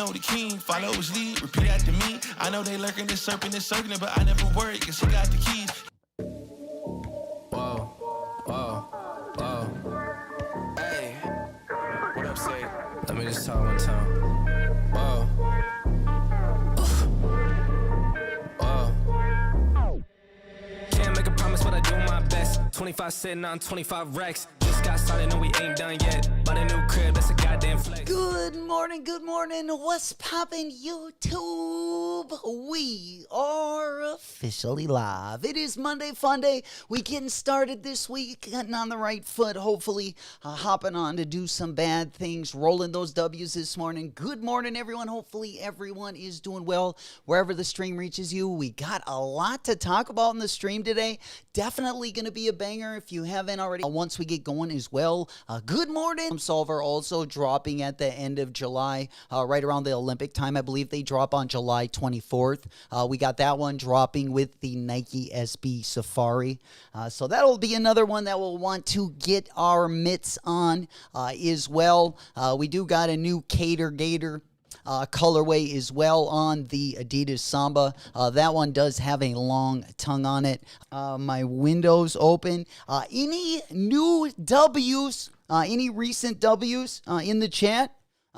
know the king, follow his lead, repeat after me. I know they lurking, this serpent is circling, but I never worry, cause he got the keys. Whoa, whoa, whoa. Hey, what up, say? Let me just talk one time. Whoa. Whoa. Can't make a promise, but I do my best. 25 sitting on 25 racks. Just got started, no, we ain't done yet. But a new crib, that's a goddamn flex. Good morning, good morning. What's poppin', YouTube? We are officially live. It is Monday Fun Day. We getting started this week, getting on the right foot, hopefully hopping on to do some bad things, rolling those W's this morning. Good morning, everyone. Hopefully everyone is doing well wherever the stream reaches you. We got a lot to talk about in the stream today. Definitely going to be a banger if you haven't already. Once we get going as well. Good morning. Solver also dropping at the end of July, right around the Olympic time. I believe they drop on July 24th. We got that one dropping with the Nike SB Safari. So that'll be another one that we'll want to get our mitts on as well. We do got a new Gator colorway as well on the Adidas Samba. That one does have a long tongue on it. My window's open. Any new W's, any recent W's in the chat?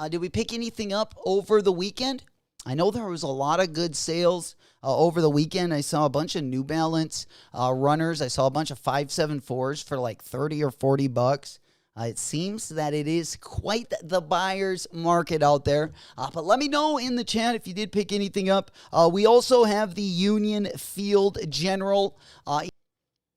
Did we pick anything up over the weekend? I know there was a lot of good sales over the weekend. I saw a bunch of New Balance runners. I saw a bunch of 574s for like 30 or 40 bucks. It seems that it is quite the buyer's market out there. But let me know in the chat if you did pick anything up. We also have the Union Field General.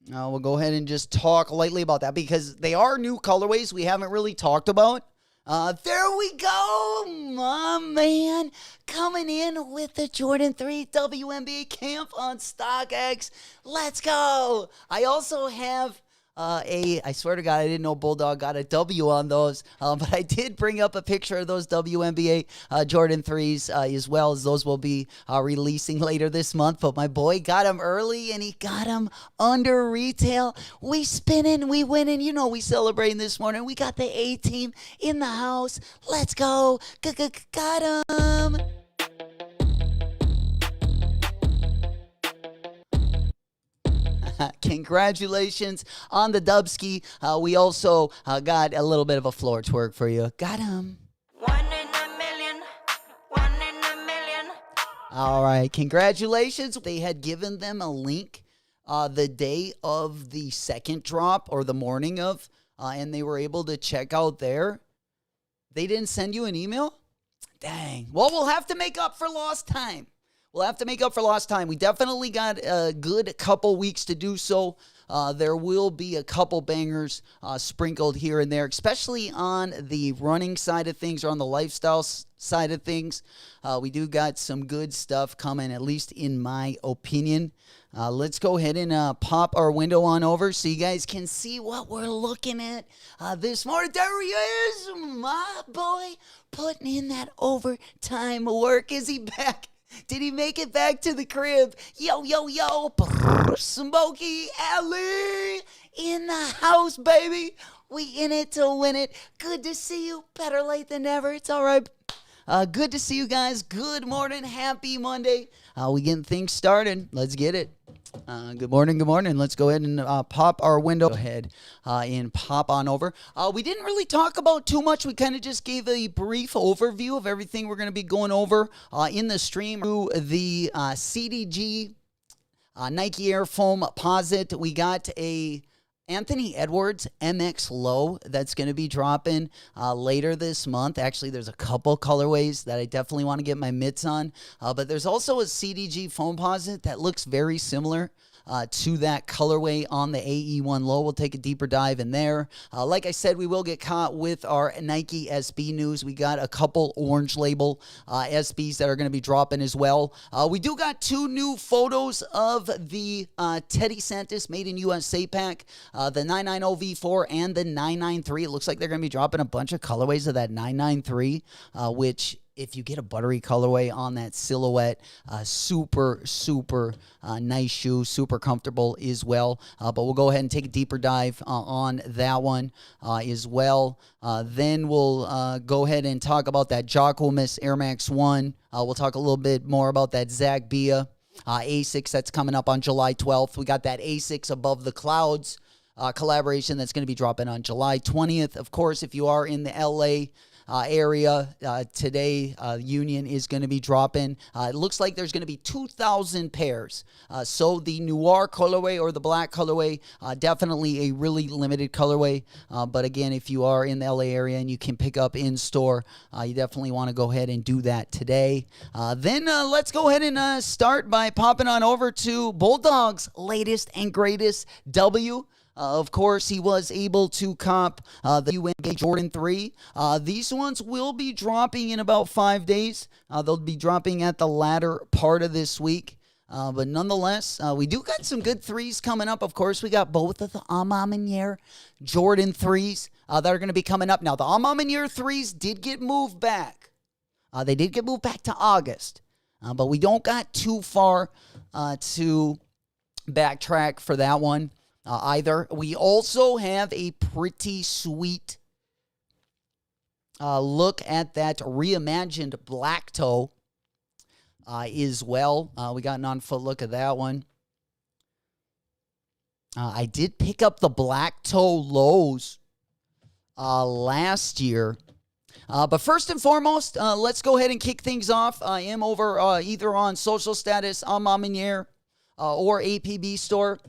We'll go ahead and just talk lightly about that because they are new colorways we haven't really talked about. There we go, my man, coming in with the Jordan 3 WNBA camp on StockX. Let's go. I also have I swear to God, I didn't know Bulldog got a W on those, but I did bring up a picture of those WNBA Jordan 3s as well, as those will be releasing later this month. But my boy got them early, and he got them under retail. We spinning, we winning. You know we celebrating this morning. We got the A-team in the house. Let's go. Got them. Congratulations on the Dubski. We also got a little bit of a floor twerk for you. Got him. 1 in a million. 1 in a million. All right. Congratulations. They had given them a link the day of the second drop or the morning of, and they were able to check out there. They didn't send you an email? Dang. Well, we'll have to make up for lost time. We'll have to make up for lost time. We definitely got a good couple weeks to do so. There will be a couple bangers sprinkled here and there, especially on the running side of things or on the lifestyle side of things. We do got some good stuff coming, at least in my opinion. Let's go ahead and pop our window on over so you guys can see what we're looking at this morning. There he is, my boy, putting in that overtime work. Is he back? Did he make it back to the crib? Yo, yo, yo. Smokey Alley in the house, baby. We in it to win it. Good to see you. Better late than never. It's all right. Good to see you guys. Good morning. Happy Monday. We getting things started. Let's get it. Good morning, good morning. Let's go ahead and pop our window ahead and pop on over. We didn't really talk about too much. We kind of just gave a brief overview of everything we're going to be going over in the stream. Through the CDG Nike Air Foam Posit, we got a Anthony Edwards MX Low that's going to be dropping later this month. Actually, there's a couple colorways that I definitely want to get my mitts on. But there's also a CDG foam posit that looks very similar to that colorway on the AE1 Low. We'll take a deeper dive in there. Like I said, we will get caught with our Nike SB news. We got a couple orange label SBs that are going to be dropping as well. We do got 2 new photos of the Teddy Santis Made in USA pack, the 990 V4 and the 993. It looks like they're going to be dropping a bunch of colorways of that 993, which if you get a buttery colorway on that silhouette, super nice shoe, super comfortable as well. But we'll go ahead and take a deeper dive on that one as well. Then we'll go ahead and talk about that Jacquemus Air Max 1. We'll talk a little bit more about that Zach Bia Asics that's coming up on July 12th. We got that Asics Above the Clouds collaboration that's going to be dropping on July 20th. Of course, if you are in the LA area today, Union is going to be dropping. It looks like there's going to be 2,000 pairs. So the noir colorway or the black colorway, definitely a really limited colorway. But again, if you are in the LA area and you can pick up in store, you definitely want to go ahead and do that today. Then let's go ahead and start by popping on over to Bulldog's latest and greatest W. Of course, he was able to cop the UNBA Jordan 3. These ones will be dropping in about 5 days. They'll be dropping at the latter part of this week. But nonetheless, we do got some good threes coming up. Of course, we got both of the AMaManiere Jordan 3s that are going to be coming up. Now, the AMaManiere 3s did get moved back. They did get moved back to August. But we don't got too far to backtrack for that one. Either. We also have a pretty sweet look at that reimagined black toe as well. We got an on-foot look at that one. I did pick up the black toe lows last year. But first and foremost, let's go ahead and kick things off. I am over either on Social Status, AMaManiere, or APB Store.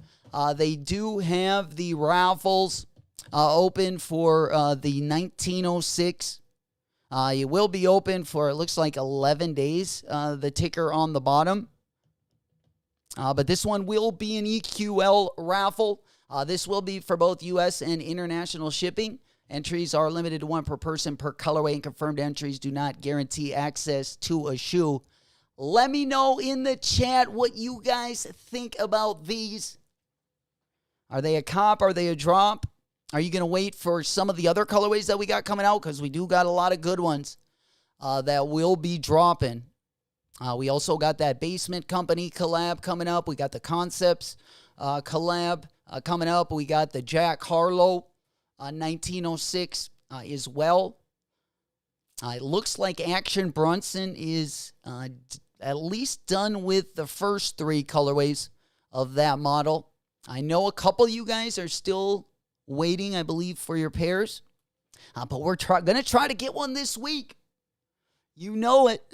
They do have the raffles open for the 1906. It will be open for, it looks like, 11 days, the ticker on the bottom. But this one will be an EQL raffle. This will be for both U.S. and international shipping. Entries are limited to one per person per colorway, and confirmed entries do not guarantee access to a shoe. Let me know in the chat what you guys think about these. Are they a cop? Are they a drop? Are you going to wait for some of the other colorways that we got coming out? Because we do got a lot of good ones that will be dropping. We also got that Basement Company collab coming up. We got the Concepts collab coming up. We got the Jack Harlow 1906 as well. It looks like Action Bronson is at least done with the first three colorways of that model. I know a couple of you guys are still waiting, I believe, for your pairs. But we're going to try to get one this week. You know it.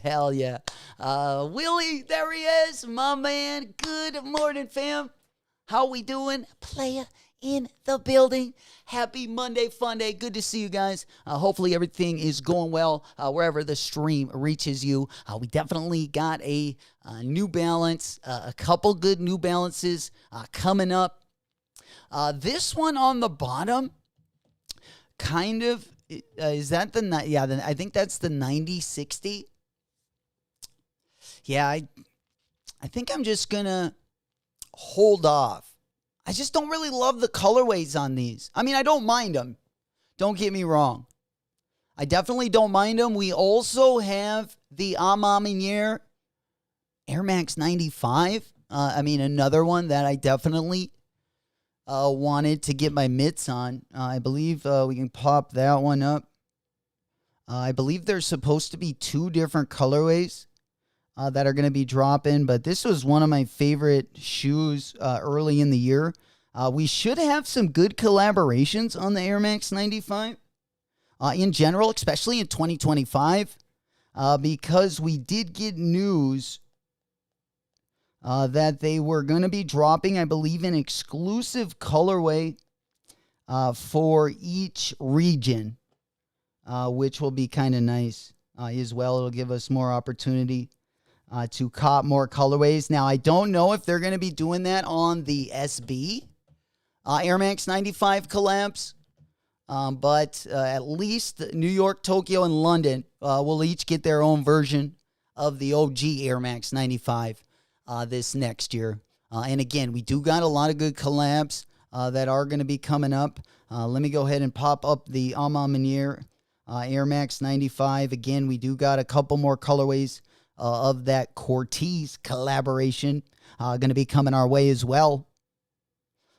Hell yeah. Willie, there he is, my man. Good morning, fam. How we doing? Player in the building. Happy Monday Fun Day. Good to see you guys. Hopefully everything is going well wherever the stream reaches you. We definitely got a New Balance, a couple good New Balances coming up. This one on the bottom, kind of, is that the, yeah, I think that's the 9060. Yeah, I think I'm just going to hold off. I just don't really love the colorways on these. I mean, I don't mind them. Don't get me wrong. I definitely don't mind them. We also have the AMaManiere Air Max 95. Another one that I definitely wanted to get my mitts on. I believe we can pop that one up. I believe there's supposed to be two different colorways that are going to be dropping, but this was one of my favorite shoes early in the year. We should have some good collaborations on the Air Max 95 in general, especially in 2025, because we did get news that they were going to be dropping, I believe, an exclusive colorway for each region, which will be kind of nice as well. It'll give us more opportunity to cop more colorways. Now, I don't know if they're going to be doing that on the SB Air Max 95 collabs, but at least New York, Tokyo, and London will each get their own version of the OG Air Max 95 this next year. And again, we do got a lot of good collabs that are going to be coming up. Let me go ahead and pop up the AMaManiere Air Max 95. Again, we do got a couple more colorways of that Cortez collaboration going to be coming our way as well.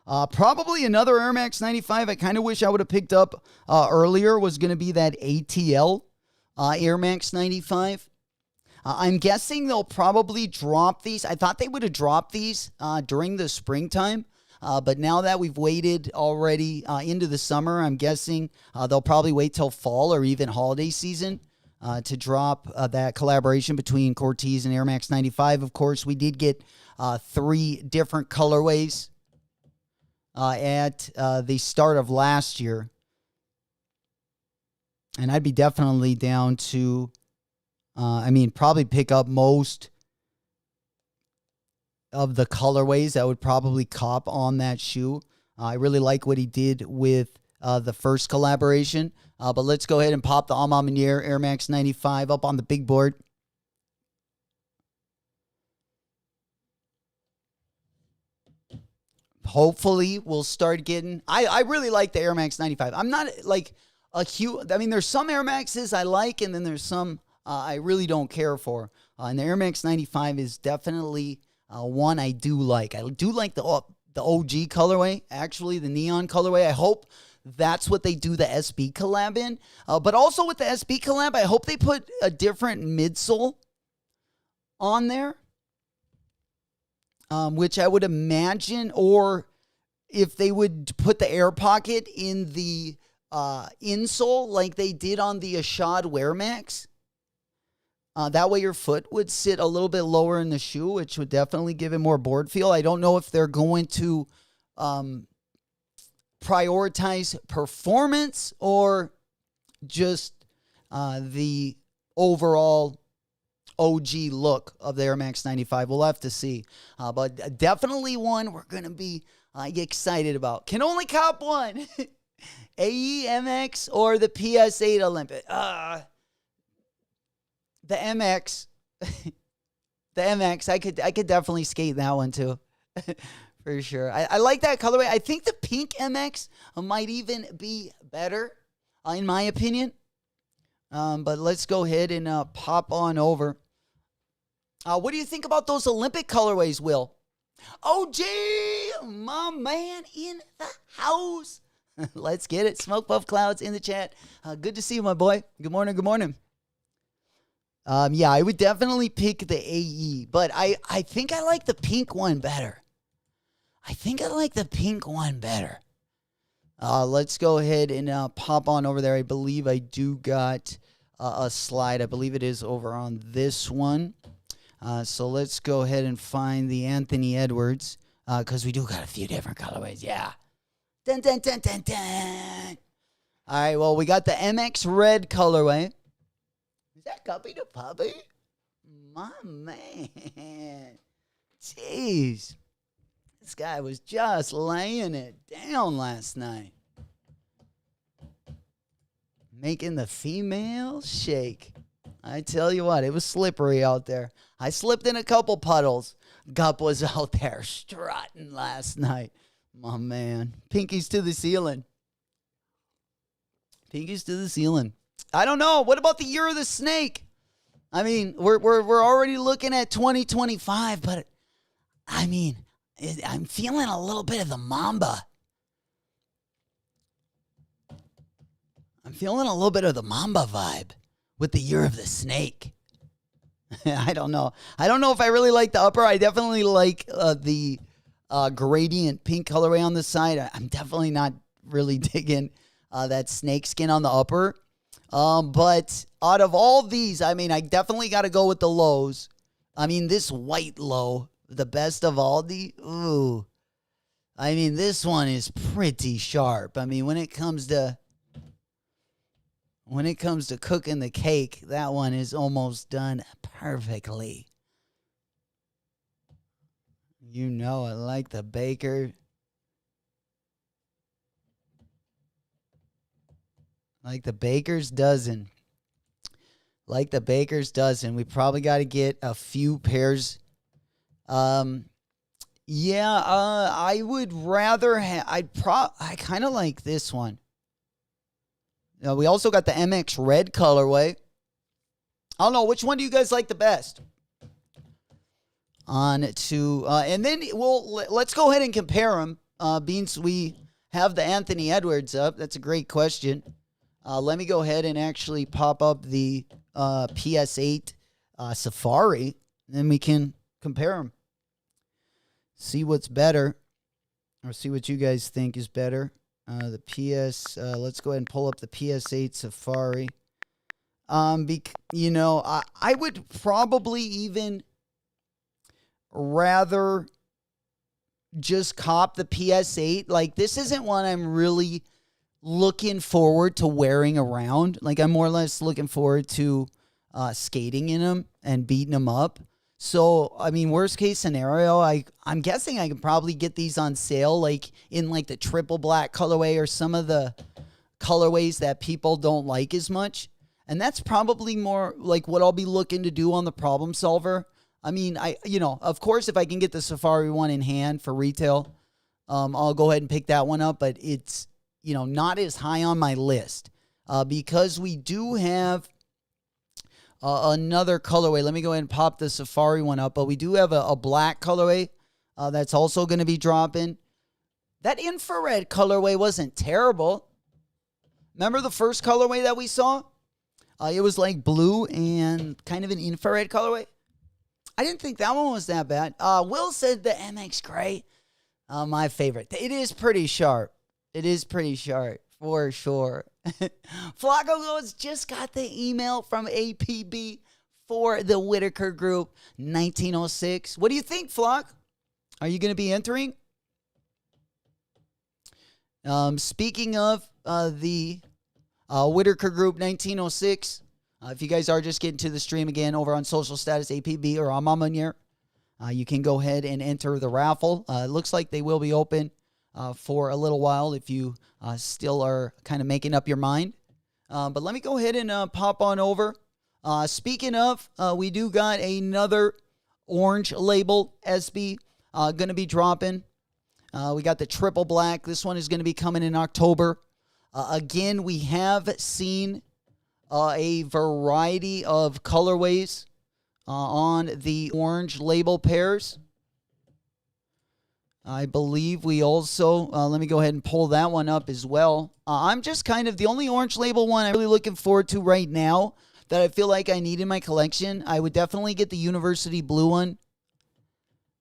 Probably another Air Max 95 I kind of wish I would have picked up earlier was going to be that ATL Air Max 95. I'm guessing they'll probably drop these. I thought they would have dropped these during the springtime. But now that we've waited already into the summer, I'm guessing they'll probably wait till fall or even holiday season to drop that collaboration between Cortez and Air Max 95. Of course, we did get 3 different colorways at the start of last year. And I'd be definitely down to, probably pick up most of the colorways that would probably cop on that shoe. I really like what he did with the first collaboration. But let's go ahead and pop the AMaManiere Air Max 95 up on the big board. Hopefully we'll start getting... I really like the Air Max 95. I'm not like a huge... there's some Air Maxes I like, and then there's some I really don't care for. And the Air Max 95 is definitely... one I do like. I do like the OG colorway, actually, the neon colorway. I hope that's what they do the SB collab in. But also with the SB collab, I hope they put a different midsole on there, which I would imagine, or if they would put the air pocket in the insole like they did on the Ashad Wear Max. That way your foot would sit a little bit lower in the shoe, which would definitely give it more board feel. I don't know if they're going to prioritize performance or just the overall OG look of the Air Max 95. We'll have to see. But definitely one we're going to be excited about. Can only cop one. AEMX or the PS8 Olympic. The MX, the MX, I could definitely skate that one too, for sure. I like that colorway. I think the pink MX might even be better, in my opinion. But let's go ahead and pop on over. What do you think about those Olympic colorways, Will? OG, my man in the house. Let's get it. Smoke Puff Clouds in the chat. Good to see you, my boy. Good morning, good morning. Yeah, I would definitely pick the AE, but I think I like the pink one better. Let's go ahead and pop on over there. I believe I do got a slide. I believe it is over on this one. So let's go ahead and find the Anthony Edwards, because we do got a few different colorways. Yeah. Dun, dun, dun, dun, dun. All right, well, we got the MX red colorway. Is that Guppy the Puppy? My man. Jeez. This guy was just laying it down last night. Making the females shake. I tell you what, it was slippery out there. I slipped in a couple puddles. Gup was out there strutting last night. My man. Pinkies to the ceiling. Pinkies to the ceiling. I don't know. What about the year of the snake? I mean, we're already looking at 2025, but I mean, I'm feeling a little bit of the Mamba. I'm feeling a little bit of the Mamba vibe with the year of the snake. I don't know. I don't know if I really like the upper. I definitely like the gradient pink colorway on the side. I'm definitely not really digging that snake skin on the upper. But out of all these, I mean, I definitely got to go with the lows. I mean, this white low, the best of all the, ooh. I mean, this one is pretty sharp. I mean, when it comes to cooking the cake, that one is almost done perfectly. You know, I like the baker. Like the baker's dozen. Like the baker's dozen. We probably got to get a few pairs. I would rather have... I kind of like this one. We also got the MX red colorway. I don't know, which one do you guys like the best? On to, and then let's go ahead and compare them. Beans, we have the Anthony Edwards up. That's a great question. Let me go ahead and actually pop up the PS8 Safari, and then we can compare them. See what's better, or see what you guys think is better. Let's go ahead and pull up the PS8 Safari. I would probably even rather just cop the PS8. Like, this isn't one I'm really looking forward to wearing around. Like, I'm more or less looking forward to skating in them and beating them up. So, I mean, worst case scenario, I'm guessing I can probably get these on sale, like in like the triple black colorway or some of the colorways that people don't like as much. And that's probably more like what I'll be looking to do on the problem solver. I mean, of course, if I can get the Safari one in hand for retail, I'll go ahead and pick that one up. But it's, not as high on my list because we do have another colorway. Let me go ahead and pop the Safari one up. But we do have a black colorway that's also going to be dropping. That infrared colorway wasn't terrible. Remember the first colorway that we saw? It was like blue and kind of an infrared colorway. I didn't think that one was that bad. Will said the MX Gray, my favorite. It is pretty sharp. It is pretty sharp, for sure. Flacco goes, just got the email from APB for the Whitaker Group 1906. What do you think, Flock? Are you going to be entering? Speaking of the Whitaker Group 1906, if you guys are just getting to the stream again over on Social Status APB or AMaManiere, you can go ahead and enter the raffle. It looks like they will be open for a little while if you still are kind of making up your mind. But let me go ahead and pop on over. Speaking of, we do got another orange label SB going to be dropping. We got the triple black. This one is going to be coming in October. Again, we have seen a variety of colorways on the orange label pairs. I believe we also, let me go ahead and pull that one up as well. I'm just kind of the only orange label one I'm really looking forward to right now that I feel like I need in my collection. I would definitely get the University Blue one.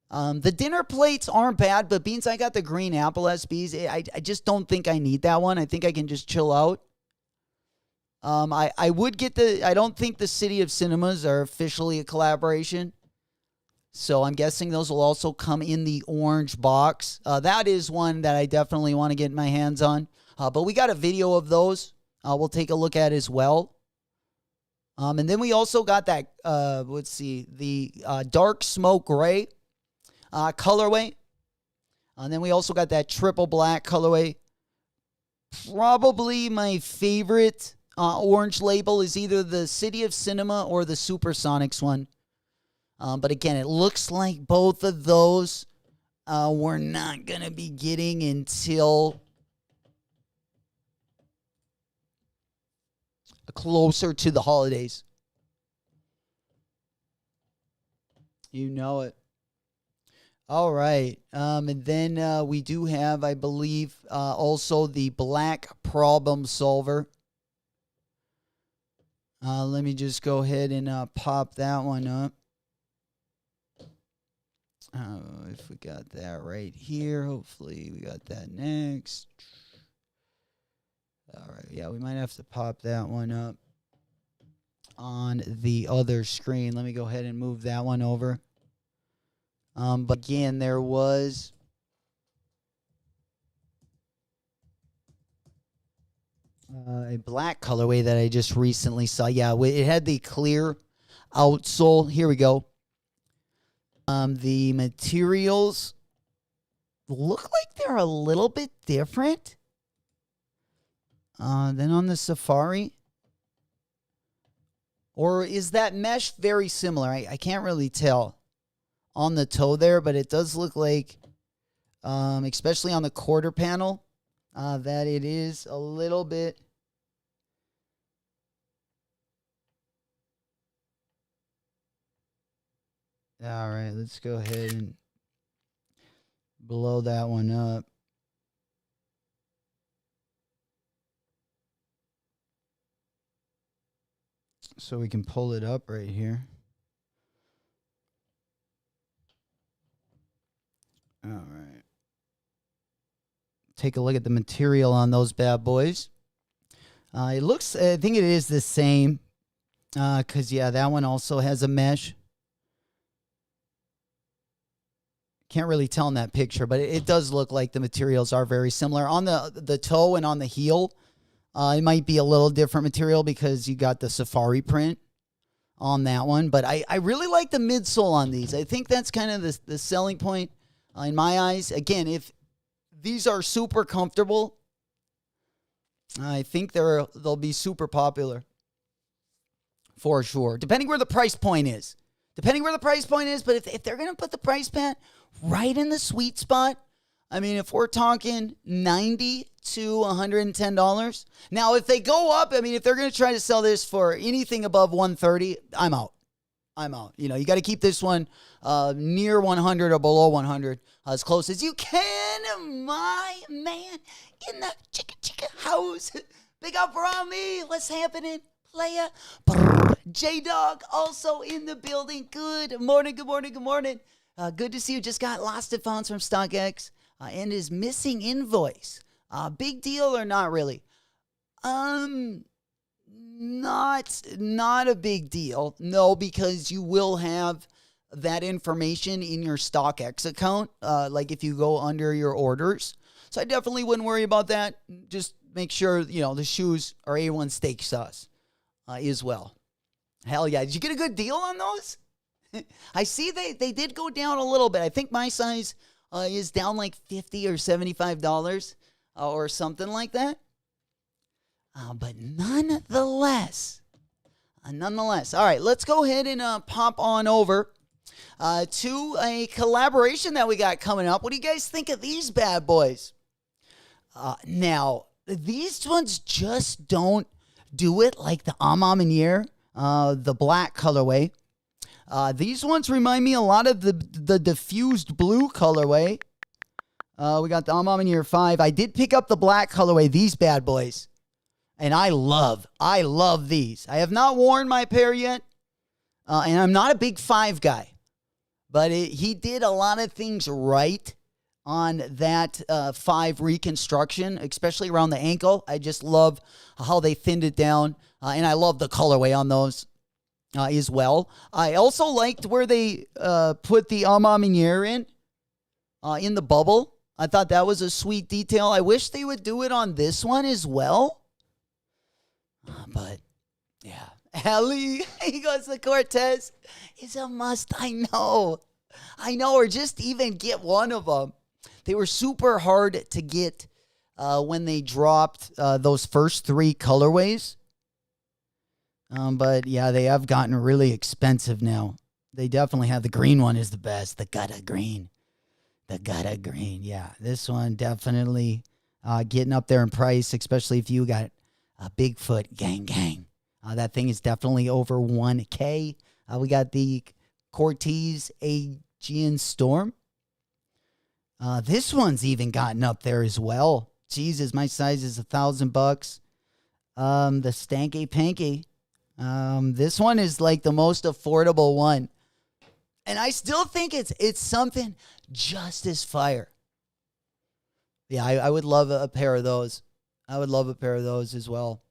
The dinner plates aren't bad, but Beans, I got the green apple SBs. I just don't think I need that one. I think I can just chill out. I would get I don't think the City of Cinemas are officially a collaboration. So I'm guessing those will also come in the orange box. That is one that I definitely want to get my hands on. But we got a video of those we'll take a look at as well. And then we also got that, let's see, the dark smoke gray colorway. And then we also got that triple black colorway. Probably my favorite orange label is either the City of Cinema or the Supersonics one. But again, it looks like both of those we're not going to be getting until closer to the holidays. You know it. All right. And then we do have, I believe, also the black problem solver. Let me just go ahead and pop that one up. If we got that right here, hopefully we got that next. All right, yeah, we might have to pop that one up on the other screen. Let me go ahead and move that one over. But again, there was a black colorway that I just recently saw. Yeah, it had the clear outsole. Here we go. The materials look like they're a little bit different than on the Safari. Or is that mesh very similar? I can't really tell on the toe there, but it does look like, especially on the quarter panel, that it is a little bit All right, let's go ahead and blow that one up. So we can pull it up right here. All right. Take a look at the material on those bad boys. It looks, I think it is the same. Because, yeah, that one also has a mesh. Can't really tell in that picture, but it does look like the materials are very similar. On the toe and on the heel, it might be a little different material because you got the safari print on that one. But I really like the midsole on these. I think that's kind of the selling point in my eyes. Again, if these are super comfortable, I think they'll be super popular for sure. Depending where the price point is. But if they're going to put the price point right in the sweet spot, I mean, if we're talking $90 to $110. Now, if they go up, I mean, if they're going to try to sell this for anything above $130, I'm out. You know, you got to keep this one near 100 or below 100, as close as you can. My man in the chicka house. Big up Rami. What's happening, playa? J-Dog also in the building. Good morning. Good to see you. Just got lost and found from StockX and his missing invoice. Big deal or not really? Not a big deal. No, because you will have that information in your StockX account, like if you go under your orders. So I definitely wouldn't worry about that. Just make sure, you know, the shoes are A1 steak sauce as well. Hell yeah. Did you get a good deal on those? I see they did go down a little bit. I think my size is down like $50 or $75 or something like that. But nonetheless. All right, let's go ahead and pop on over to a collaboration that we got coming up. What do you guys think of these bad boys? Now, these ones just don't do it like the AMaManiere, the black colorway. These ones remind me a lot of the diffused blue colorway. We got the AMaManiere 5. I did pick up the black colorway, these bad boys. And I love these. I have not worn my pair yet. And I'm not a big 5 guy. But he did a lot of things right on that 5 reconstruction, especially around the ankle. I just love how they thinned it down. And I love the colorway on those as well. I also liked where they put the AMaManiere in the bubble. I thought that was a sweet detail. I wish they would do it on this one as well. But, yeah. Ellie, he goes, the Cortez is a must. I know. Or just even get one of them. They were super hard to get when they dropped those first 3 colorways. But, yeah, they have gotten really expensive now. They definitely have. The green one is the best. The Gutta green. Yeah, this one definitely getting up there in price, especially if you got a Bigfoot gang. That thing is definitely over $1K. We got the Cortez Aegean Storm. This one's even gotten up there as well. Jesus, my size is $1,000. The Stanky Panky. This one is like the most affordable one. And I still think it's something just as fire. Yeah, I would love a pair of those. I would love a pair of those as well.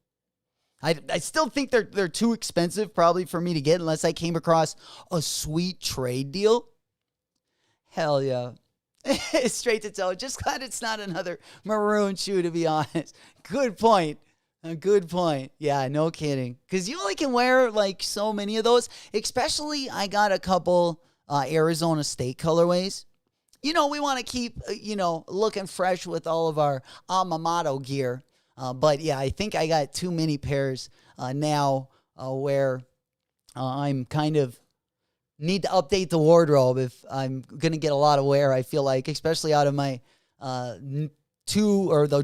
I still think they're too expensive probably for me to get unless I came across a sweet trade deal. Hell yeah. Straight to toe. Just glad it's not another maroon shoe, to be honest. Good point. A good point. Yeah, no kidding. Because you only can wear like so many of those. Especially I got a couple Arizona State colorways. You know, we want to keep, looking fresh with all of our alma mater gear. But, yeah, I think I got too many pairs now where I'm kind of need to update the wardrobe if I'm going to get a lot of wear, I feel like, especially out of my the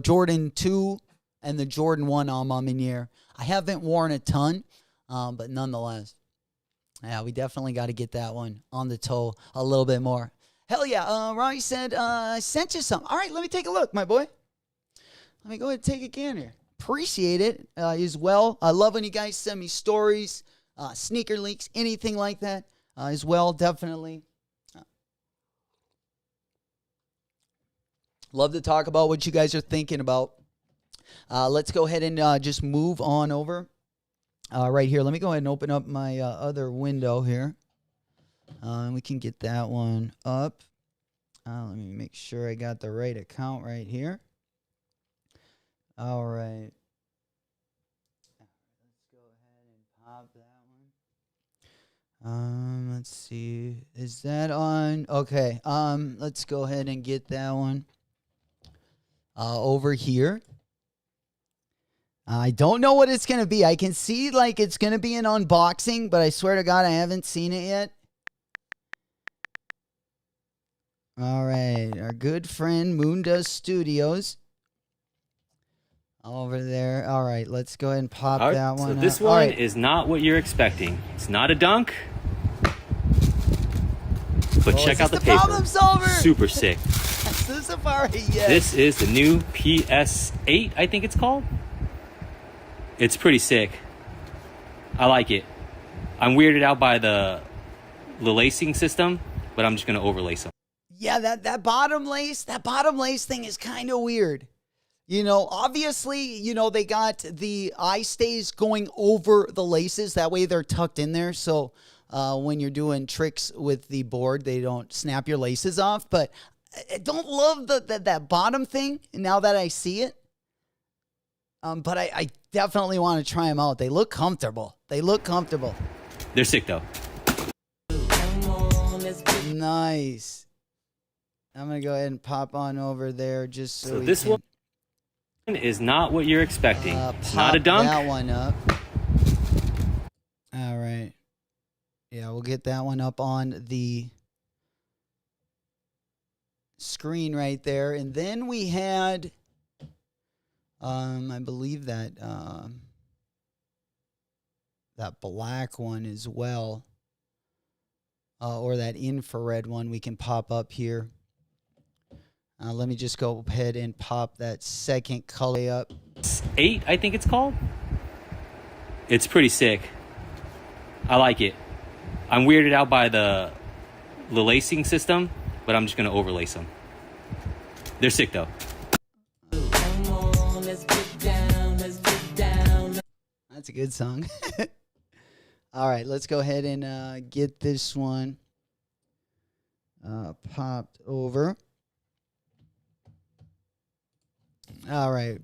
Jordan 2 and the Jordan 1 AMaManiere. I haven't worn a ton, but nonetheless. Yeah, we definitely got to get that one on the toe a little bit more. Hell yeah. Ronnie said, I sent you some. All right, let me take a look, my boy. Let me go ahead and take a gander. Appreciate it as well. I love when you guys send me stories, sneaker leaks, anything like that as well, definitely. Love to talk about what you guys are thinking about. Let's go ahead and just move on over. Right here, let me go ahead and open up my other window here. We can get that one up. Let me make sure I got the right account right here. All right. Let's go ahead and pop that one. Let's see. Is that on? Okay. Let's go ahead and get that one over here. I don't know what it's going to be. I can see like it's going to be an unboxing, but I swear to God, I haven't seen it yet. All right. Our good friend Moondoes Studios over there. All right. Let's go ahead and pop that one So this up. one is not what you're expecting. It's not a dunk. But check out the paper. Problem solver. Super sick. This is Safari, yes. This is the new PS8, I think it's called. It's pretty sick. I like it. I'm weirded out by the lacing system, but I'm just going to overlace them. Yeah, that bottom lace thing is kind of weird. You know, obviously, you know, they got the eye stays going over the laces. That way they're tucked in there. So when you're doing tricks with the board, they don't snap your laces off. But I don't love that bottom thing now that I see it. But I definitely want to try them out. They look comfortable. They're sick, though. Nice. I'm going to go ahead and pop on over there just so we this can, one is not what you're expecting. It's pop not a dunk. that one up. All right. Yeah, we'll get that one up on the screen right there. And then we had, I believe that that black one as well, or that infrared one we can pop up here. Let me just go ahead and pop that second color up. 8, I think it's called. It's pretty sick. I like it. I'm weirded out by the lacing system, but I'm just going to overlace them. They're sick, though. That's a good song. All right, let's go ahead and get this one popped over. All right.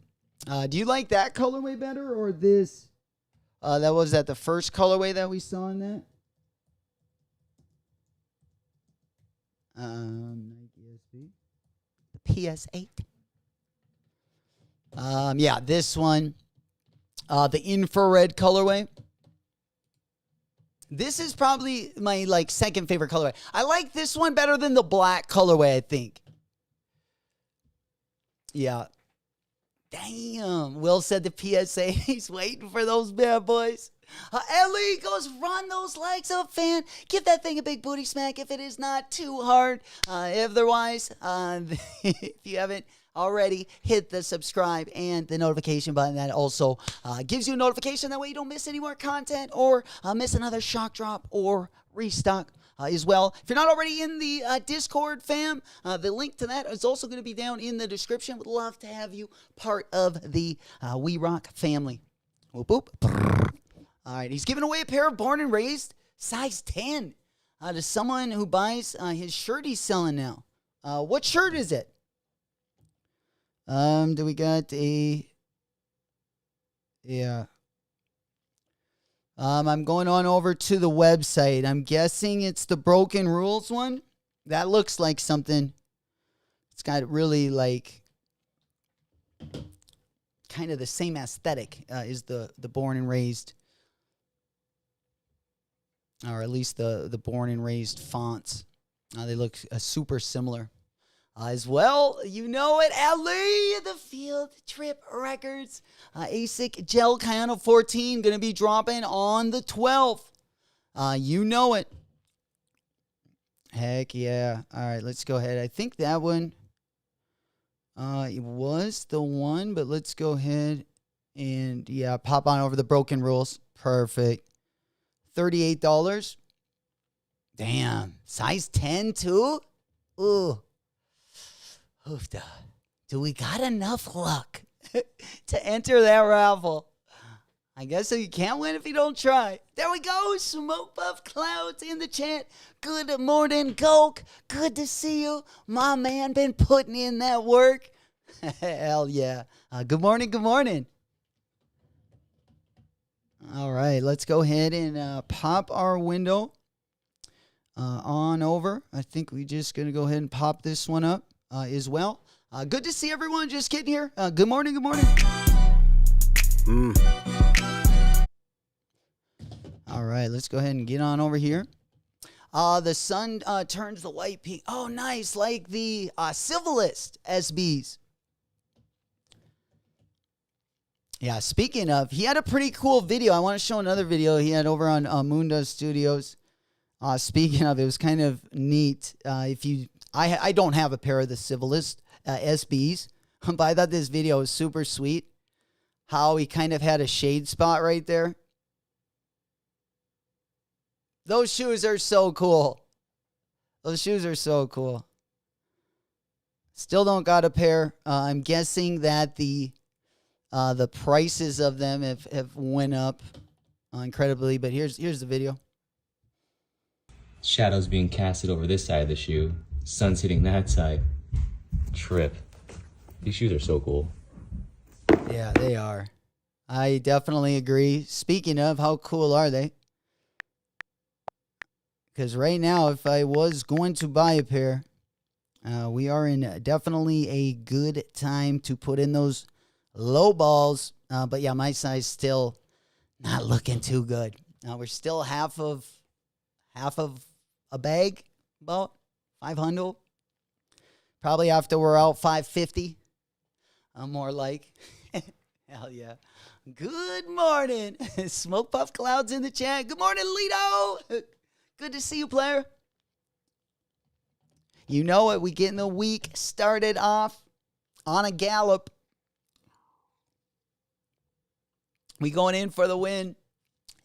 Do you like that colorway better or this? That was the first colorway that we saw in that? The PS8. Yeah, this one. The infrared colorway. This is probably my second favorite colorway. I like this one better than the black colorway, I think. Yeah. Damn. Will said the PSA. He's waiting for those bad boys. Ellie goes, run those legs up, fan. Give that thing a big booty smack if it is not too hard. Otherwise, if you haven't already, hit the subscribe and the notification button. That also gives you a notification. That way you don't miss any more content or miss another shock drop or restock. As well. If you're not already in the Discord, fam, the link to that is also going to be down in the description. Would love to have you part of the We Rock family. Whoop, whoop. All right, he's giving away a pair of Born and Raised size 10 to someone who buys his shirt he's selling now. What shirt is it? Do we got a... Yeah. I'm going on over to the website. I'm guessing it's the Broken Rules one. That looks like something. It's got really kind of the same aesthetic as the Born and Raised. Or at least the Born and Raised fonts. They look super similar. As well, you know it, LA, the Field Trip Records. ASIC Gel Cayano 14 going to be dropping on the 12th. You know it. Heck yeah. All right, let's go ahead. I think that one it was the one, but let's go ahead and, yeah, pop on over the broken rules. Perfect. $38. Damn. Size 10 too? Ooh. Hoofda. Do we got enough luck to enter that raffle? I guess you can't win if you don't try. There we go. Smoke Puff Clouds in the chat. Good morning, Coke. Good to see you. My man been putting in that work. Hell yeah. Good morning. Good morning. All right. Let's go ahead and pop our window on over. I think we just going to go ahead and pop this one up as well. Good to see everyone just getting here. Good morning. Good morning. All right, let's go ahead and get on over here. The sun turns the light pink. Oh, nice, like the Civilist SBs. Yeah, speaking of, he had a pretty cool video. I want to show another video he had over on Munda Studios. Speaking of, it was kind of neat. I don't have a pair of the Civilist SBs, but I thought this video was super sweet. How he kind of had a shade spot right there. Those shoes are so cool. Those shoes are so cool. Still don't got a pair. I'm guessing that the prices of them have went up incredibly. But here's the video. Shadows being casted over this side of the shoe. Sun's hitting that side. Trip. These shoes are so cool. Yeah, they are. I definitely agree. Speaking of, how cool are they? Because right now, if I was going to buy a pair, we are in definitely a good time to put in those low balls. But yeah, my size still not looking too good. We're still half of a bag, about 500. Probably after we're out 550. More like. Hell yeah. Good morning. Smoke Puff Clouds in the chat. Good morning, Lito. Good to see you, player. You know it. We getting the week started off on a gallop. We going in for the win.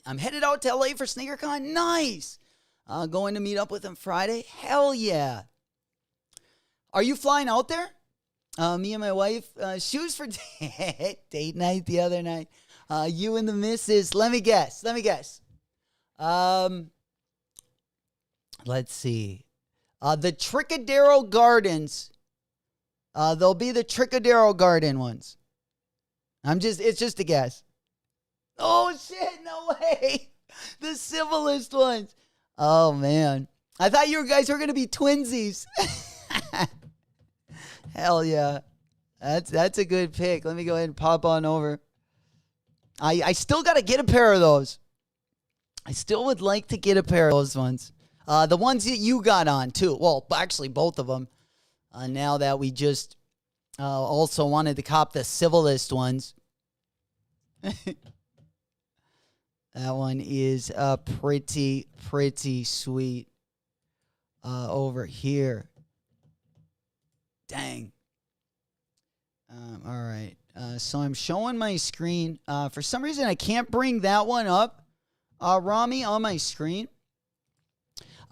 I'm headed out to LA for SneakerCon. Nice. Going to meet up with him Friday. Hell yeah. Are you flying out there? Me and my wife. Shoes for date night the other night. You and the missus. Let me guess. Let's see. The Tricadero Gardens. They'll be the Tricadero Garden ones. It's just a guess. Oh shit, no way. The Civilist ones. Oh man. I thought you guys were gonna be twinsies. Hell yeah. That's a good pick. Let me go ahead and pop on over. I still gotta get a pair of those. I still would like to get a pair of those ones. The ones that you got on, too. Well, actually, both of them. Now that we just also wanted to cop the Civilist ones. That one is pretty sweet. Over here. Dang. All right. So I'm showing my screen. For some reason, I can't bring that one up, Rami, on my screen.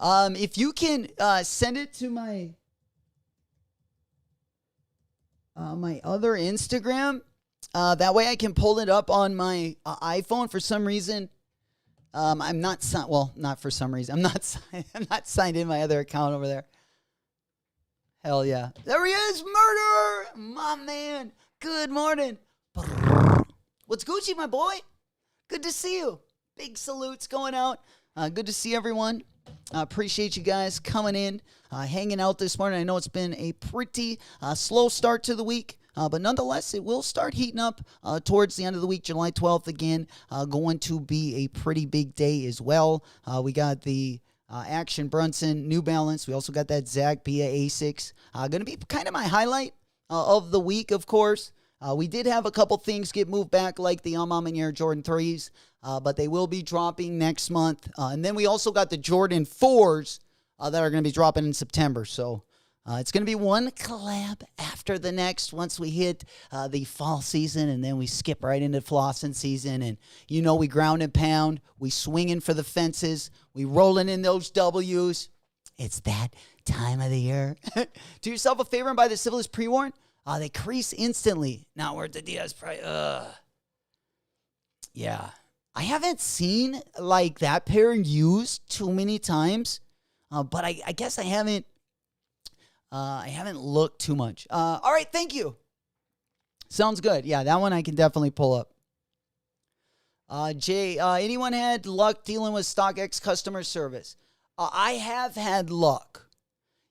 If you can send it to my my other Instagram, that way I can pull it up on my iPhone. For some reason, I'm not not for some reason. I'm not signed in my other account over there. Hell yeah. There he is, Murder! My man. Good morning. What's Gucci, my boy? Good to see you. Big salutes going out. Good to see everyone. Appreciate you guys coming in, hanging out this morning. I know it's been a pretty slow start to the week, but nonetheless, it will start heating up towards the end of the week. July 12th, again, going to be a pretty big day as well. We got the Action Brunson, New Balance. We also got that Zach Bia Asics. Going to be kind of my highlight of the week, of course. We did have a couple things get moved back, like the AMaManiere Jordan 3s, but they will be dropping next month. And then we also got the Jordan 4s that are going to be dropping in September. So it's going to be one collab after the next once we hit the fall season, and then we skip right into flossing season. And, you know, we ground and pound. We swinging for the fences. We rolling in those W's. It's that time of the year. Do yourself a favor and buy the Civilus pre-worn. They crease instantly. Not worth the Diaz price. Yeah. I haven't seen like that pair used too many times, but I guess I haven't looked too much. All right, thank you. Sounds good. Yeah, that one I can definitely pull up. Jay, anyone had luck dealing with StockX customer service? I have had luck.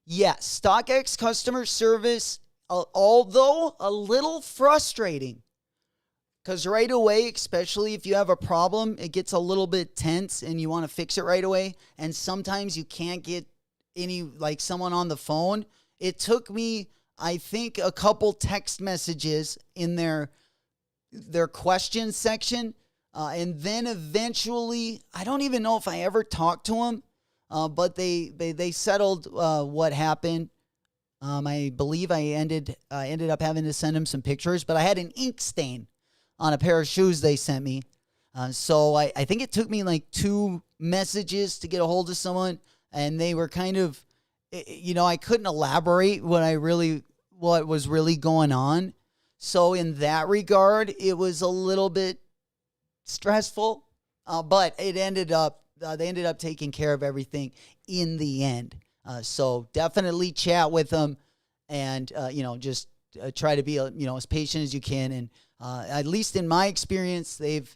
Yes, StockX customer service, although a little frustrating, because right away, especially if you have a problem, it gets a little bit tense and you want to fix it right away. And sometimes you can't get someone on the phone. It took me, I think, a couple text messages in their question section. And then eventually, I don't even know if I ever talked to them, but they settled what happened. I believe I ended up having to send them some pictures, but I had an ink stain on a pair of shoes they sent me. So I think it took me like 2 messages to get a hold of someone, and they were kind of, I couldn't elaborate what was really going on. So in that regard, it was a little bit stressful, but it ended up, they ended up taking care of everything in the end. So definitely chat with them and, just try to be, as patient as you can. And at least in my experience, they've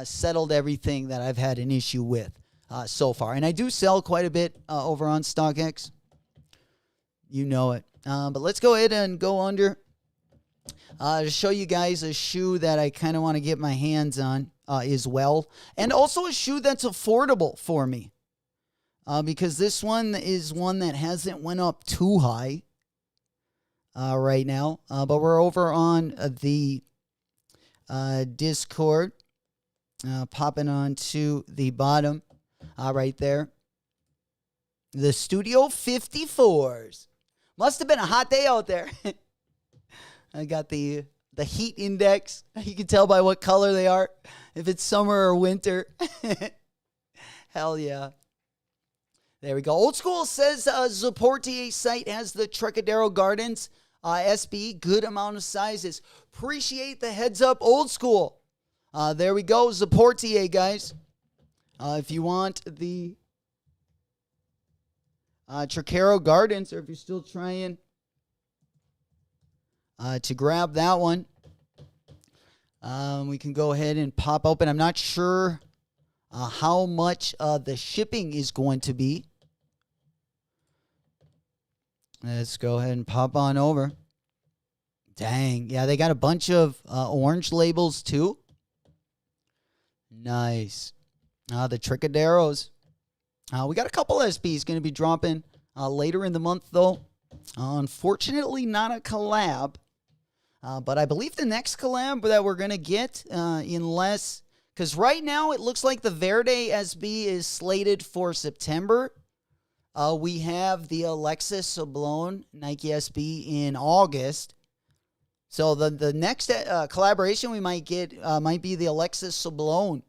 settled everything that I've had an issue with so far. And I do sell quite a bit over on StockX. You know it. But let's go ahead and go under to show you guys a shoe that I kind of want to get my hands on as well. And also a shoe that's affordable for me. Because this one is one that hasn't went up too high right now. But we're over on the Discord, popping on to the bottom right there. The Studio 54s. Must have been a hot day out there. I got the heat index. You can tell by what color they are, if it's summer or winter. Hell yeah. There we go. Old School says Zaportier site has the Trocadero Gardens SB. Good amount of sizes. Appreciate the heads up, Old School. There we go. Zaportier, guys. If you want the Trocadero Gardens, or if you're still trying to grab that one, we can go ahead and pop open. I'm not sure how much the shipping is going to be. Let's go ahead and pop on over. Dang. Yeah, they got a bunch of orange labels too. Nice. The Trocaderos. We got a couple SBs going to be dropping later in the month, though. Unfortunately, not a collab. But I believe the next collab that we're going to get, unless... Because right now, it looks like the Verde SB is slated for September. We have the Alexis Sablon Nike SB in August. So the next collaboration we might get might be the Alexis Sablon.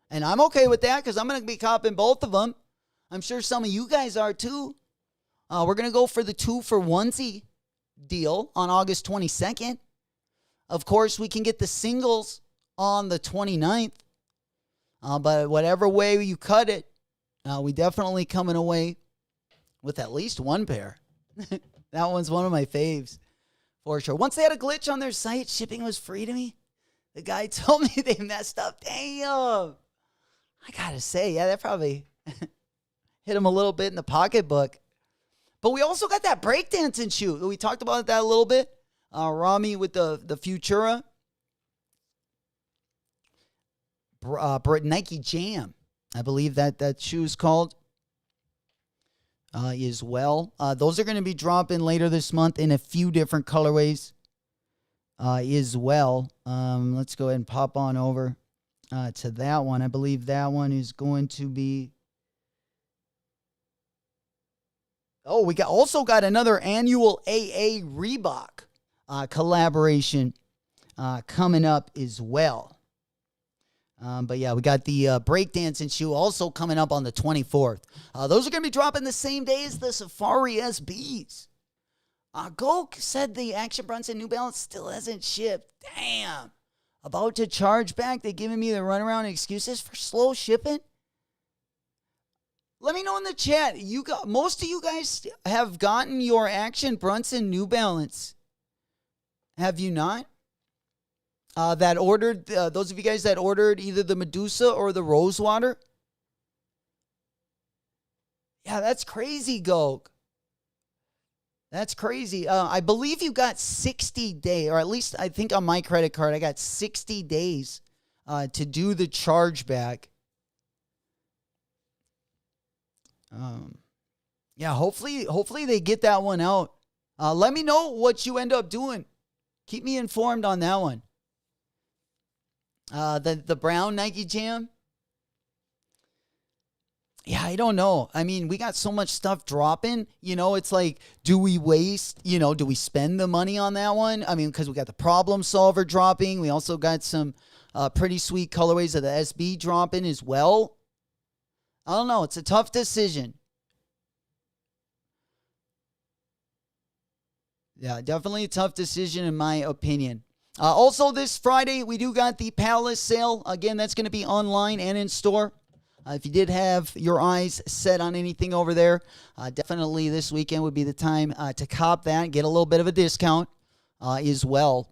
And I'm okay with that because I'm going to be copping both of them. I'm sure some of you guys are too. We're going to go for the 2-for-1 deal on August 22nd. Of course, we can get the singles on the 29th. But whatever way you cut it, we definitely coming away with at least one pair. That one's one of my faves for sure. Once they had a glitch on their site, shipping was free to me. The guy told me they messed up. Damn. I gotta say, yeah, that probably hit him a little bit in the pocketbook. But we also got that breakdancing shoe. We talked about that a little bit. Rami with the Futura. Nike Jam, I believe that shoe is called as well. Those are going to be dropping later this month in a few different colorways. as well. Let's go ahead and pop on over to that one. I believe that one is going to be... Oh, we also got another annual AA Reebok collaboration coming up as well. But yeah, we got the breakdancing shoe also coming up on the 24th. Those are going to be dropping the same day as the Safari SBs. Gok said the Action Bronson New Balance still hasn't shipped. Damn. About to charge back. They giving me the runaround excuses for slow shipping. Let me know in the chat. Most of you guys have gotten your Action Bronson New Balance. Have you not? That ordered, those of you guys that ordered either the Medusa or the Rosewater. Yeah, that's crazy, Gok. That's crazy. I believe you got 60 days, or at least I think on my credit card, I got 60 days to do the chargeback. Yeah, hopefully they get that one out. Let me know what you end up doing. Keep me informed on that one. The brown Nike Jam. Yeah, I don't know. I mean, we got so much stuff dropping. It's like, do we waste? Do we spend the money on that one? I mean, because we got the Problem Solver dropping. We also got some pretty sweet colorways of the SB dropping as well. I don't know. It's a tough decision. Yeah, definitely a tough decision in my opinion. Also, this Friday, we do got the Palace sale. Again, that's going to be online and in store. If you did have your eyes set on anything over there, definitely this weekend would be the time to cop that, get a little bit of a discount as well.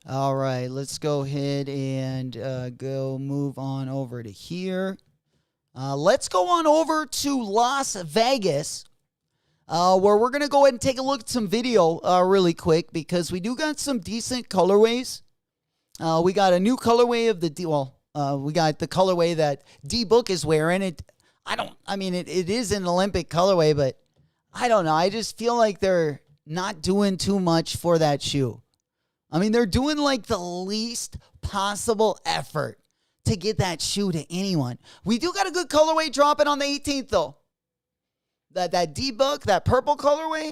All right, let's go ahead and go move on over to here. Let's go on over to Las Vegas, where we're going to go ahead and take a look at some video really quick because we do got some decent colorways. We got a new colorway of we got the colorway that D-Book is wearing. It is an Olympic colorway, but I don't know. I just feel like they're not doing too much for that shoe. I mean, they're doing like the least possible effort to get that shoe to anyone. We do got a good colorway dropping on the 18th, though. That D-Book, that purple colorway,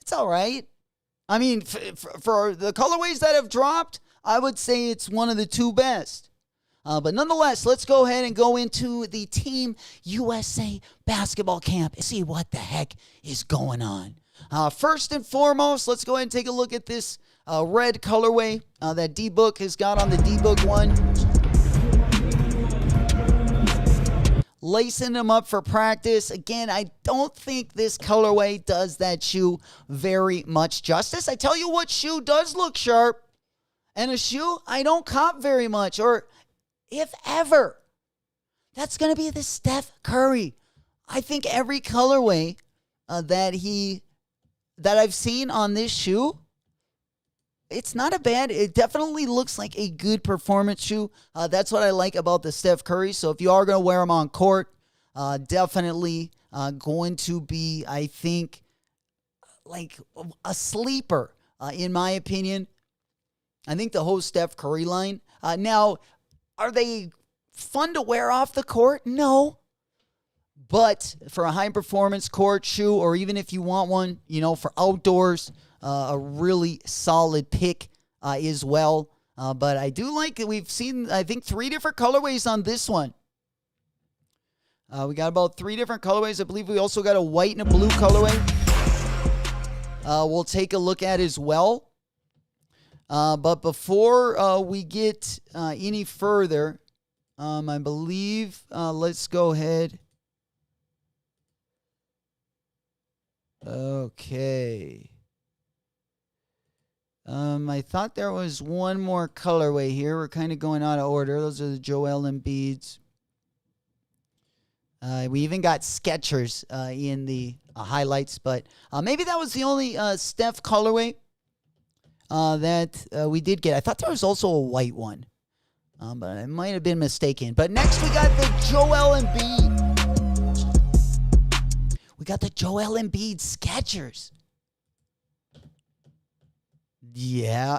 it's all right. I mean, for the colorways that have dropped, I would say it's one of the two best. But nonetheless, let's go ahead and go into the Team USA basketball camp and see what the heck is going on. First and foremost, let's go ahead and take a look at this red colorway that D-Book has got on the D-Book one. Lacing them up for practice. Again, I don't think this colorway does that shoe very much justice. I tell you what shoe does look sharp. And a shoe I don't cop very much, or if ever. That's going to be the Steph Curry. I think every colorway that I've seen on this shoe, it's not a bad. It definitely looks like a good performance shoe. That's what I like about the Steph Curry. So if you are going to wear them on court, definitely going to be, I think, like a sleeper, in my opinion. I think the whole Steph Curry line. Now, are they fun to wear off the court? No. But for a high-performance court shoe, or even if you want one, for outdoors, a really solid pick as well. But I do like it. We've seen, I think, 3 different colorways on this one. We got about 3 different colorways. I believe we also got a white and a blue colorway. We'll take a look at as well. But before we get any further, I believe let's go ahead. Okay. I thought there was one more colorway here. We're kind of going out of order. Those are the Joel Embiids. We even got Skechers in the highlights, but maybe that was the only Steph colorway that we did get. I thought there was also a white one, but I might have been mistaken. But next we got the Joel Embiid. We got the Joel Embiid Skechers. Yeah.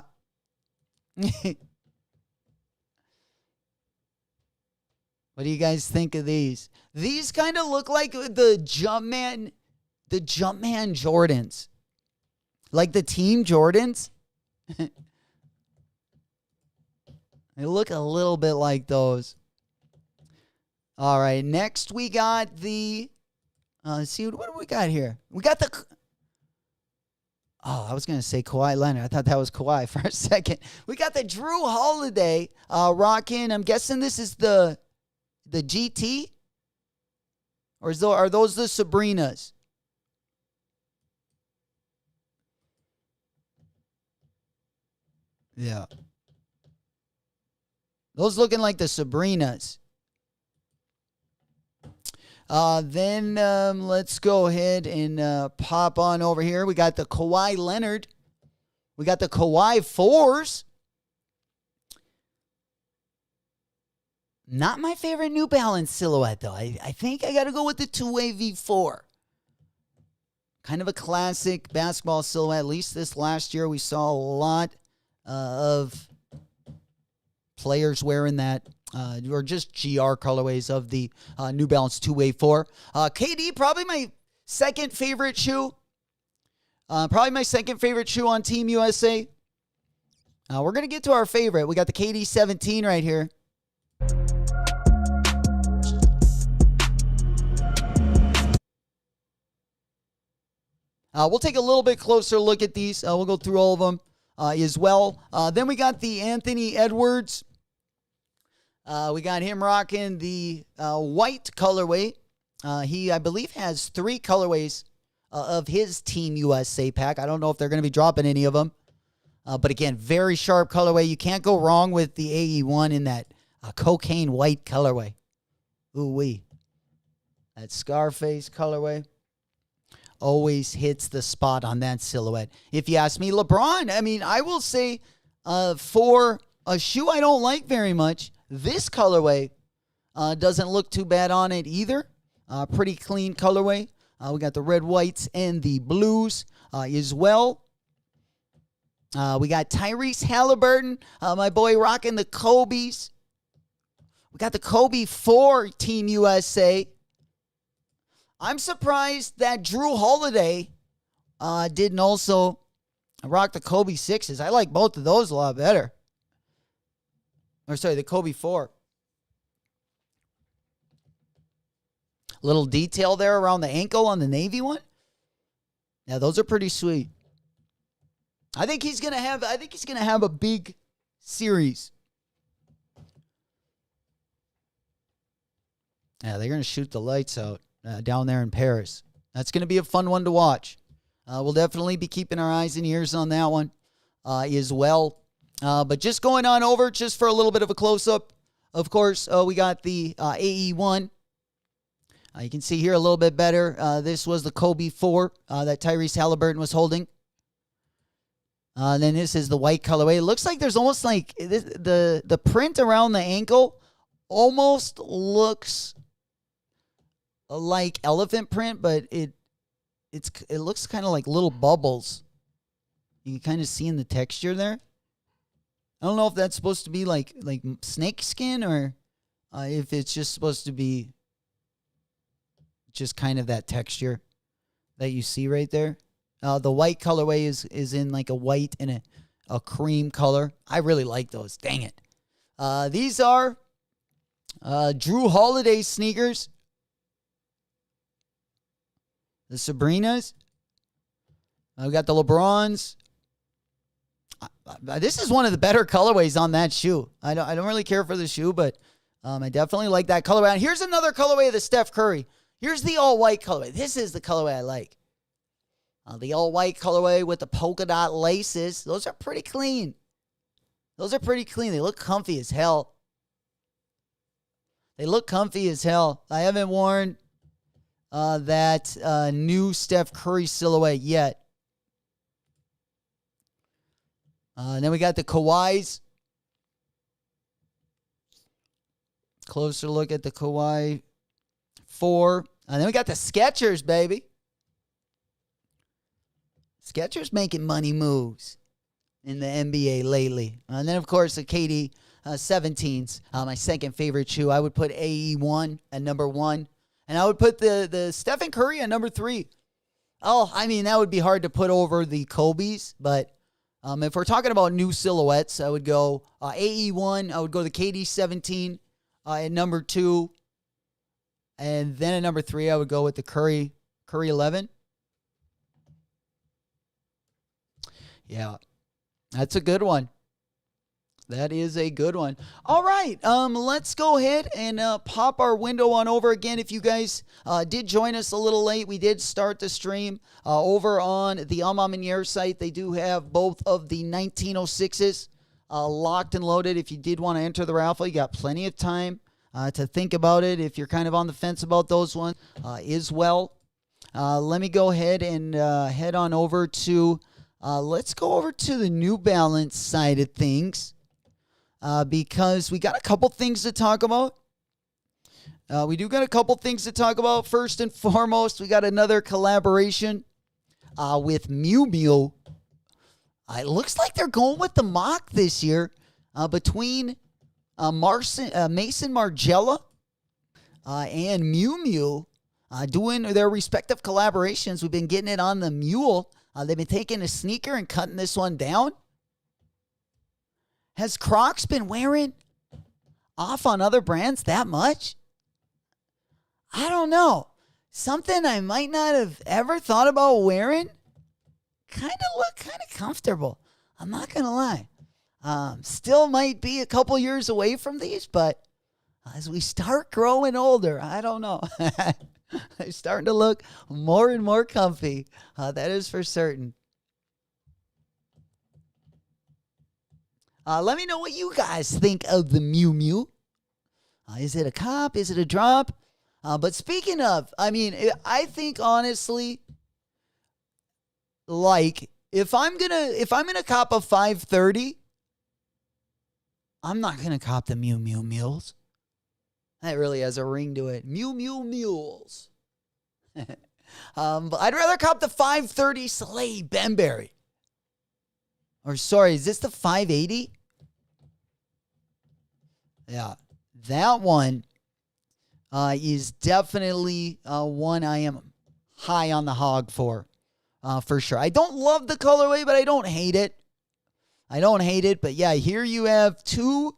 What do you guys think of these? These kind of look like the Jumpman Jordans. Like the Team Jordans. They look a little bit like those. All right, next we got the let's see, what do we got here? We got the I was going to say Kawhi Leonard. I thought that was Kawhi for a second. We got the Drew Holiday rocking. I'm guessing this is the GT? Or are those the Sabrinas? Yeah. Those looking like the Sabrinas. Then let's go ahead and pop on over here. We got the Kawhi Leonard. We got the Kawhi 4s. Not my favorite New Balance silhouette, though. I think I got to go with the two-way V4. Kind of a classic basketball silhouette. At least this last year, we saw a lot of players wearing that. Or just GR colorways of the New Balance 2A4. KD, probably my second favorite shoe. Probably my second favorite shoe on Team USA. We're going to get to our favorite. We got the KD 17 right here. We'll take a little bit closer look at these. We'll go through all of them as well. Then we got the Anthony Edwards. We got him rocking the white colorway. He, I believe, has 3 colorways of his Team USA pack. I don't know if they're going to be dropping any of them. But again, very sharp colorway. You can't go wrong with the AE1 in that cocaine white colorway. Ooh-wee. That Scarface colorway always hits the spot on that silhouette. If you ask me, LeBron, I mean, I will say for a shoe I don't like very much, this colorway doesn't look too bad on it either. Pretty clean colorway. We got the red, whites, and the blues as well. We got Tyrese Halliburton, my boy, rocking the Kobe's. We got the Kobe 4 Team USA. I'm surprised that Drew Holiday didn't also rock the Kobe 6s. I like both of those a lot better. Or sorry, the Kobe 4. Little detail there around the ankle on the Navy one. Yeah, those are pretty sweet. I think he's gonna have a big series. Yeah, they're gonna shoot the lights out down there in Paris. That's gonna be a fun one to watch. We'll definitely be keeping our eyes and ears on that one as well. But just going on over, just for a little bit of a close-up, of course, we got the AE1. You can see here a little bit better. This was the Kobe 4 that Tyrese Halliburton was holding. Then this is the white colorway. It looks like there's almost like the print around the ankle almost looks like elephant print, but it looks kind of like little bubbles. You can kind of see in the texture there. I don't know if that's supposed to be like snake skin or if it's just supposed to be just kind of that texture that you see right there. The white colorway is in like a white and a cream color. I really like those. Dang it. These are Drew Holiday sneakers. The Sabrinas. We got the LeBrons. This is one of the better colorways on that shoe. I don't really care for the shoe, but I definitely like that colorway. And here's another colorway of the Steph Curry. Here's the all-white colorway. This is the colorway I like. The all-white colorway with the polka dot laces. Those are pretty clean. They look comfy as hell. I haven't worn that new Steph Curry silhouette yet. And then we got the Kawhis. Closer look at the Kawhi 4. And then we got the Skechers, baby. Skechers making money moves. in the NBA lately. And then, of course, the KD 17s, my second favorite shoe. I would put AE1 at number 1. And I would put the Stephen Curry at number 3. Oh, I mean, that would be hard to put over the Kobe's. But if we're talking about new silhouettes, I would go AE1. I would go the KD 17 at number 2. And then at number 3, I would go with the Curry 11. Yeah, that's a good one. That is a good one. All right, let's go ahead and pop our window on over again. If you guys did join us a little late, we did start the stream over on the AMaManiere site. They do have both of the 1906s locked and loaded. If you did want to enter the raffle, you got plenty of time to think about it. If you're kind of on the fence about those ones as well. Let me go ahead and head on over to, let's go over to the New Balance side of things. Because we got a couple things to talk about. We do got a couple things to talk about. First and foremost, we got another collaboration with Miu Miu. It looks like they're going with the mock this year between Mason Margiela and Miu Miu doing their respective collaborations. We've been getting it on the mule. They've been taking a sneaker and cutting this one down. Has Crocs been wearing off on other brands that much? I don't know. Something I might not have ever thought about wearing. Kind of comfortable. I'm not going to lie. Still might be a couple years away from these, but as we start growing older, I don't know. They're starting to look more and more comfy. That is for certain. Let me know what you guys think of the Miu Miu. Is it a cop? Is it a drop? But speaking of, I mean, I think honestly, like if I'm gonna cop a 530, I'm not gonna cop the Miu Miu mules. That really has a ring to it. Miu Miu mules. But I'd rather cop the 530 Soleil Benberry. Or sorry, is this the 580? Yeah, that one is definitely one I am high on the hog for sure. I don't love the colorway, but I don't hate it. But yeah, here you have two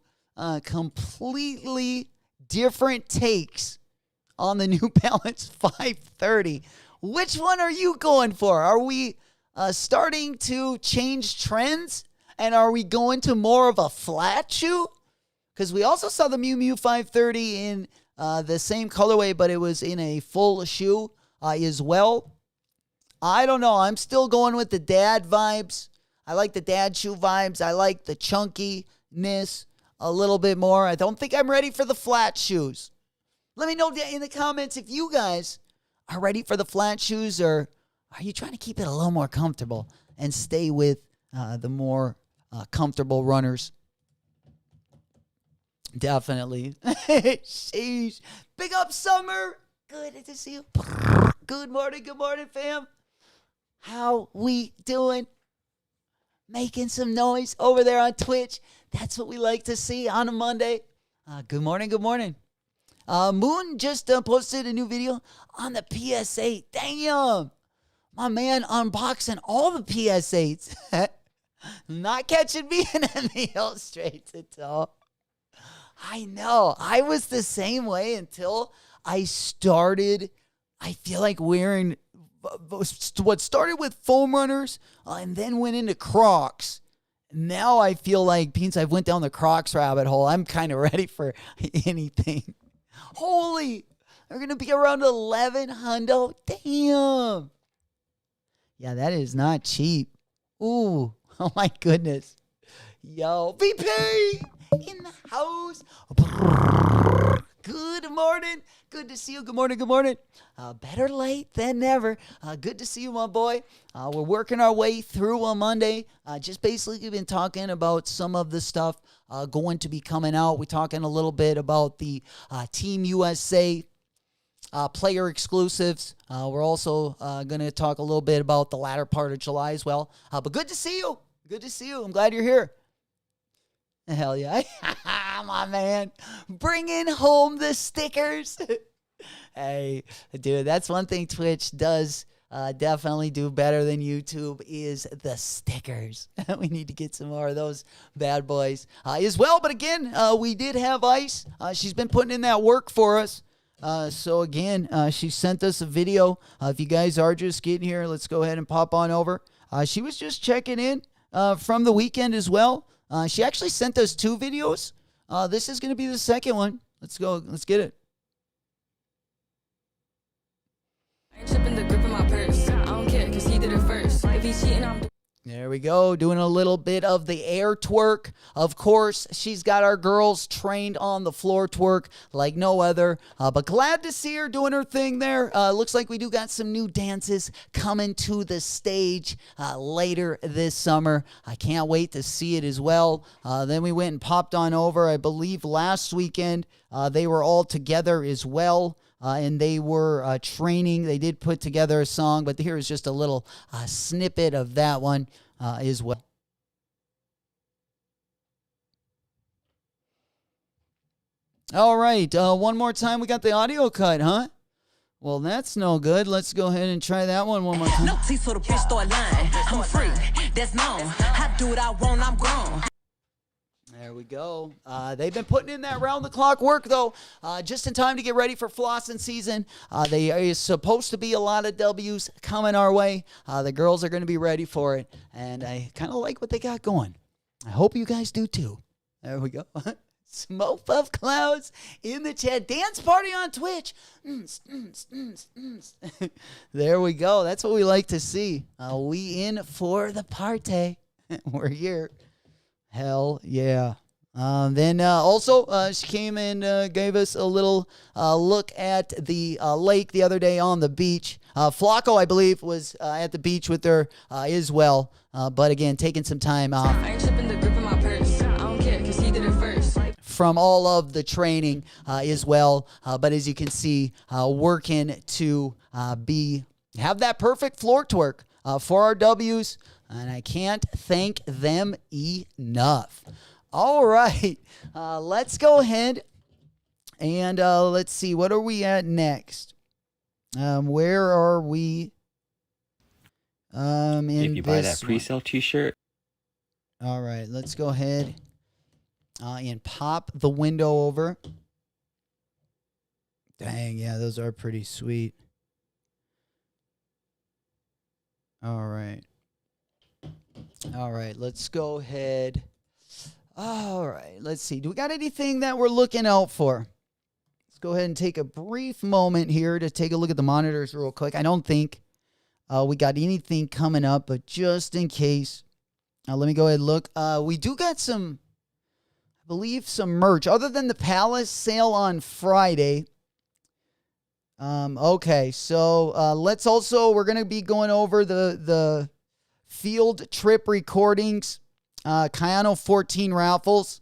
completely different takes on the New Balance 530. Which one are you going for? Are we starting to change trends? And are we going to more of a flat shoe? Because we also saw the Miu Miu 530 in the same colorway, but it was in a full shoe as well. I don't know. I'm still going with the dad vibes. I like the dad shoe vibes. I like the chunkiness a little bit more. I don't think I'm ready for the flat shoes. Let me know in the comments if you guys are ready for the flat shoes, or are you trying to keep it a little more comfortable and stay with the more comfortable runners? Definitely. Sheesh. Big up, Summer. Good to see you. Good morning, fam. How we doing? Making some noise over there on Twitch. That's what we like to see on a Monday. Good morning. Moon just posted a new video on the PS8. Damn. My man unboxing all the PS8s. Not catching me in the illustrated at all. I know. I was the same way until I started, I feel like, wearing what started with foam runners and then went into Crocs. Now I feel like, since I went down the Crocs rabbit hole, I'm kind of ready for anything. Holy, they're going to be around 1100. Damn. Yeah, that is not cheap. Ooh, oh my goodness. Yo, VP in the house. Good morning. Good to see you. Good morning. Better late than never. Good to see you, my boy. We're working our way through on Monday. Just basically been talking about some of the stuff going to be coming out. We're talking a little bit about the Team USA player exclusives. We're also going to talk a little bit about the latter part of July as well. But good to see you. Good to see you. I'm glad you're here. Hell yeah. My man. Bringing home the stickers. Hey, dude, that's one thing Twitch does definitely do better than YouTube is the stickers. We need to get some more of those bad boys as well. But again, we did have Ice. She's been putting in that work for us. So again, she sent us a video. If you guys are just getting here, let's go ahead and pop on over. She was just checking in from the weekend as well. She actually sent us 2 videos. This is going to be the second one. Let's go. Let's get it. There we go, doing a little bit of the air twerk. Of course, she's got our girls trained on the floor twerk like no other. But glad to see her doing her thing there. Looks like we do got some new dances coming to the stage later this summer. I can't wait to see it as well. Then we went and popped on over, I believe last weekend. They were all together as well. And they were training. They did put together a song, but here is just a little snippet of that one as well. All right, one more time. We got the audio cut, huh? Well, that's no good. Let's go ahead and try that one more time. No teeth, so the bitch start lying. I'm free, that's known. I do what I want, I'm grown. There we go. They've been putting in that round-the-clock work, though, just in time to get ready for flossing season. There is supposed to be a lot of W's coming our way. The girls are going to be ready for it, and I kind of like what they got going. I hope you guys do, too. There we go. Smoke Puff Clouds in the chat. Dance party on Twitch. There we go. That's what we like to see. We in for the party. We're here. Hell yeah. Then also she came and gave us a little look at the lake the other day on the beach. Flacco, I believe, was at the beach with her as well. But again, taking some time off from all of the training as well. But as you can see, working to have that perfect floor twerk for our W's. And I can't thank them enough. All right. Let's go ahead and let's see. What are we at next? Where are we? If you buy that pre-sale t-shirt. All right. Let's go ahead and pop the window over. Dang, yeah, those are pretty sweet. All right. All right, let's go ahead. All right, let's see. Do we got anything that we're looking out for? Let's go ahead and take a brief moment here to take a look at the monitors real quick. I don't think we got anything coming up, but just in case, let me go ahead and look. We do got some, I believe, some merch. Other than the Palace sale on Friday. Okay, so let's also, we're going to be going over the field trip recordings, Kayano 14 raffles.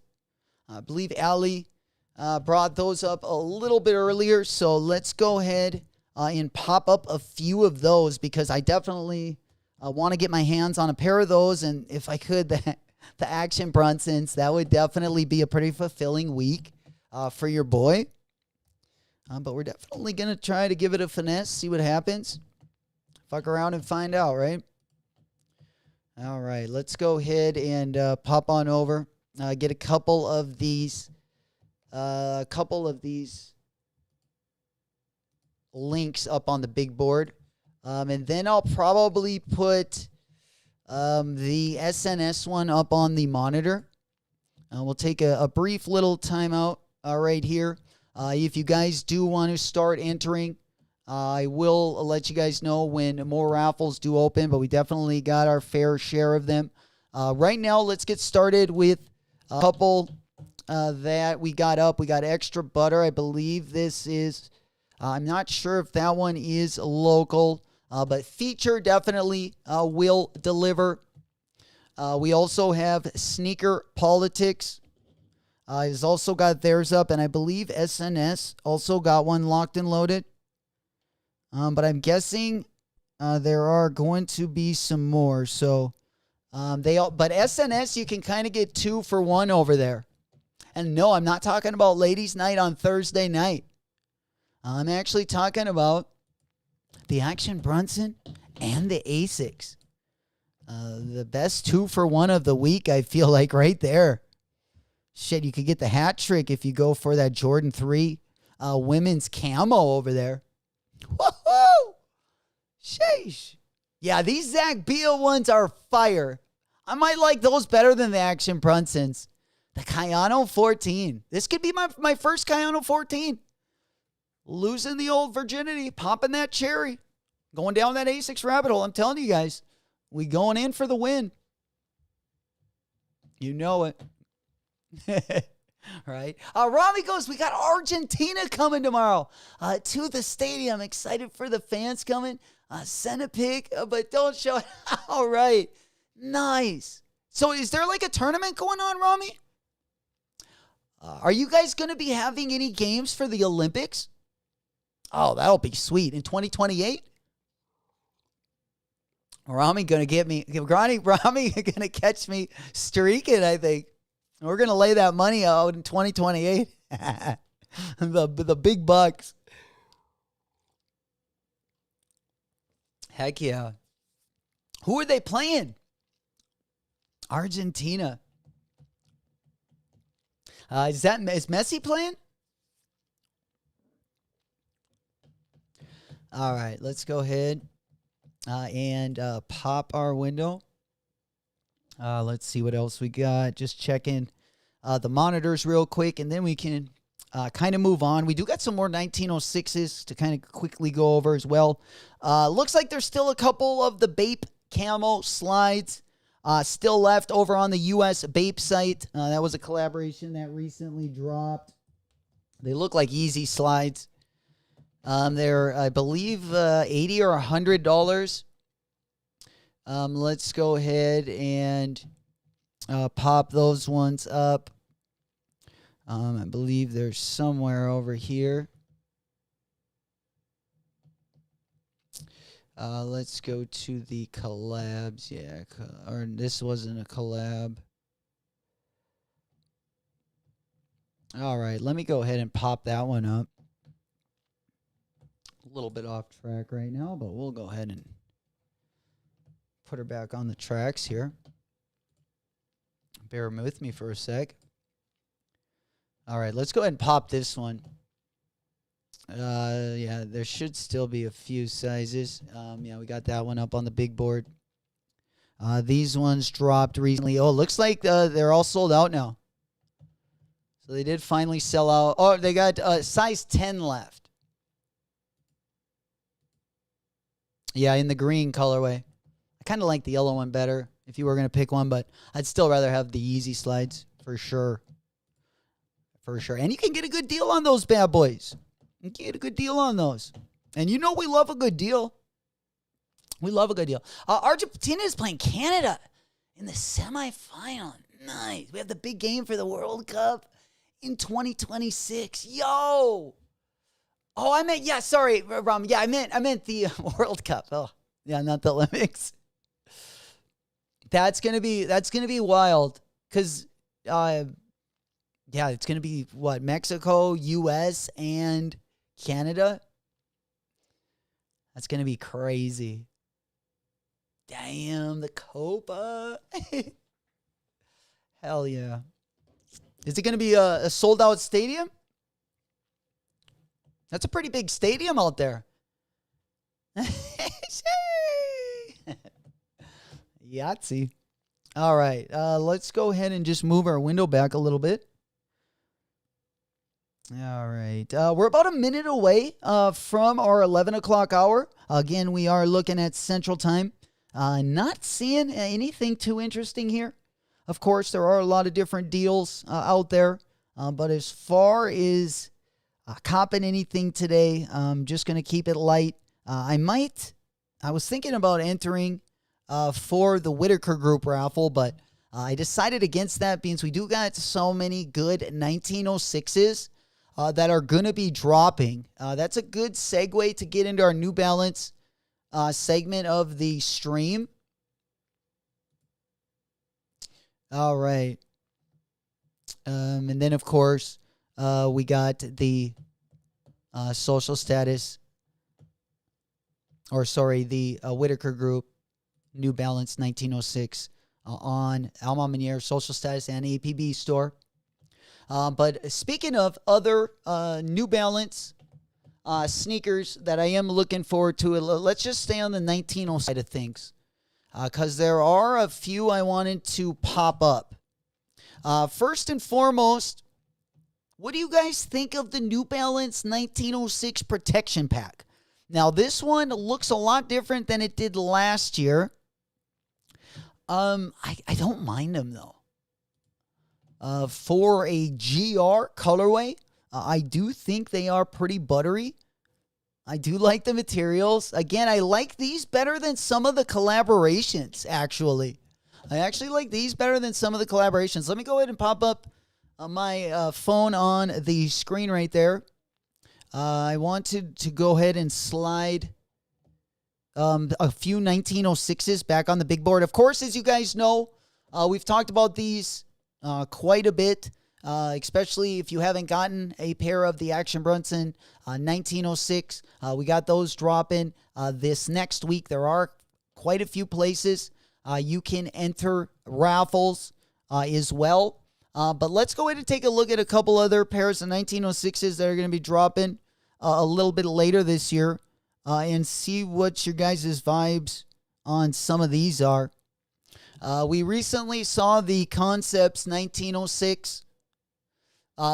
I believe Ali brought those up a little bit earlier, so let's go ahead and pop up a few of those because I definitely want to get my hands on a pair of those, and if I could, the Action Brunsons, that would definitely be a pretty fulfilling week for your boy. But we're definitely going to try to give it a finesse, see what happens. Fuck around and find out, right? All right, let's go ahead and pop on over. Get a couple of these links up on the big board. And then I'll probably put the SNS one up on the monitor. We'll take a brief little timeout right here. If you guys do want to start entering, I will let you guys know when more raffles do open, but we definitely got our fair share of them. Right now, let's get started with a couple that we got up. We got Extra Butter. I believe this is, I'm not sure if that one is local, but Feature definitely will deliver. We also have Sneaker Politics. He's also got theirs up, and I believe SNS also got one locked and loaded. But I'm guessing there are going to be some more. So But SNS, you can kind of get 2 for 1 over there. And no, I'm not talking about ladies' night on Thursday night. I'm actually talking about the Action Bronson and the Asics. The best 2 for 1 of the week, I feel like, right there. Shit, you could get the hat trick if you go for that Jordan 3 women's camo over there. Woohoo! Sheesh. Yeah, these Zach Beal ones are fire. I might like those better than the Action Brunsons. The Cayano 14. This could be my first Cayano 14. Losing the old virginity, popping that cherry, going down that Asics rabbit hole. I'm telling you guys, we going in for the win. You know it. Right? Rami goes, we got Argentina coming tomorrow to the stadium. Excited for the fans coming. Send a pic, but don't show it. All right. Nice. So is there like a tournament going on, Rami? Are you guys going to be having any games for the Olympics? Oh, that'll be sweet. In 2028? Rami going to get me. Rami going to catch me streaking, I think. We're going to lay that money out in 2028. the big bucks. Heck yeah. Who are they playing? Argentina. Is Messi playing? All right, let's go ahead and pop our window. Let's see what else we got. Just checking the monitors real quick, and then we can kind of move on. We do got some more 1906s to kind of quickly go over as well. Looks like there's still a couple of the Bape camo slides still left over on the US Bape site. That was a collaboration that recently dropped. They look like easy slides. They're, I believe, $80 or $100. Let's go ahead and pop those ones up. I believe they're somewhere over here. Let's go to the collabs. Yeah, or this wasn't a collab. All right, let me go ahead and pop that one up. A little bit off track right now, but we'll go ahead and put her back on the tracks here. Bear with me for a sec. All right, let's go ahead and pop this one. Yeah, there should still be a few sizes. Yeah, we got that one up on the big board. These ones dropped recently. Oh, looks like they're all sold out now. So they did finally sell out. Oh, they got size 10 left. Yeah, in the green colorway. I kind of like the yellow one better if you were going to pick one, but I'd still rather have the easy slides for sure. For sure. And you can get a good deal on those bad boys. You can get a good deal on those. And you know we love a good deal. We love a good deal. Argentina is playing Canada in the semifinal. Nice. We have the big game for the World Cup in 2026. Yo. Oh, I meant, yeah, sorry, Ram. Yeah, I meant the World Cup. Oh, yeah, not the Olympics. That's gonna be wild. Cause yeah, it's gonna be what, Mexico, US, and Canada. That's gonna be crazy. Damn, the Copa. Hell yeah. Is it gonna be a sold out stadium? That's a pretty big stadium out there. Yahtzee. All right. Let's go ahead and just move our window back a little bit. All right. We're about a minute away from our 11 o'clock hour. Again, we are looking at Central Time. Not seeing anything too interesting here. Of course, there are a lot of different deals out there. But as far as copping anything today, I'm just going to keep it light. I was thinking about entering for the TheWhitakerGrp raffle, but I decided against that because we do got so many good 1906s that are going to be dropping. That's a good segue to get into our New Balance segment of the stream. All right. And then, of course, we got the social status, or sorry, the Whitaker Group New Balance 1906 on AMaManiere, social status, and APB store. But speaking of other New Balance sneakers that I am looking forward to, let's just stay on the 1906 side of things, because there are a few I wanted to pop up. First and foremost, what do you guys think of the New Balance 1906 Protection Pack? Now, this one looks a lot different than it did last year. I don't mind them, though. For a GR colorway, I do think they are pretty buttery. I do like the materials. Again, I like these better than some of the collaborations, actually. I actually like these better than some of the collaborations. Let me go ahead and pop up my phone on the screen right there. I wanted to go ahead and slide a few 1906s back on the big board. Of course, as you guys know, we've talked about these quite a bit, especially if you haven't gotten a pair of the Action Bronson 1906. We got those dropping this next week. There are quite a few places you can enter raffles as well. But let's go ahead and take a look at a couple other pairs of 1906s that are going to be dropping a little bit later this year and see what your guys' vibes on some of these are. We recently saw the Concepts 1906.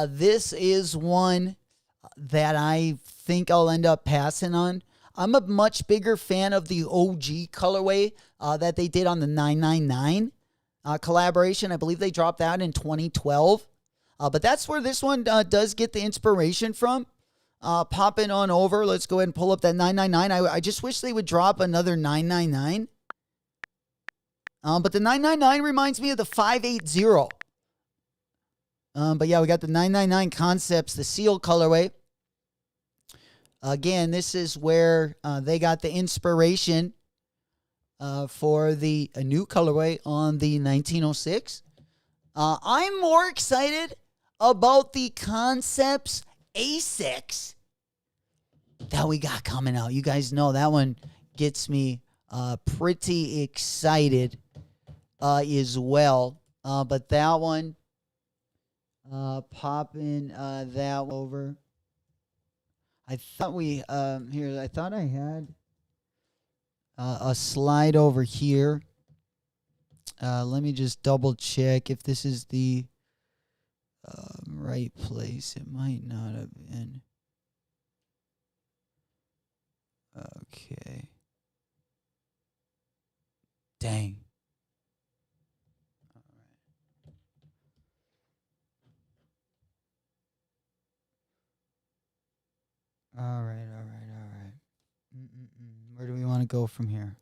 This is one that I think I'll end up passing on. I'm a much bigger fan of the OG colorway that they did on the 999 collaboration. I believe they dropped that in 2012. But that's where this one does get the inspiration from. Popping on over, let's go ahead and pull up that 999. I just wish they would drop another 999. But the 999 reminds me of the 580. But yeah, we got the 999 Concepts, the seal colorway. Again, this is where they got the inspiration for the new colorway on the 1906. I'm more excited about the Concepts A6 that we got coming out. You guys know that one gets me pretty excited as well. But that one, popping that over. I thought I thought I had a slide over here. Let me just double check if this is the right place. It might not have been. Okay. Dang. All right. Where do we want to go from here?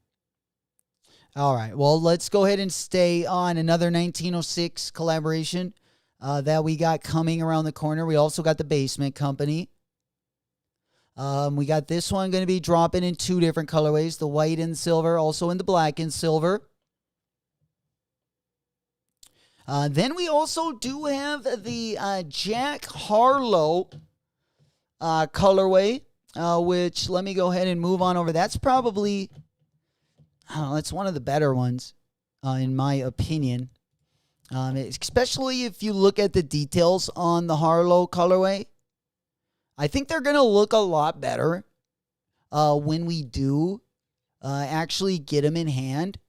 All right. Well, let's go ahead and stay on another 1906 collaboration that we got coming around the corner. We also got the Basement Company. We got this one going to be dropping in two different colorways, the white and silver, also in the black and silver. Then we also do have the Jack Harlow colorway, which let me go ahead and move on over. That's probably, that's one of the better ones, in my opinion. Especially if you look at the details on the Harlow colorway. I think they're going to look a lot better when we do actually get them in hand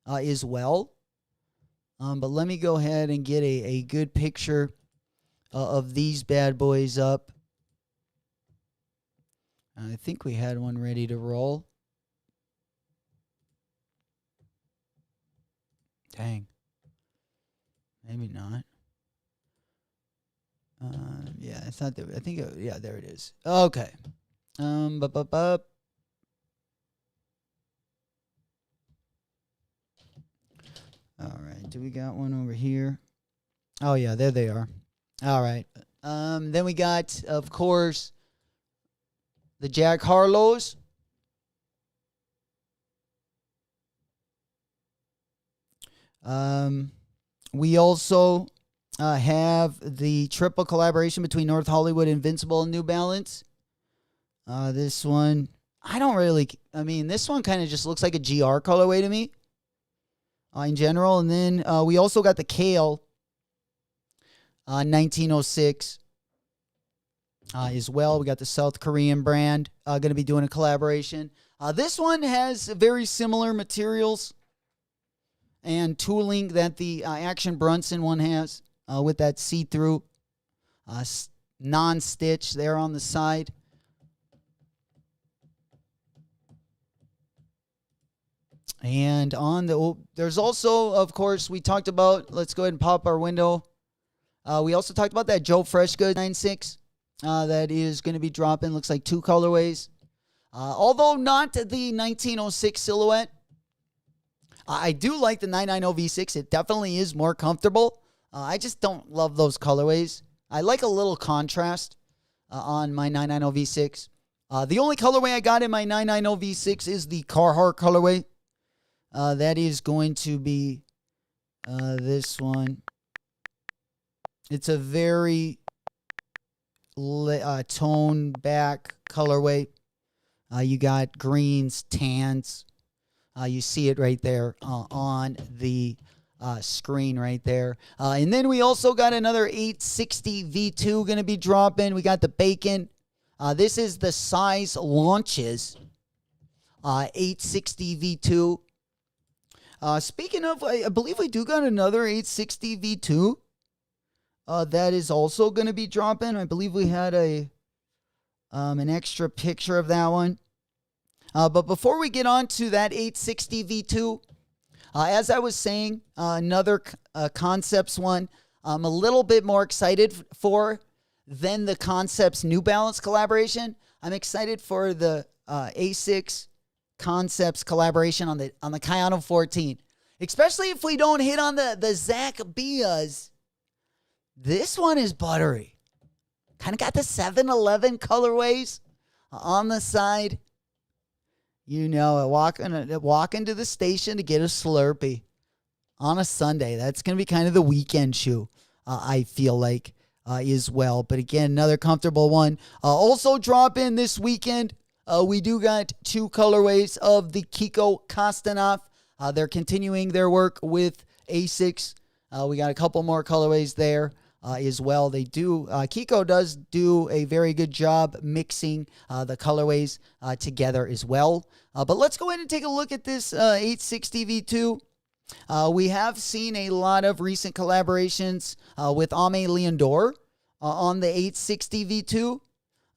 as well. But let me go ahead and get a good picture of these bad boys up. I think we had one ready to roll. Dang. Maybe not. Yeah, I thought that. I think. Yeah, there it is. Okay. All right. Do we got one over here? Oh yeah, there they are. All right. Then we got, of course, the Jack Harlows. We also have the triple collaboration between North Hollywood, Invincible, and New Balance. This one, this one kind of just looks like a GR colorway to me in general. And then we also got the Kale 1906 as well. We got the South Korean brand going to be doing a collaboration. This one has very similar materials and tooling that the Action Brunson one has with that see-through non-stitch there on the side. And there's also, of course, we talked about, let's go ahead and pop our window. We also talked about that Joe Freshgood 96 that is going to be dropping. Looks like 2 colorways. Although not the 1906 silhouette. I do like the 990 V6. It definitely is more comfortable. I just don't love those colorways. I like a little contrast on my 990 V6. The only colorway I got in my 990 V6 is the Carhartt colorway. That is going to be this one. It's a very toned back colorway. You got greens, tans. You see it right there on the screen right there. And then we also got another 860 V2 going to be dropping. We got the Bacon. This is the size launches 860 V2. Speaking of, I believe we do got another 860 V2 that is also going to be dropping. I believe we had an extra picture of that one. But before we get on to that 860 V2, as I was saying, another Concepts one I'm a little bit more excited for than the Concepts New Balance collaboration. I'm excited for the ASICS Concepts collaboration on the Kayano 14. Especially if we don't hit on the Zach Bias. This one is buttery. Kind of got the 7-Eleven colorways on the side. You know, walk into the station to get a Slurpee on a Sunday. That's going to be kind of the weekend shoe, I feel like, as well. But again, another comfortable one. Also drop in this weekend. We do got 2 colorways of the Kiko Kostanov. They're continuing their work with ASICS. We got a couple more colorways there as well. They do. Kiko does do a very good job mixing the colorways together as well. But let's go ahead and take a look at this 860 V2. We have seen a lot of recent collaborations with AMaManiere on the 860 V2.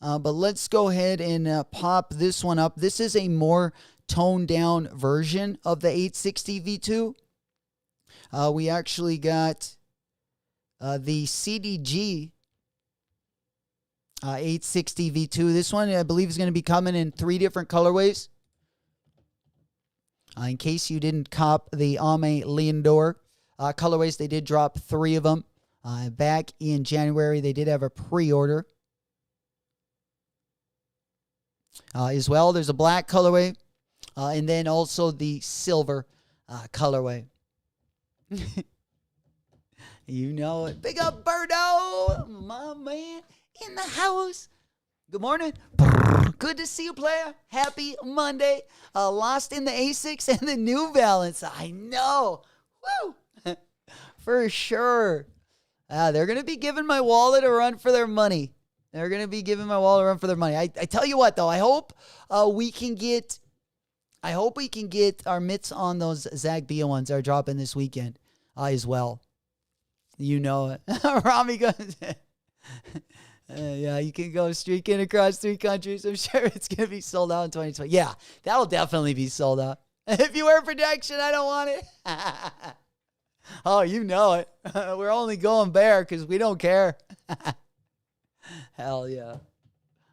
But let's go ahead and pop this one up. This is a more toned down version of the 860 V2. We actually got the CDG 860 V2. This one, I believe, is going to be coming in 3 different colorways. In case you didn't cop the AMaManiere colorways, they did drop 3 of them. Back in January, they did have a pre-order. As well, there's a black colorway. And then also the silver colorway. You know it. Big up, Birdo, my man in the house. Good morning. Good to see you, player. Happy Monday. Lost in the ASICS and the New Balance. I know. Woo. For sure. They're going to be giving my wallet a run for their money. They're going to be giving my wallet a run for their money. I tell you what, though. I hope we can get our mitts on those Zach Bia ones that are dropping this weekend as well. You know it. Rami goes, yeah, you can go streaking across 3 countries. I'm sure it's going to be sold out in 2020. Yeah, that'll definitely be sold out. If you wear protection, I don't want it. Oh, you know it. We're only going bare because we don't care. Hell yeah.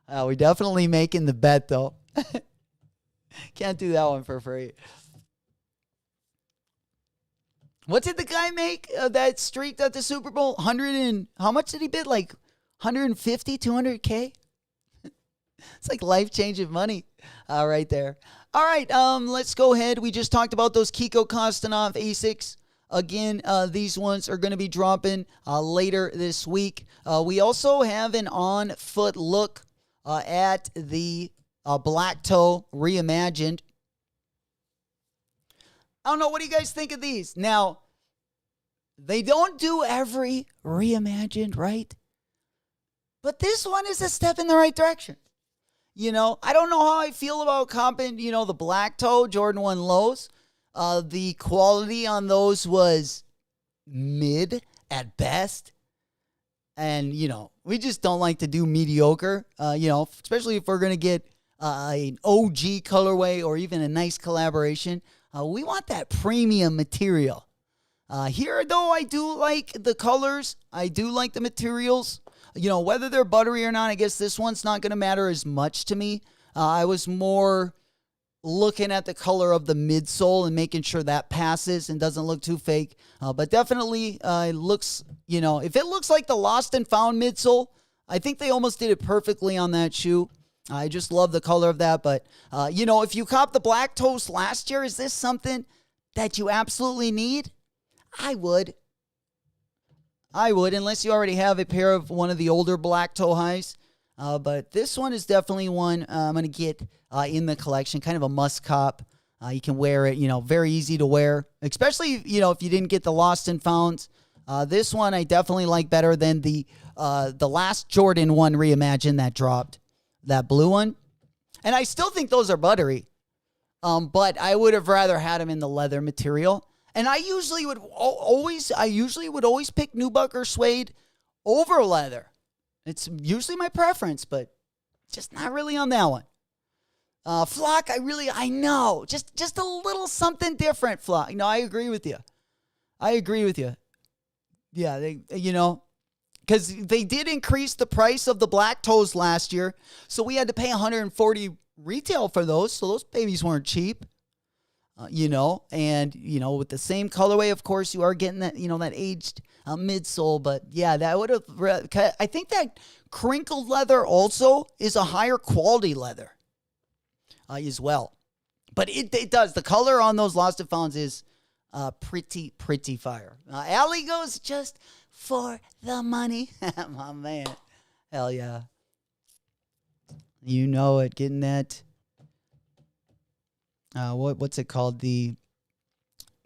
We're definitely making the bet, though. Can't do that one for free. What did the guy make that streaked at the Super Bowl? 100 and how much did he bid? Like 150, 200K? It's like life-changing money right there. All right, let's go ahead. We just talked about those Kiko Kostanov ASICs. Again, these ones are going to be dropping later this week. We also have an on-foot look at the Black Toe Reimagined. I don't know. What do you guys think of these? Now, they don't do every Reimagined, right? But this one is a step in the right direction. You know, I don't know how I feel about comping, you know, the Black Toe Jordan 1 lows. The quality on those was mid at best. And, you know, we just don't like to do mediocre, you know, especially if we're going to get an OG colorway or even a nice collaboration. We want that premium material. Here, though, I do like the colors. I do like the materials. You know, whether they're buttery or not, I guess this one's not going to matter as much to me. I was more looking at the color of the midsole and making sure that passes and doesn't look too fake. But definitely it looks, you know, if it looks like the Lost and Found midsole, I think they almost did it perfectly on that shoe. I just love the color of that. But, you know, if you copped the Black Toes last year, is this something that you absolutely need? I would, unless you already have a pair of one of the older Black Toe highs. But this one is definitely one I'm going to get in the collection, kind of a must cop. You can wear it, you know, very easy to wear, especially, you know, if you didn't get the Lost and Founds. This one I definitely like better than the last Jordan 1 Reimagined that dropped, that blue one. And I still think those are buttery, but I would have rather had them in the leather material. And I usually would always pick nubuck suede over leather. It's usually my preference, but just not really on that one. Flock, I know. Just a little something different, Flock. No, I agree with you. Yeah, they, you know, because they did increase the price of the Black Toes last year, so we had to pay $140 retail for those, so those babies weren't cheap. You know, and, you know, with the same colorway, of course, you are getting that, you know, that aged midsole. But yeah, that would have, I think that crinkled leather also is a higher quality leather as well. But it does. The color on those Lost and Founds is pretty fire. Allie goes just for the money. My man. Hell yeah. You know it. Getting that. What's it called? The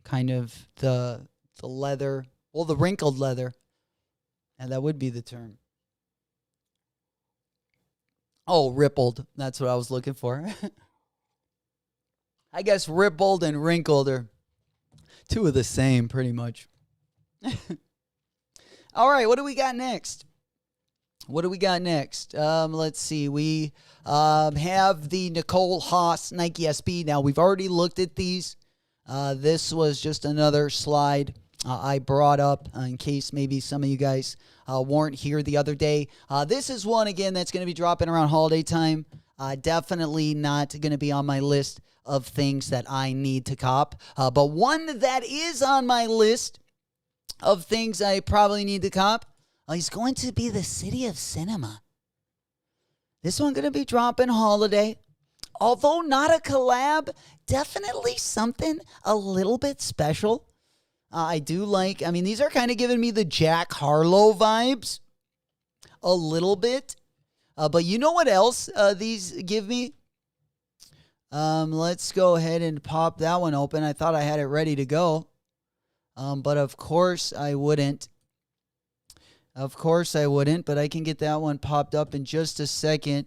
kind of the leather, well, the wrinkled leather, and that would be the term. Oh, rippled. That's what I was looking for. I guess rippled and wrinkled are two of the same, pretty much. All right, what do we got next? Let's see. We have the Nicole Haas Nike SB. Now, we've already looked at these. This was just another slide I brought up in case maybe some of you guys weren't here the other day. This is one, again, that's going to be dropping around holiday time. Definitely not going to be on my list of things that I need to cop. But one that is on my list of things I probably need to cop is going to be the City of Cinema. This one going to be dropping holiday. Although not a collab, definitely something a little bit special. I do like, I mean, these are kind of giving me the Jack Harlow vibes a little bit. But you know what else these give me? Let's go ahead and pop that one open. I thought I had it ready to go. But of course I wouldn't. But I can get that one popped up in just a second.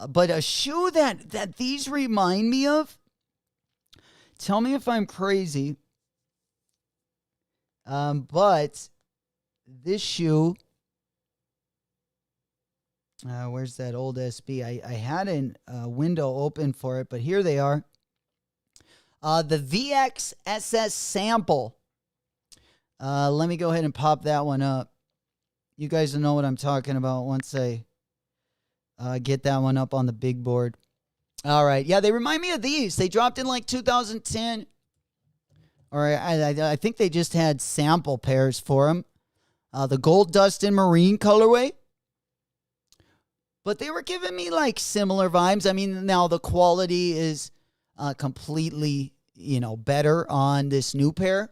But a shoe that these remind me of, tell me if I'm crazy, but this shoe, where's that old SB? I had a window open for it, but here they are. The VXSS sample. Let me go ahead and pop that one up. You guys will know what I'm talking about once I get that one up on the big board. All right. Yeah, they remind me of these. They dropped in like 2010. Or I think they just had sample pairs for them. The Gold Dust and Marine colorway. But they were giving me like similar vibes. I mean, now the quality is completely, better on this new pair.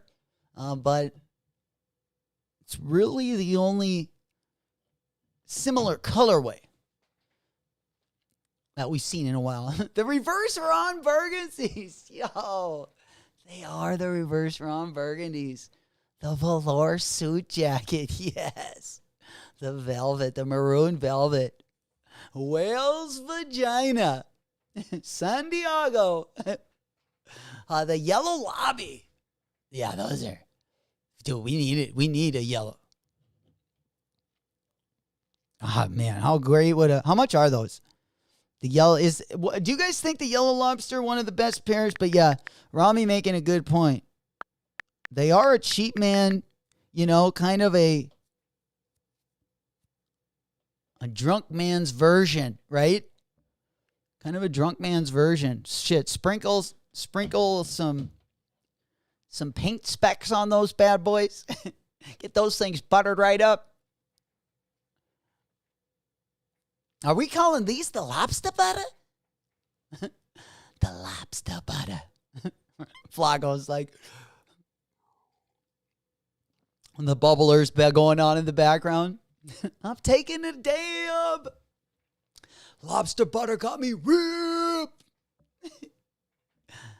but it's really the only similar colorway that we've seen in a while. The reverse Ron Burgundies. Yo, they are the reverse Ron Burgundies. The velour suit jacket. Yes. The velvet, the maroon velvet. Whale's vagina. San Diego. The yellow lobby. Yeah, those are. Dude, we need it. We need a yellow. Oh, man. How great would how much are those? The yellow is. Do you guys think the yellow lobster one of the best pairs? But yeah, Rami making a good point. They are a cheap man, you know, kind of a drunk man's version, right? Kind of a drunk man's version. Shit, sprinkle some paint specks on those bad boys. Get those things buttered right up. Are we calling these the lobster butter? The lobster butter. Flago's like, and the bubblers going on in the background. I'm taking a dab. Lobster butter got me ripped.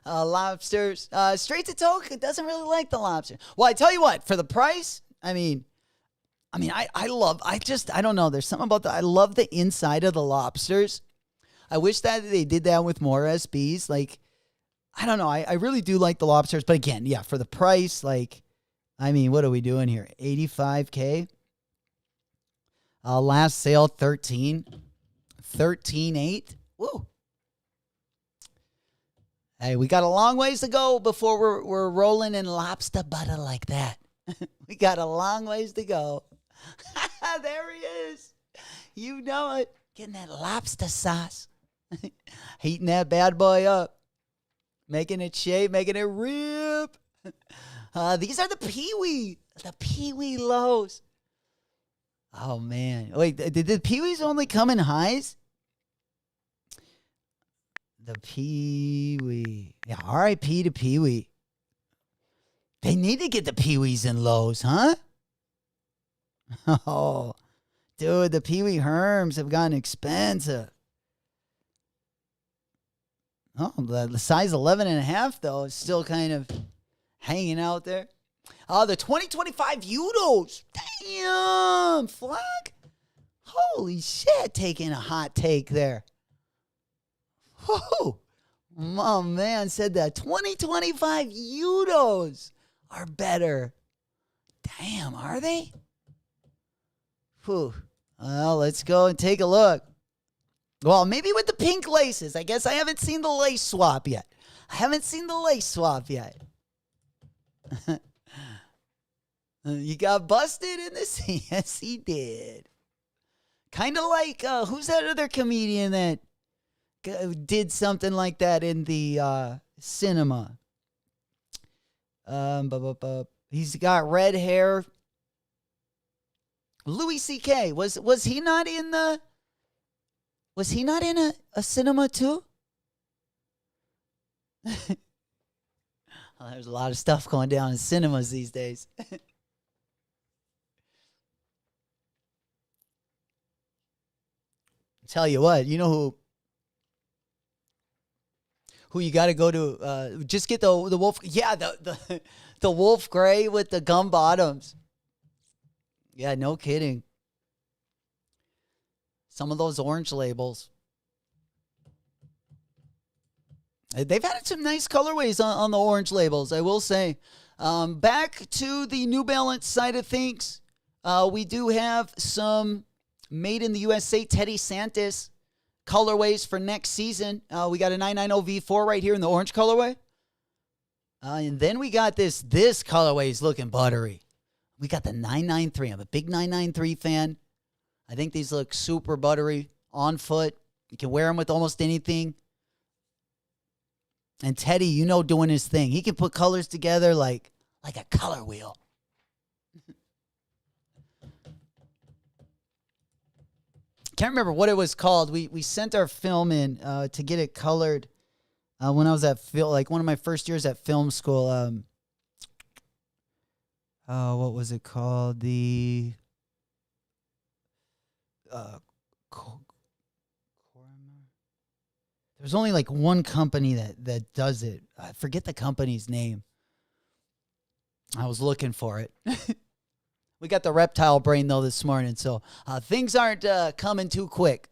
Lobsters. Straight to Toke doesn't really like the lobster. Well, I tell you what, for the price, I don't know. There's something about I love the inside of the lobsters. I wish that they did that with more SBs. Like, I don't know. I really do like the lobsters. But again, yeah, for the price, like, what are we doing here? $85K. Last sale, 13.8. Woo. Hey, we got a long ways to go before we're rolling in lobster butter like that. We got a long ways to go. There he is. You know it. Getting that lobster sauce. Heating that bad boy up. Making it shake, making it rip. These are the Pee-wee. The Pee-wee lows. Oh, man. Wait, did the Pee-wees only come in highs? The Pee-wee. Yeah, R.I.P. to Pee-wee. They need to get the Pee-wees in lows, huh? Oh, dude, the Pee-wee Herms have gotten expensive. Oh, the size 11.5, though, is still kind of hanging out there. The 2025 Udos. Damn, Flag. Holy shit, taking a hot take there. Whoa. My man said that 2025 Udos are better. Damn, are they? Whew. Well, let's go and take a look. Well, maybe with the pink laces. I guess I haven't seen the lace swap yet. You got busted in this? Yes, he did. Kind of like, who's that other comedian that did something like that in the cinema? He's got red hair. Louis C.K. Was he not in the? Was he not in a cinema too? Well, there's a lot of stuff going down in cinemas these days. Tell you what, you know who you got to go to? Just get the wolf. Yeah, the wolf gray with the gum bottoms. Yeah, no kidding. Some of those orange labels. They've had some nice colorways on the orange labels, I will say. Back to the New Balance side of things. We do have some made in the USA Teddy Santis colorways for next season. We got a 990 V4 right here in the orange colorway. And then we got this colorway is looking buttery. We got the 993. I'm a big 993 fan. I think these look super buttery on foot. You can wear them with almost anything. And Teddy, you know, doing his thing. He can put colors together like a color wheel. Can't remember what it was called. We sent our film in to get it colored when I was at one of my first years at film school. what was it called? The there's only like one company that does it. I forget the company's name. I was looking for it. We got the reptile brain though this morning, so things aren't coming too quick.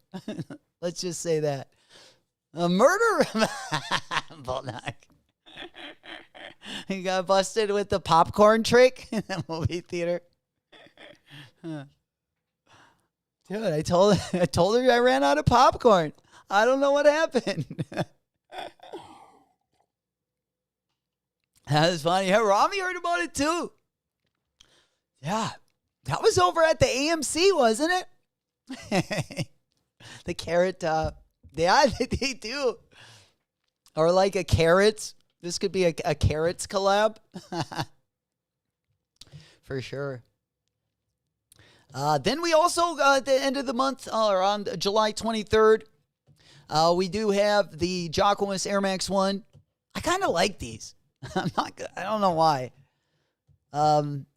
Let's just say that. A murder Volnak. He got busted with the popcorn trick in the movie theater. Dude, I told her I ran out of popcorn. I don't know what happened. That was funny. Yeah, Rami heard about it too. Yeah, that was over at the AMC, wasn't it? The Carrot Top. Yeah, they do. Or like a Carrots. This could be a Carrots collab. For sure. Then we also, at the end of the month, or on July 23rd, we do have the Jockomus Air Max 1. I kind of like these. I don't know why.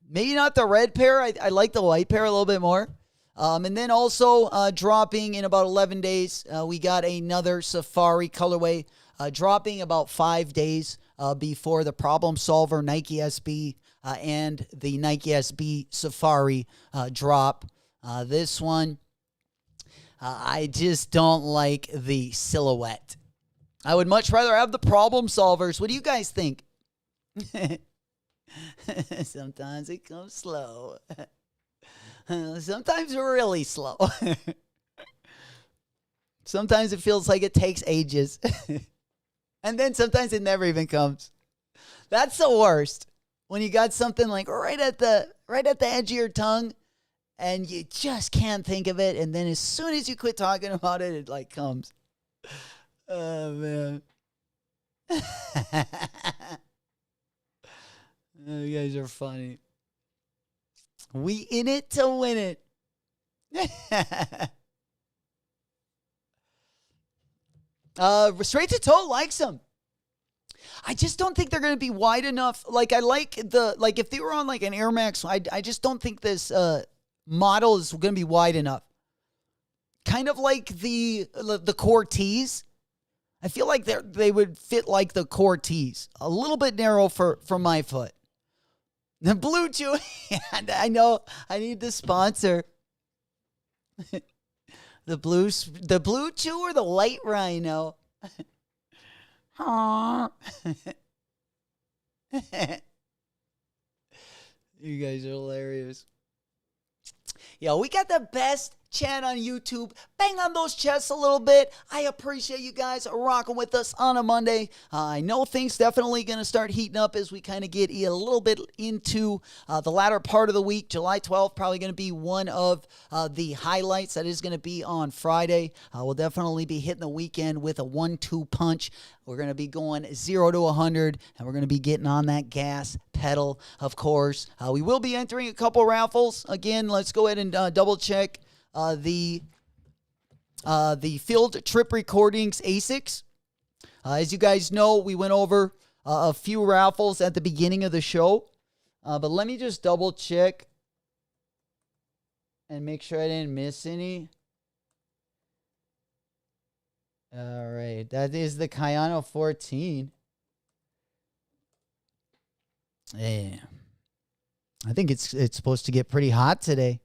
Maybe not the red pair. I like the white pair a little bit more. And then also dropping in about 11 days, we got another Safari colorway dropping about 5 days before the Problem Solver Nike SB and the Nike SB Safari drop. This one, I just don't like the silhouette. I would much rather have the Problem Solvers. What do you guys think? Sometimes it comes slow. Sometimes really slow. Sometimes it feels like it takes ages. And then sometimes it never even comes. That's the worst. When you got something like right at the edge of your tongue and you just can't think of it, and then as soon as you quit talking about it, it like comes. Oh man. Oh, you guys are funny. We in it to win it. Straight to Toe likes them. I just don't think they're going to be wide enough. Like, I like if they were on like an Air Max, I just don't think this model is going to be wide enough. Kind of like the Core Tees. I feel like they would fit like the Core Tees. A little bit narrow for my foot. The Blue Chew, I know I need the sponsor. The blue Chew or the White Rhino? You guys are hilarious. Yo, we got the best chat on YouTube. Bang on those chests a little bit. I appreciate you guys rocking with us on a Monday. I know things definitely going to start heating up as we kind of get a little bit into the latter part of the week. July 12th probably going to be one of the highlights. That is going to be on Friday. We'll definitely be hitting the weekend with a 1-2 punch. We're going to be going 0 to 100, and we're going to be getting on that gas pedal, of course. We will be entering a couple raffles. Again, let's go ahead and double check the Field Trip Recordings ASICs. As you guys know, we went over a few raffles at the beginning of the show. But let me just double check and make sure I didn't miss any. All right, that is the Kayano 14. Yeah. I think it's supposed to get pretty hot today.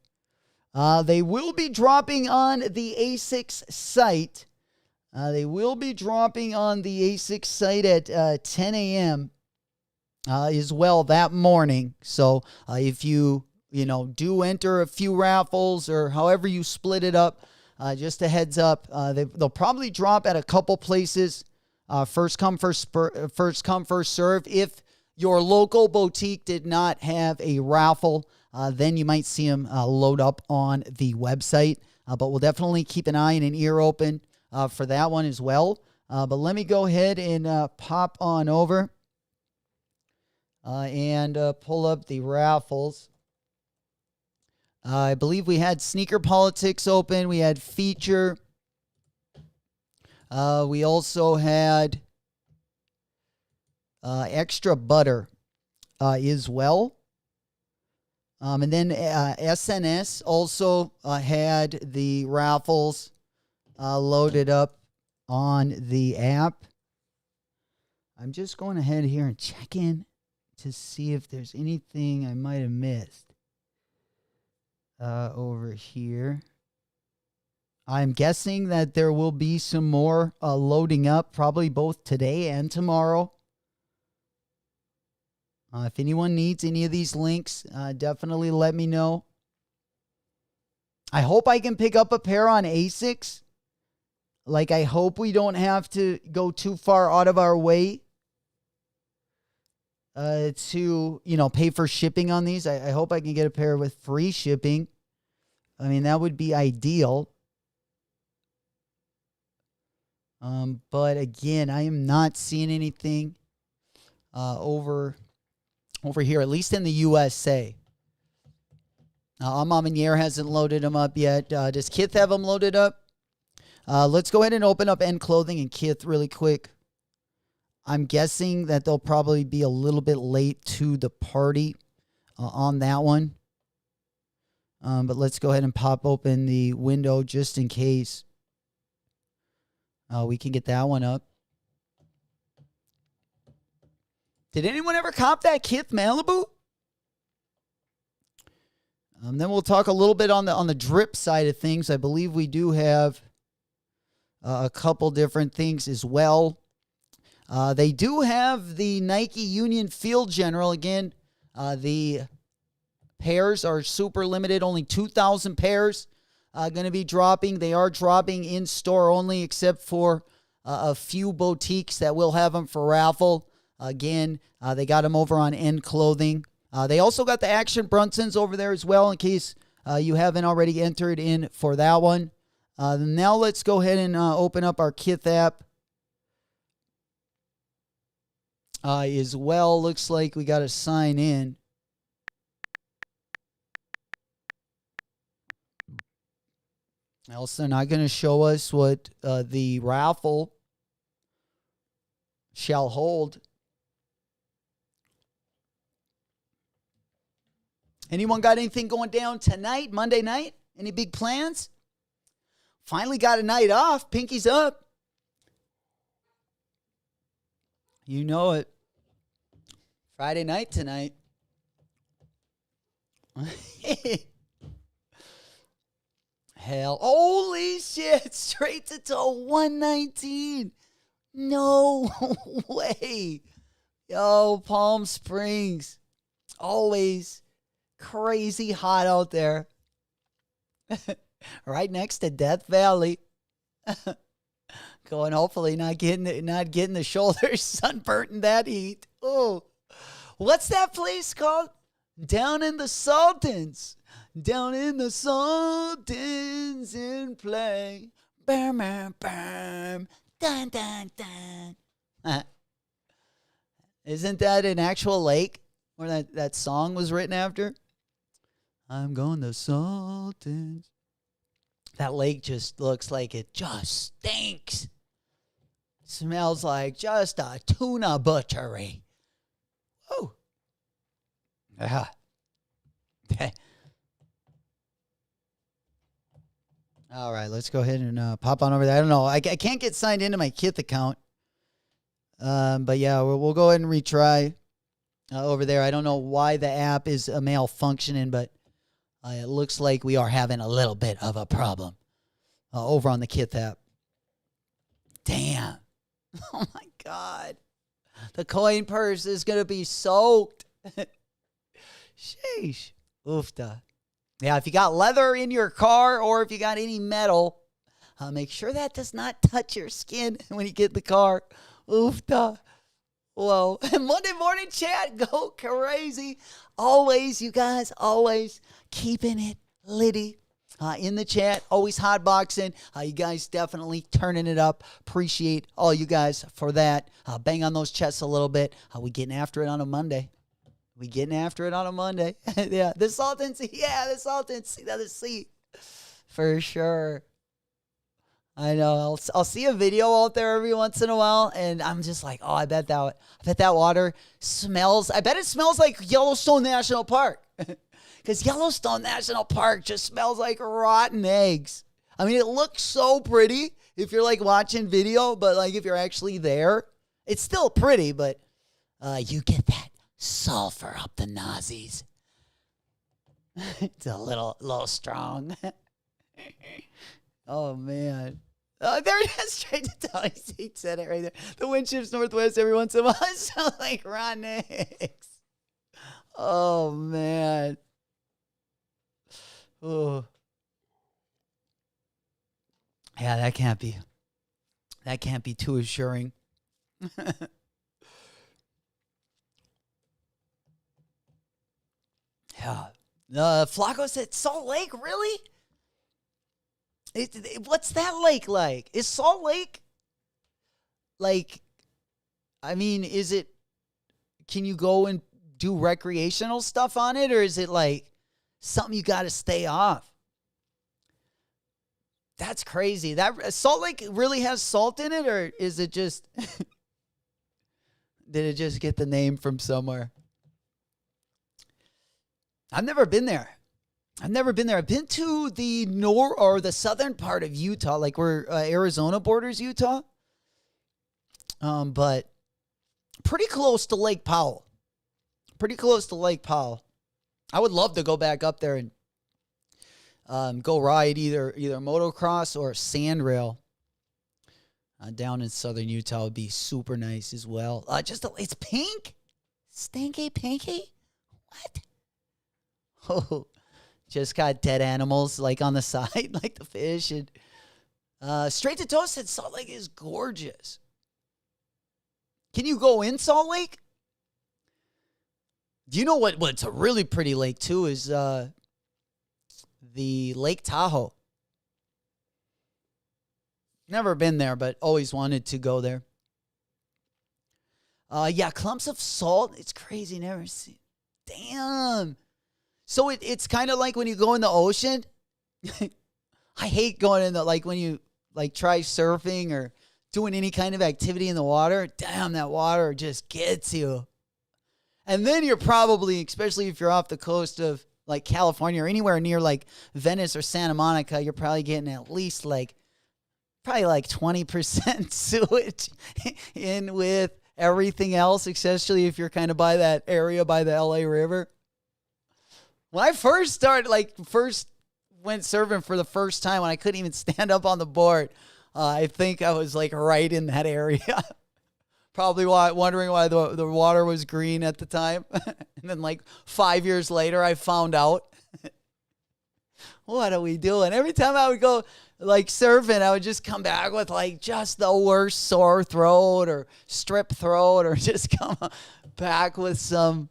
They will be dropping on the ASICS site. They will be dropping on the ASICS site at 10 a.m. As well that morning. So if you do enter a few raffles or however you split it up, just a heads up, they'll probably drop at a couple places. First come, first serve. If your local boutique did not have a raffle, then you might see them load up on the website. But we'll definitely keep an eye and an ear open for that one as well. But let me go ahead and pop on over and pull up the raffles. I believe we had Sneaker Politics open. We had Feature. We also had Extra Butter as well. And then SNS also had the raffles loaded up on the app. I'm just going ahead here and checking to see if there's anything I might have missed over here. I'm guessing that there will be some more loading up, probably both today and tomorrow. If anyone needs any of these links, definitely let me know. I hope I can pick up a pair on ASICs. Like, I hope we don't have to go too far out of our way to, pay for shipping on these. I hope I can get a pair with free shipping. I mean, that would be ideal. But again, I am not seeing anything over here, at least in the USA. AMaManiere hasn't loaded them up yet. Does Kith have them loaded up? Let's go ahead and open up End Clothing and Kith really quick. I'm guessing that they'll probably be a little bit late to the party on that one. But let's go ahead and pop open the window just in case we can get that one up. Did anyone ever cop that Kith Malibu? Then we'll talk a little bit on the drip side of things. I believe we do have a couple different things as well. They do have the Nike Union Field General. Again, the pairs are super limited. Only 2,000 pairs going to be dropping. They are dropping in store only, except for a few boutiques that will have them for raffle. Again, they got them over on End Clothing. They also got the Action Brunsons over there as well, in case you haven't already entered in for that one. Now let's go ahead and open up our Kith app. As well, looks like we got to sign in. Else they're not going to show us what the raffle shall hold. Anyone got anything going down tonight, Monday night? Any big plans? Finally got a night off. Pinky's up. You know it. Friday night tonight. Hell. Holy shit. Straight to 119. No way. Yo, Palm Springs. Always crazy hot out there. Right next to Death Valley. Going, hopefully not getting the shoulders sunburnt in that heat. Oh, what's that place called? Down in the Sultans. Down in the Sultans in play. Bam, bam, bam. Dun, dun, dun. Isn't that an actual lake where that song was written after? I'm going to Sultans. That lake just looks like it just stinks. Smells like just a tuna butchery. Oh. Yeah. Okay. All right, let's go ahead and pop on over there. I don't know. I can't get signed into my Kith account. But yeah, we'll go ahead and retry over there. I don't know why the app is malfunctioning, but it looks like we are having a little bit of a problem over on the Kith app. Damn. Oh, my God. The coin purse is going to be soaked. Sheesh. Oofta. Yeah, if you got leather in your car or if you got any metal, make sure that does not touch your skin when you get in the car. Oofta. Whoa. Monday morning chat, go crazy. Always, you guys, always keeping it litty. In the chat, always hotboxing. You guys definitely turning it up. Appreciate all you guys for that. Bang on those chests a little bit. We getting after it on a Monday. Yeah, the Sultans. Yeah, the Sultans. Another seat. For sure. I know. I'll see a video out there every once in a while, and I'm just like, oh, I bet that water smells. I bet it smells like Yellowstone National Park. Because Yellowstone National Park just smells like rotten eggs. I mean, it looks so pretty if you're like watching video, but like if you're actually there, it's still pretty, but you get that sulfur up the nozzies. It's a little strong. Oh, man. There it is, straight to tell. He said it right there. The wind shifts northwest every once in a while. It sounds like rotten eggs. Oh, man. Oh. Yeah, that can't be too assuring. Yeah. Flacco said, Salt Lake, really? What's that lake like? Is Salt Lake, like, I mean, can you go and do recreational stuff on it, or is it like something you got to stay off? That's crazy. That Salt Lake really has salt in it, or is it just, did it just get the name from somewhere? I've never been there. I've been to the southern part of Utah, like where Arizona borders Utah. But pretty close to Lake Powell. I would love to go back up there and go ride either motocross or sand rail. Down in southern Utah would be super nice as well. It's pink? Stinky pinky? What? Oh, just got dead animals like on the side, like the fish. And Straight to Toast said Salt Lake is gorgeous. Can you go in Salt Lake? Do you know what's a really pretty lake too is the Lake Tahoe. Never been there, but always wanted to go there. Yeah, clumps of salt. It's crazy. Never seen. Damn. So it's kind of like when you go in the ocean. I hate going in like when you like try surfing or doing any kind of activity in the water. Damn, that water just gets you. And then you're probably, especially if you're off the coast of like California or anywhere near like Venice or Santa Monica, you're probably getting at least like 20% sewage in with everything else, especially if you're kind of by that area by the LA River. When I first went surfing for the first time, when I couldn't even stand up on the board, I think I was like right in that area. Probably wondering why the water was green at the time. And then like 5 years later, I found out. What are we doing? Every time I would go like surfing, I would just come back with like just the worst sore throat or strep throat, or just come back with some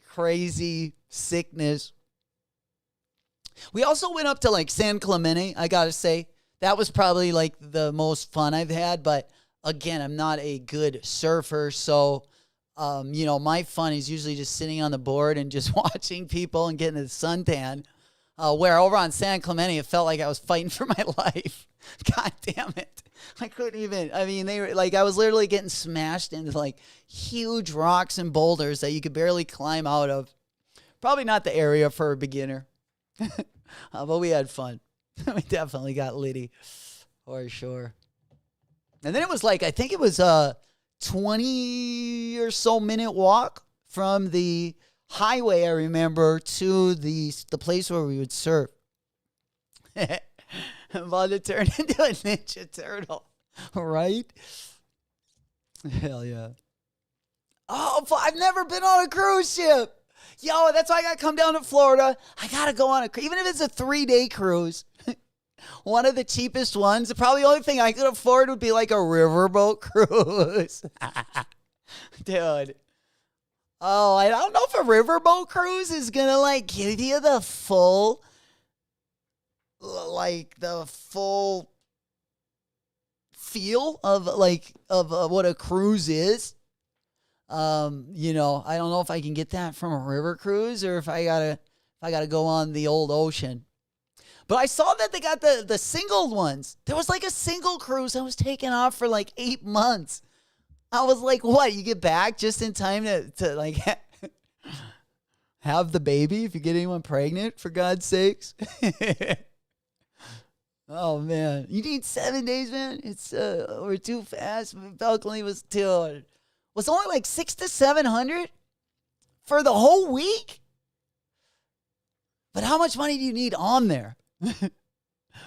crazy sickness. We also went up to like San Clemente. I gotta say that was probably like the most fun I've had, but again, I'm not a good surfer, so my fun is usually just sitting on the board and just watching people and getting a suntan. Where over on San Clemente, it felt like I was fighting for my life. God damn it. I couldn't even, they were like, I was literally getting smashed into like huge rocks and boulders that you could barely climb out of. Probably not the area for a beginner. But we had fun. We definitely got litty, for sure. And then it was like, I think it was a 20 or so minute walk from the highway, I remember, to the place where we would surf. I'm about to turn into a Ninja Turtle, right? Hell yeah. Oh, I've never been on a cruise ship. Yo, that's why I got to come down to Florida. I got to go on even if it's a 3-day cruise. One of the cheapest ones. Probably the only thing I could afford would be like a riverboat cruise. Dude. Oh, I don't know if a riverboat cruise is going to like give you the full feel of what a cruise is. I don't know if I can get that from a river cruise or if I gotta go on the old ocean. But I saw that they got the single ones. There was like a single cruise that was taken off for like 8 months. I was like, what? You get back just in time to like have the baby if you get anyone pregnant, for God's sakes. Oh, man. You need 7 days, man? We're too fast. Balcony was only like 600 to 700 for the whole week? But how much money do you need on there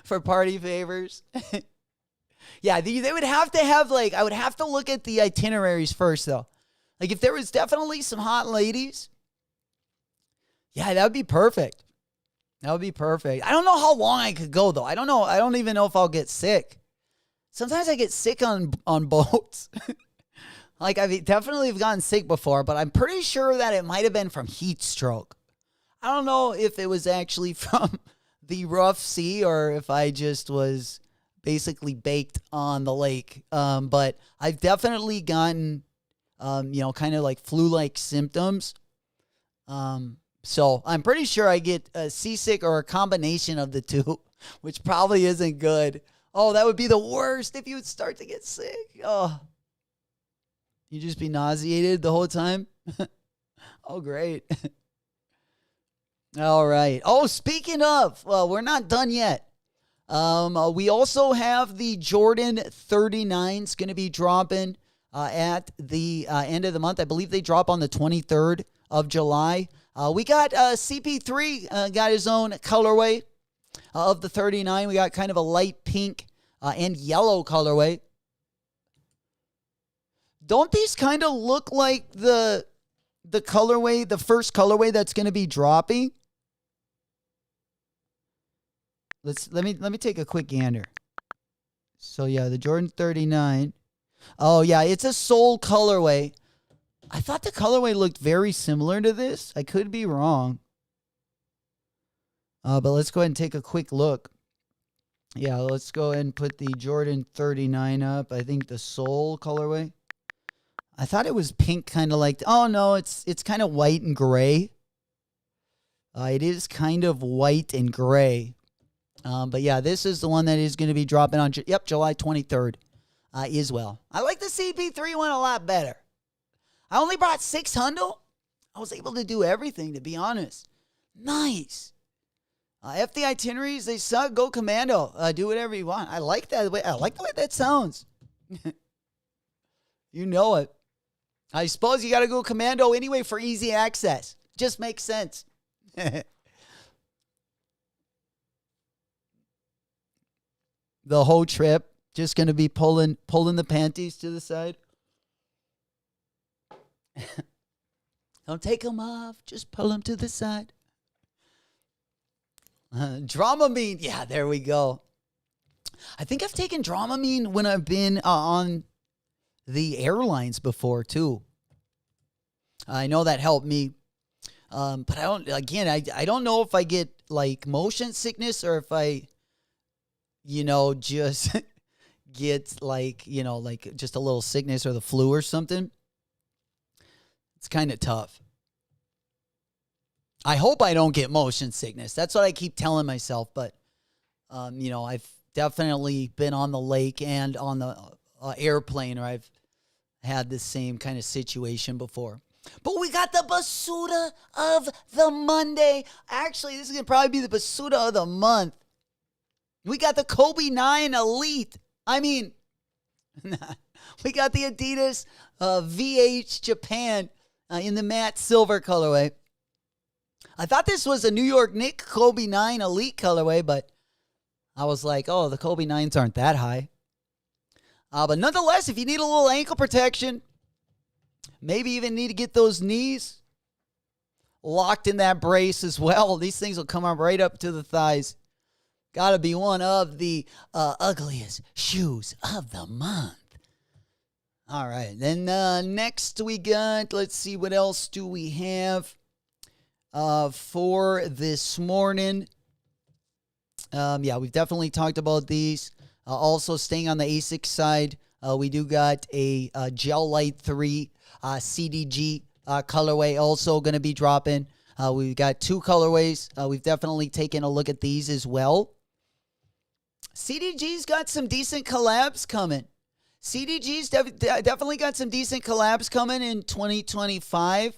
for party favors? Yeah, they would have to have, like, I would have to look at the itineraries first, though. Like, if there was definitely some hot ladies, yeah, that would be perfect. That would be perfect. I don't know how long I could go, though. I don't know. I don't even know if I'll get sick. Sometimes I get sick on boats. Like, I've definitely gotten sick before, but I'm pretty sure that it might have been from heat stroke. I don't know if it was actually from the rough sea or if I just was basically baked on the lake. But I've definitely gotten, kind of like flu-like symptoms. So I'm pretty sure I get seasick or a combination of the two, which probably isn't good. Oh, that would be the worst if you would start to get sick. Oh, you just be nauseated the whole time. Oh, great. All right. Oh, speaking of, well, we're not done yet. We also have the Jordan 39s going to be dropping at the end of the month. I believe they drop on the 23rd of July. We got CP3 got his own colorway of the 39. We got kind of a light pink and yellow colorway. Don't these kind of look like the colorway, the first colorway that's going to be dropping? Let me take a quick gander. So yeah, the Jordan 39. Oh yeah, it's a soul colorway. I thought the colorway looked very similar to this. I could be wrong. But let's go ahead and take a quick look. Yeah, let's go ahead and put the Jordan 39 up. I think the soul colorway. I thought it was pink, kind of like. Oh no, it's kind of white and gray. It is kind of white and gray. But yeah, this is the one that is going to be dropping on. July 23rd, as well. I like the CP3 one a lot better. I only brought 600. I was able to do everything, to be honest. Nice. F the itineraries, they suck. Go commando. Do whatever you want. I like that. I like the way that sounds. You know it. I suppose you got to go commando anyway for easy access. Just makes sense. The whole trip, just going to be pulling the panties to the side. Don't take them off. Just pull them to the side. Dramamine. Yeah, there we go. I think I've taken Dramamine when I've been on the airlines before, too. I know that helped me. But I don't know if I get, like, motion sickness or if I, just get, like just a little sickness or the flu or something. It's kind of tough. I hope I don't get motion sickness. That's what I keep telling myself. But, I've definitely been on the lake and on the airplane, or I've had the same kind of situation before. But we got the Basuda of the Monday. Actually, this is going to probably be the Basuda of the month. We got the Kobe 9 Elite. We got the Adidas VH Japan in the matte silver colorway. I thought this was a New York Knicks Kobe 9 Elite colorway, but I was like, oh, the Kobe 9s aren't that high. But nonetheless, if you need a little ankle protection, maybe even need to get those knees locked in that brace as well. These things will come up right up to the thighs. Got to be one of the ugliest shoes of the month. All right. Then next we got, let's see, what else do we have for this morning? We've definitely talked about these. Also staying on the ASIC side, we do got a Gel Light 3 CDG colorway also going to be dropping. We've got two colorways. We've definitely taken a look at these as well. CDG's got some decent collabs coming. CDG's definitely got some decent collabs coming in 2025.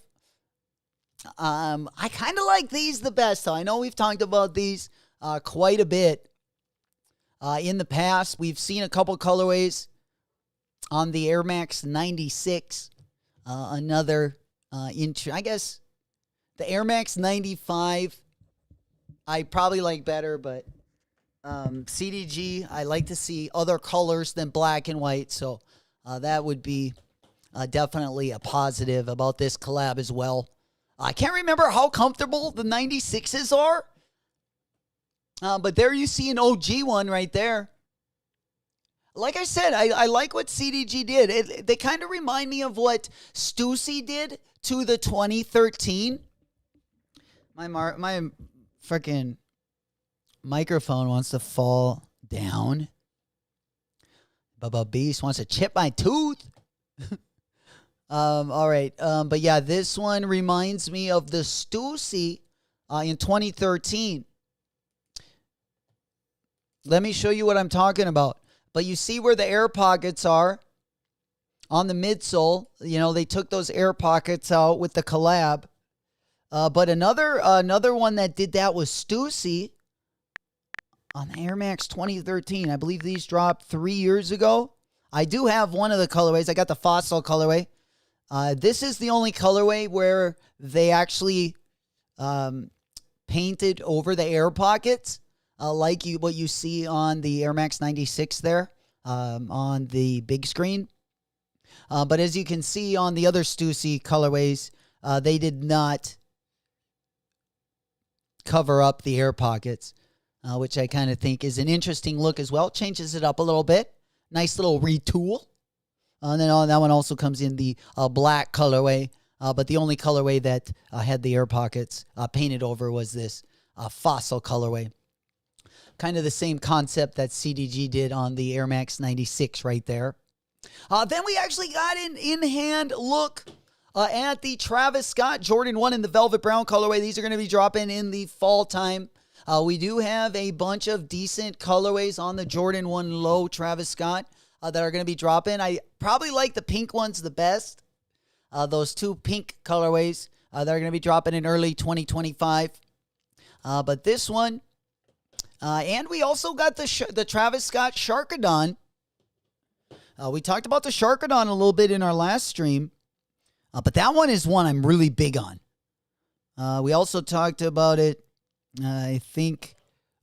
I kind of like these the best, though. I know we've talked about these quite a bit in the past. We've seen a couple colorways on the Air Max 96. Another I guess the Air Max 95 I probably like better, but CDG, I like to see other colors than black and white, so that would be definitely a positive about this collab as well. I can't remember how comfortable the 96s are, but there you see an OG one right there. Like I said, I like what CDG did. They kind of remind me of what Stussy did to the 2013. My freaking microphone wants to fall down. Bubba Beast wants to chip my tooth. All right. But yeah, this one reminds me of the Stussy in 2013. Let me show you what I'm talking about. But you see where the air pockets are on the midsole. You know, they took those air pockets out with the collab. But another one that did that was Stussy on the Air Max 2013. I believe these dropped 3 years ago. I do have one of the colorways. I got the Fossil colorway. This is the only colorway where they actually painted over the air pockets, like what you see on the Air Max 96 there on the big screen. But as you can see on the other Stussy colorways, they did not cover up the air pockets, which I kind of think is an interesting look as well. Changes it up a little bit. Nice little retool. And then that one also comes in the black colorway. But the only colorway that had the air pockets painted over was this Fossil colorway. Kind of the same concept that CDG did on the Air Max 96 right there. Then we actually got an in-hand look at the Travis Scott Jordan 1 in the Velvet Brown colorway. These are going to be dropping in the fall time. We do have a bunch of decent colorways on the Jordan 1 Low Travis Scott that are going to be dropping. I probably like the pink ones the best. Those two pink colorways that are going to be dropping in early 2025. But this one, and we also got the Travis Scott Sharkadon. We talked about the Sharkadon a little bit in our last stream. But that one is one I'm really big on. We also talked about it, I think,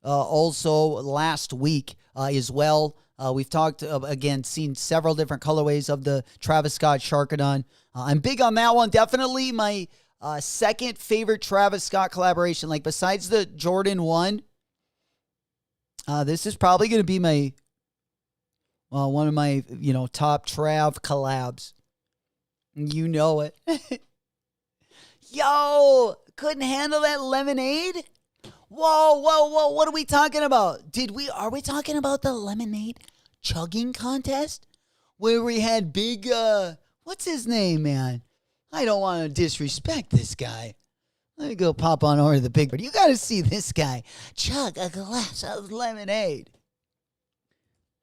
also last week as well. We've talked, again, seen several different colorways of the Travis Scott Sharkadon. I'm big on that one. Definitely my second favorite Travis Scott collaboration. Like, besides the Jordan 1, this is probably going to be my one of my, top Trav collabs. You know it. Yo, couldn't handle that lemonade? Whoa. What are we talking about? Are we talking about the lemonade chugging contest? Where we had big, what's his name, man? I don't want to disrespect this guy. Let me go pop on over to the big bird. You got to see this guy chug a glass of lemonade.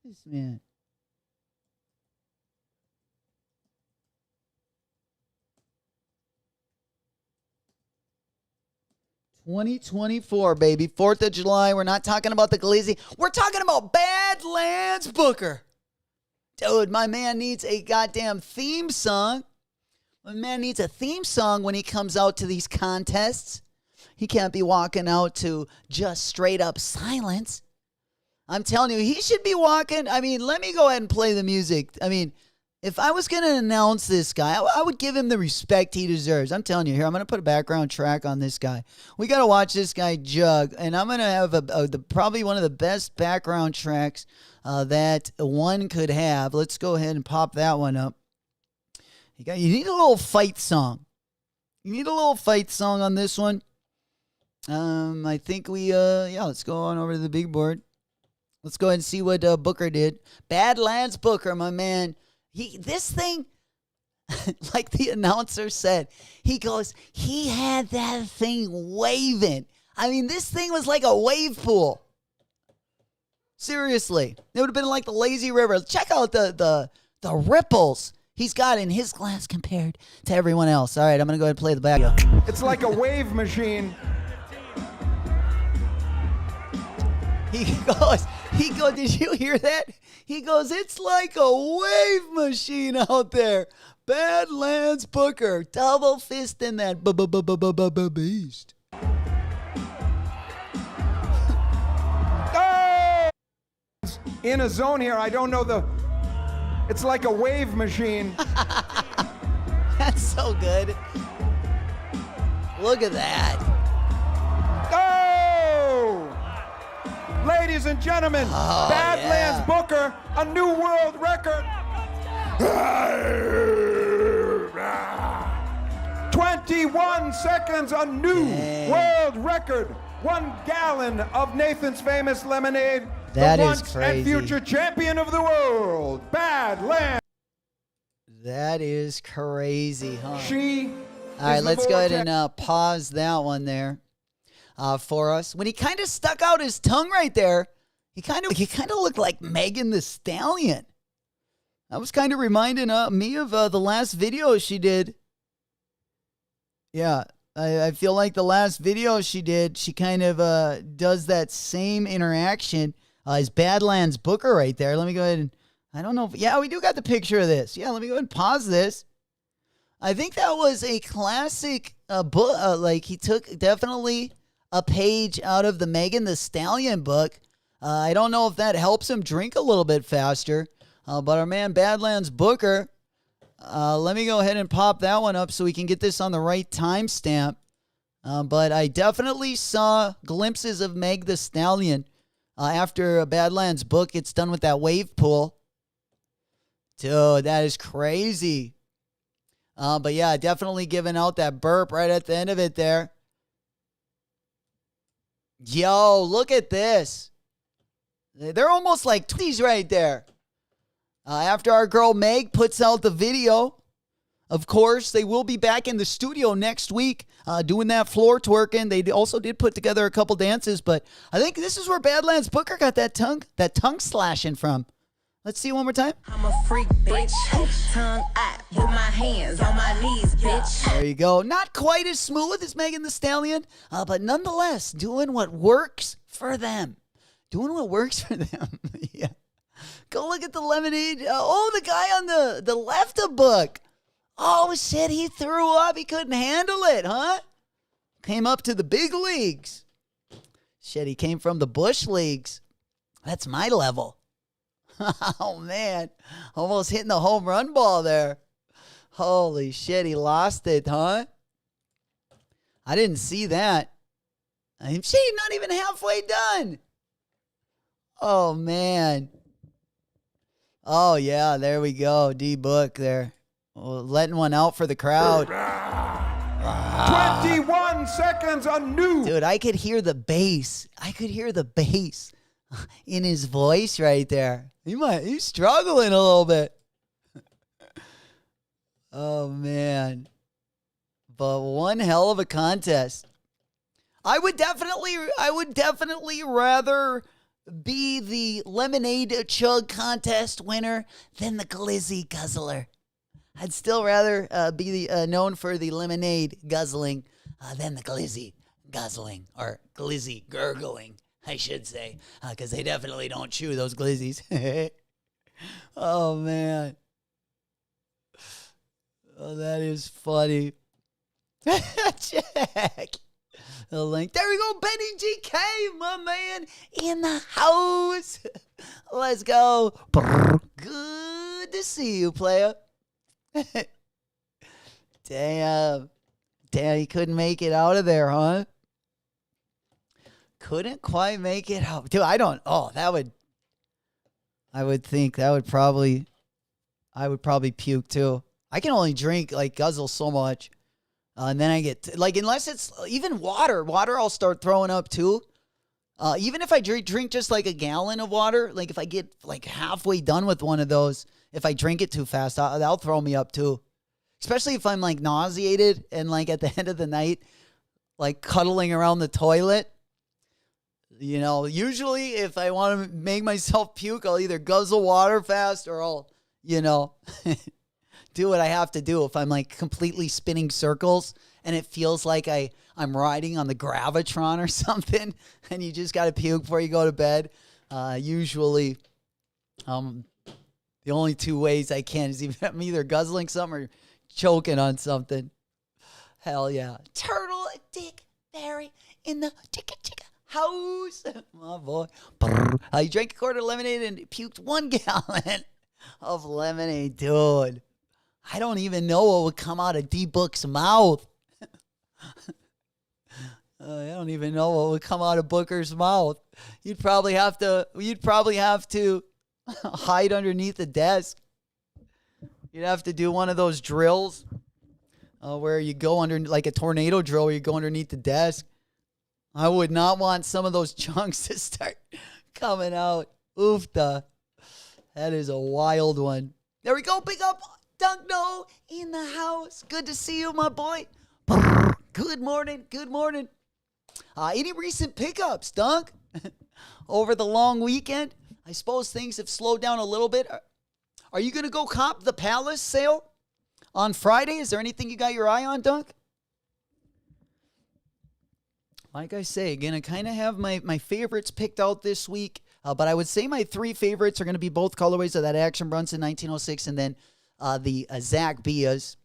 This man. 2024, baby. 4th of July. We're not talking about the Glizzy. We're talking about Badlands Booker. Dude, my man needs a goddamn theme song. My man needs a theme song when he comes out to these contests. He can't be walking out to just straight up silence. I'm telling you, he should be walking. I mean, let me go ahead and play the music. I mean, if I was going to announce this guy, I would give him the respect he deserves. I'm telling you here, I'm going to put a background track on this guy. We got to watch this guy jug, and I'm going to have probably one of the best background tracks that one could have. Let's go ahead and pop that one up. You need a little fight song. You need a little fight song on this one. I think let's go on over to the big board. Let's go ahead and see what Booker did. Badlands Booker, my man. This thing, like the announcer said, he had that thing waving. I mean, this thing was like a wave pool. Seriously. It would have been like the lazy river. Check out the ripples he's got in his glass compared to everyone else. All right, I'm going to go ahead and play the back. It's like a wave machine. He goes, did you hear that? He goes, it's like a wave machine out there. Badlands Booker, double fist in that beast. Oh! In a zone here, I don't know it's like a wave machine. That's so good. Look at that. Oh! Ladies and gentlemen, Badlands Booker, a new world record. 21 seconds, a new world record. 1 gallon of Nathan's Famous Lemonade. That the is once crazy. and future champion of the world, Badlands. That is crazy, huh? She. All right, let's go ahead and pause that one there for us. When he kind of stuck out his tongue right there, he kind of looked like Megan Thee Stallion. That was kind of reminding me of the last video she did. Yeah, I feel like the last video she did, she kind of does that same interaction as Badlands Booker right there. Let me go ahead and, I don't know. Yeah, we do got the picture of this. Yeah, let me go ahead and pause this. I think that was a classic book. Like, he took definitely a page out of the Megan Thee Stallion book. I don't know if that helps him drink a little bit faster. But our man Badlands Booker, let me go ahead and pop that one up so we can get this on the right timestamp. But I definitely saw glimpses of Meg Thee Stallion after Badlands book gets done with that wave pool. Dude, that is crazy. But yeah, definitely giving out that burp right at the end of it there. Yo, look at this. They're almost like twinsies right there. After our girl Meg puts out the video, of course, they will be back in the studio next week doing that floor twerking. They also did put together a couple dances, but I think this is where Badlands Booker got that tongue slashing from. Let's see it one more time. I'm a freak, bitch. Tongue out with my hands on my knees, bitch. There you go. Not quite as smooth as Megan Thee Stallion, but nonetheless, doing what works for them. Doing what works for them. Yeah. Go look at the lemonade. The guy on the left of book. Oh, shit, he threw up. He couldn't handle it, huh? Came up to the big leagues. Shit, he came from the bush leagues. That's my level. Oh, man. Almost hitting the home run ball there. Holy shit, he lost it, huh? I didn't see that. She's not even halfway done. Oh, man. Oh, yeah, there we go. D-Book there. Letting one out for the crowd. 21 seconds, a new. Dude, I could hear the bass. In his voice right there. He's struggling a little bit. Oh, man. But one hell of a contest. I would definitely rather be the lemonade chug contest winner than the glizzy guzzler. I'd still rather be known for the lemonade guzzling than the glizzy guzzling, or glizzy gurgling, I should say, because they definitely don't chew those glizzies. Oh, man. Oh, that is funny. Check the link. There we go. Benny GK, my man, in the house. Let's go. Good to see you, player. Damn, he couldn't make it out of there, huh? Couldn't quite make it out. Dude, I would think that would probably, I would probably puke too. I can only drink, guzzle so much. And then I get, unless it's even water I'll start throwing up too. Even if I drink just a gallon of water, if I get halfway done with one of those, if I drink it too fast, that'll throw me up too. Especially if I'm nauseated and at the end of the night, cuddling around the toilet. You know, usually if I want to make myself puke, I'll either guzzle water fast or I'll, do what I have to do if I'm like completely spinning circles and it feels like I'm riding on the Gravitron or something, and you just got to puke before you go to bed. Usually, the only two ways I can is I'm either guzzling something or choking on something. Hell yeah. Turtle Dick Fairy in the chicka house. My boy. He drank a quart of lemonade and puked 1 gallon of lemonade. Dude, I don't even know what would come out of D-Book's mouth. I don't even know what would come out of Booker's mouth. You'd probably have to hide underneath the desk. You'd have to do one of those drills where you go under, like a tornado drill, where you go underneath the desk. I would not want some of those chunks to start coming out. Oofta. That is a wild one. There we go. Big up Dunkno in the house. Good to see you, my boy. Good morning. Good morning. Any recent pickups, Dunk? Over the long weekend? I suppose things have slowed down a little bit. Are you going to go cop the Palace sale on Friday? Is there anything you got your eye on, Dunk? Like I say, again, I kind of have my favorites picked out this week. But I would say my 3 favorites are going to be both colorways of that Action Brunson 1906 and then the Zach Bias.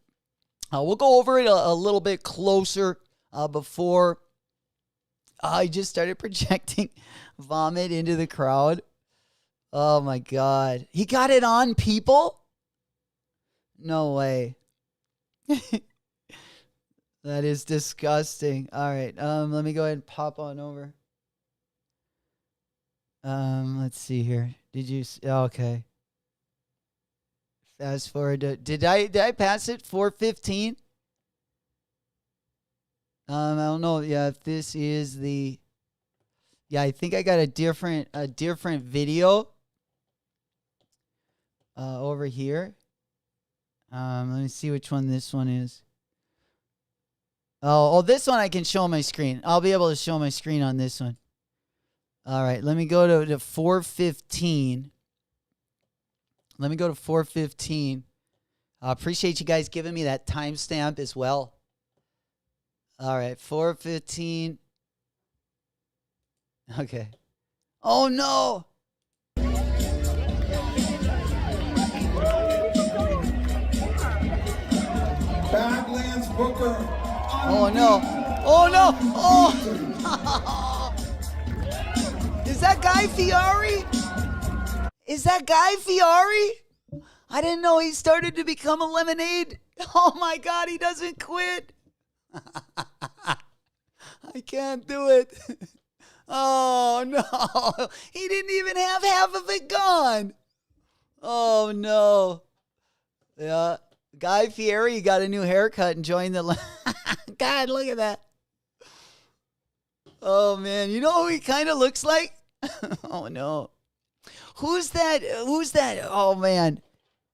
We'll go over it a little bit closer before I just started projecting vomit into the crowd. Oh, my God. He got it on people? No way. That is disgusting. All right. Let me go ahead and pop on over. Let's see here. Did you? Okay. Fast forward to, did I pass it? 4:15? I don't know. Yeah, if this is the, yeah, I think I got a different video over here. Let me see which one this one is. Oh, this one I can show my screen. I'll be able to show my screen on this one. All right, let me go to 4:15. Let me go to 4:15. I appreciate you guys giving me that timestamp as well. All right, 4:15. Okay. Oh, no. Badlands Booker. Oh, no. Oh, no. Oh. Is that Guy Fieri? Is that Guy Fieri? I didn't know he started to become a lemonade. Oh, my God, he doesn't quit. I can't do it. Oh, no. He didn't even have half of it gone. Oh, no. Yeah. Guy Fieri got a new haircut and joined the... God, look at that. Oh, man. You know who he kind of looks like? Oh, no. Who's that? Oh, man.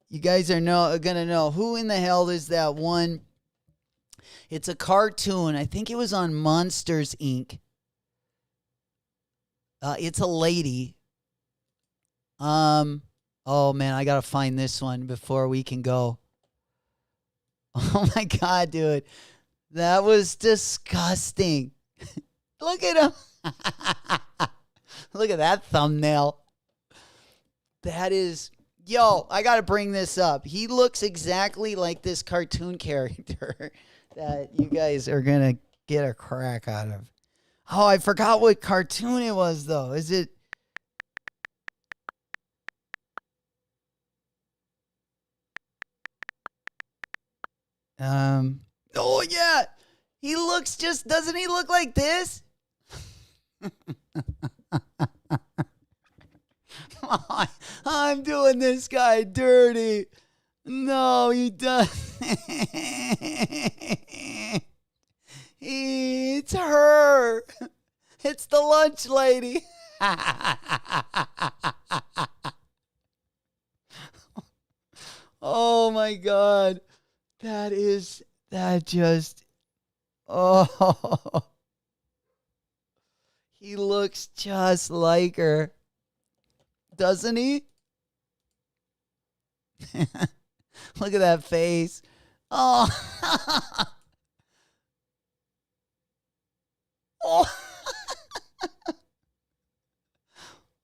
You guys are going to know. Who in the hell is that one? It's a cartoon. I think it was on Monsters, Inc. It's a lady. Oh, man. I got to find this one before we can go. Oh, my God, dude. That was disgusting. Look at him. Look at that thumbnail. That is... Yo, I got to bring this up. He looks exactly like this cartoon character that you guys are going to get a crack out of. Oh, I forgot what cartoon it was, though. Is it... Oh, yeah. He looks just... Doesn't he look like this? I'm doing this guy dirty. No, he doesn't. It's her. It's the lunch lady. Oh, my God. Oh. He looks just like her. Doesn't he? Look at that face. Oh. Oh.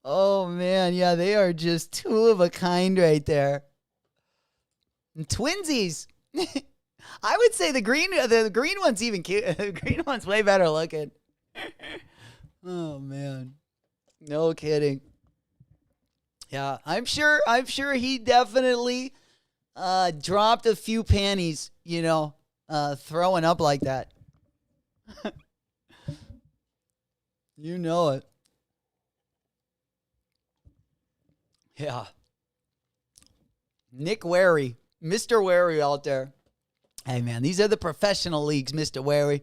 Oh, man. Yeah, they are just two of a kind right there. And twinsies. I would say the green one's even cute. The green one's way better looking. Oh, man. No kidding. Yeah, I'm sure he definitely dropped a few panties, throwing up like that. You know it. Yeah. Nick Wary. Mr. Wary out there. Hey, man, these are the professional leagues, Mr. Wary.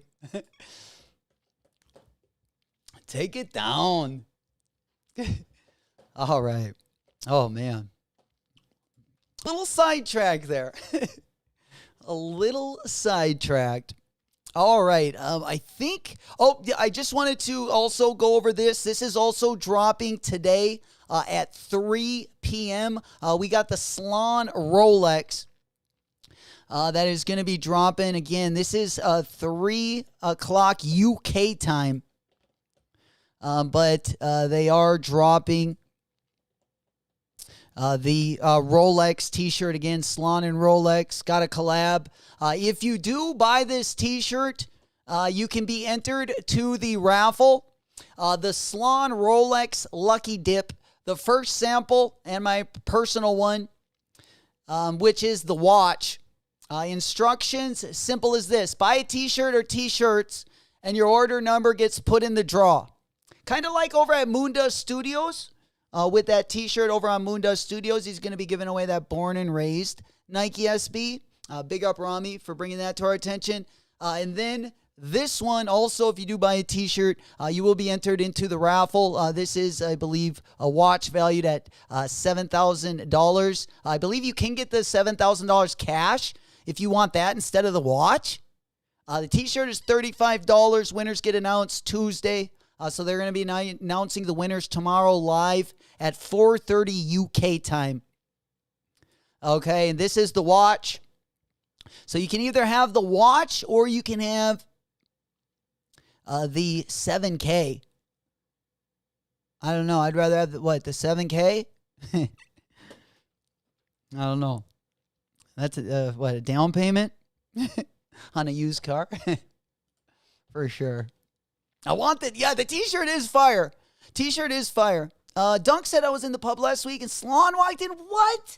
Take it down. All right. Oh, man. Little sidetrack there. A little sidetracked. All right. I think... Oh, I just wanted to also go over this. This is also dropping today at 3 p.m. We got the Salon Rolex. That is going to be dropping. Again, this is 3 o'clock UK time. But they are dropping the Rolex t-shirt. Again, Salon and Rolex got a collab. If you do buy this t-shirt, you can be entered to the raffle. The Salon Rolex Lucky Dip, the first sample, and my personal one, which is the watch. Instructions, simple as this. Buy a t-shirt or t-shirts, and your order number gets put in the draw. Kind of like over at Moondust Studios. With that t-shirt over on Moondust Studios, he's going to be giving away that Born and Raised Nike SB. Big up Rami for bringing that to our attention. And then this one also, if you do buy a t-shirt, you will be entered into the raffle. This is, I believe, a watch valued at $7,000. I believe you can get the $7,000 cash if you want that instead of the watch. The t-shirt is $35. Winners get announced Tuesday. So they're going to be announcing the winners tomorrow live at 4:30 UK time. Okay, and this is the watch. So you can either have the watch or you can have the 7K. I don't know. I'd rather have the 7K? I don't know. That's a down payment on a used car? For sure. I want that. Yeah, the t-shirt is fire. T-shirt is fire. Dunk said I was in the pub last week and Sloan walked in. What?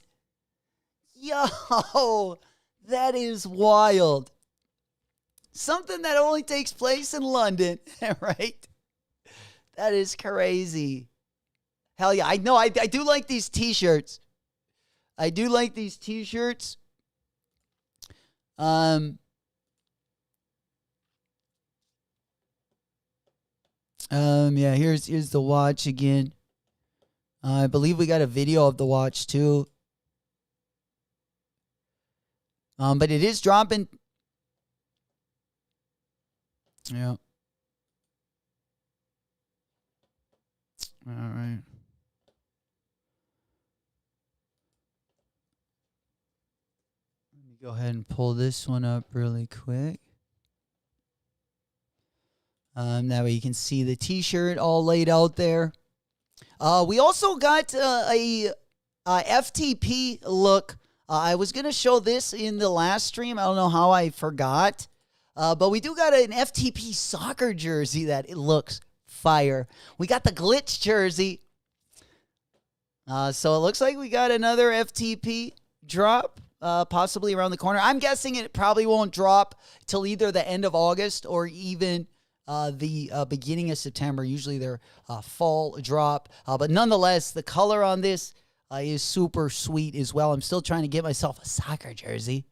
Yo, that is wild. Something that only takes place in London, right? That is crazy. Hell yeah. I know. I do like these t-shirts. I do like these t-shirts. Yeah, here's the watch again. I believe we got a video of the watch too. But it is dropping. Yeah. All right. Let me go ahead and pull this one up really quick. That way you can see the t-shirt all laid out there. We also got a FTP look. I was going to show this in the last stream. I don't know how I forgot. But we do got an FTP soccer jersey that it looks fire. We got the glitch jersey. So it looks like we got another FTP drop, possibly around the corner. I'm guessing it probably won't drop till either the end of August or even the beginning of September. Usually they're fall drop. But nonetheless, the color on this is super sweet as well. I'm still trying to get myself a soccer jersey.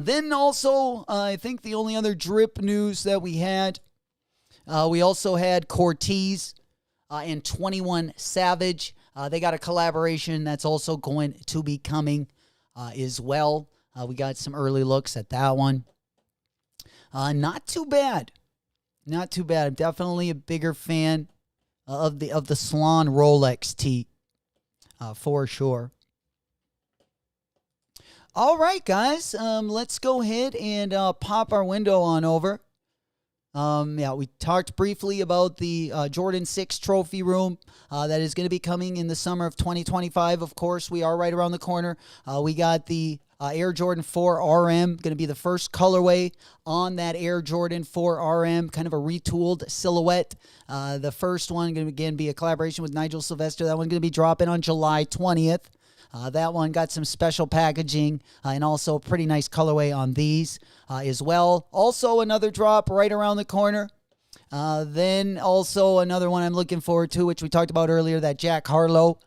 Then also, I think the only other drip news that we had, we also had Cortez and 21 Savage. They got a collaboration that's also going to be coming as well. We got some early looks at that one. Not too bad. Not too bad. I'm definitely a bigger fan of the Salon Rolex tee, for sure. All right, guys. Let's go ahead and pop our window on over. We talked briefly about the Jordan 6 trophy room that is going to be coming in the summer of 2025. Of course, we are right around the corner. We got the Air Jordan 4 RM, going to be the first colorway on that Air Jordan 4 RM, kind of a retooled silhouette. The first one going to again be a collaboration with Nigel Sylvester. That one's going to be dropping on July 20th. That one got some special packaging and also a pretty nice colorway on these as well. Also another drop right around the corner. Then also another one I'm looking forward to, which we talked about earlier, that Jack Harlow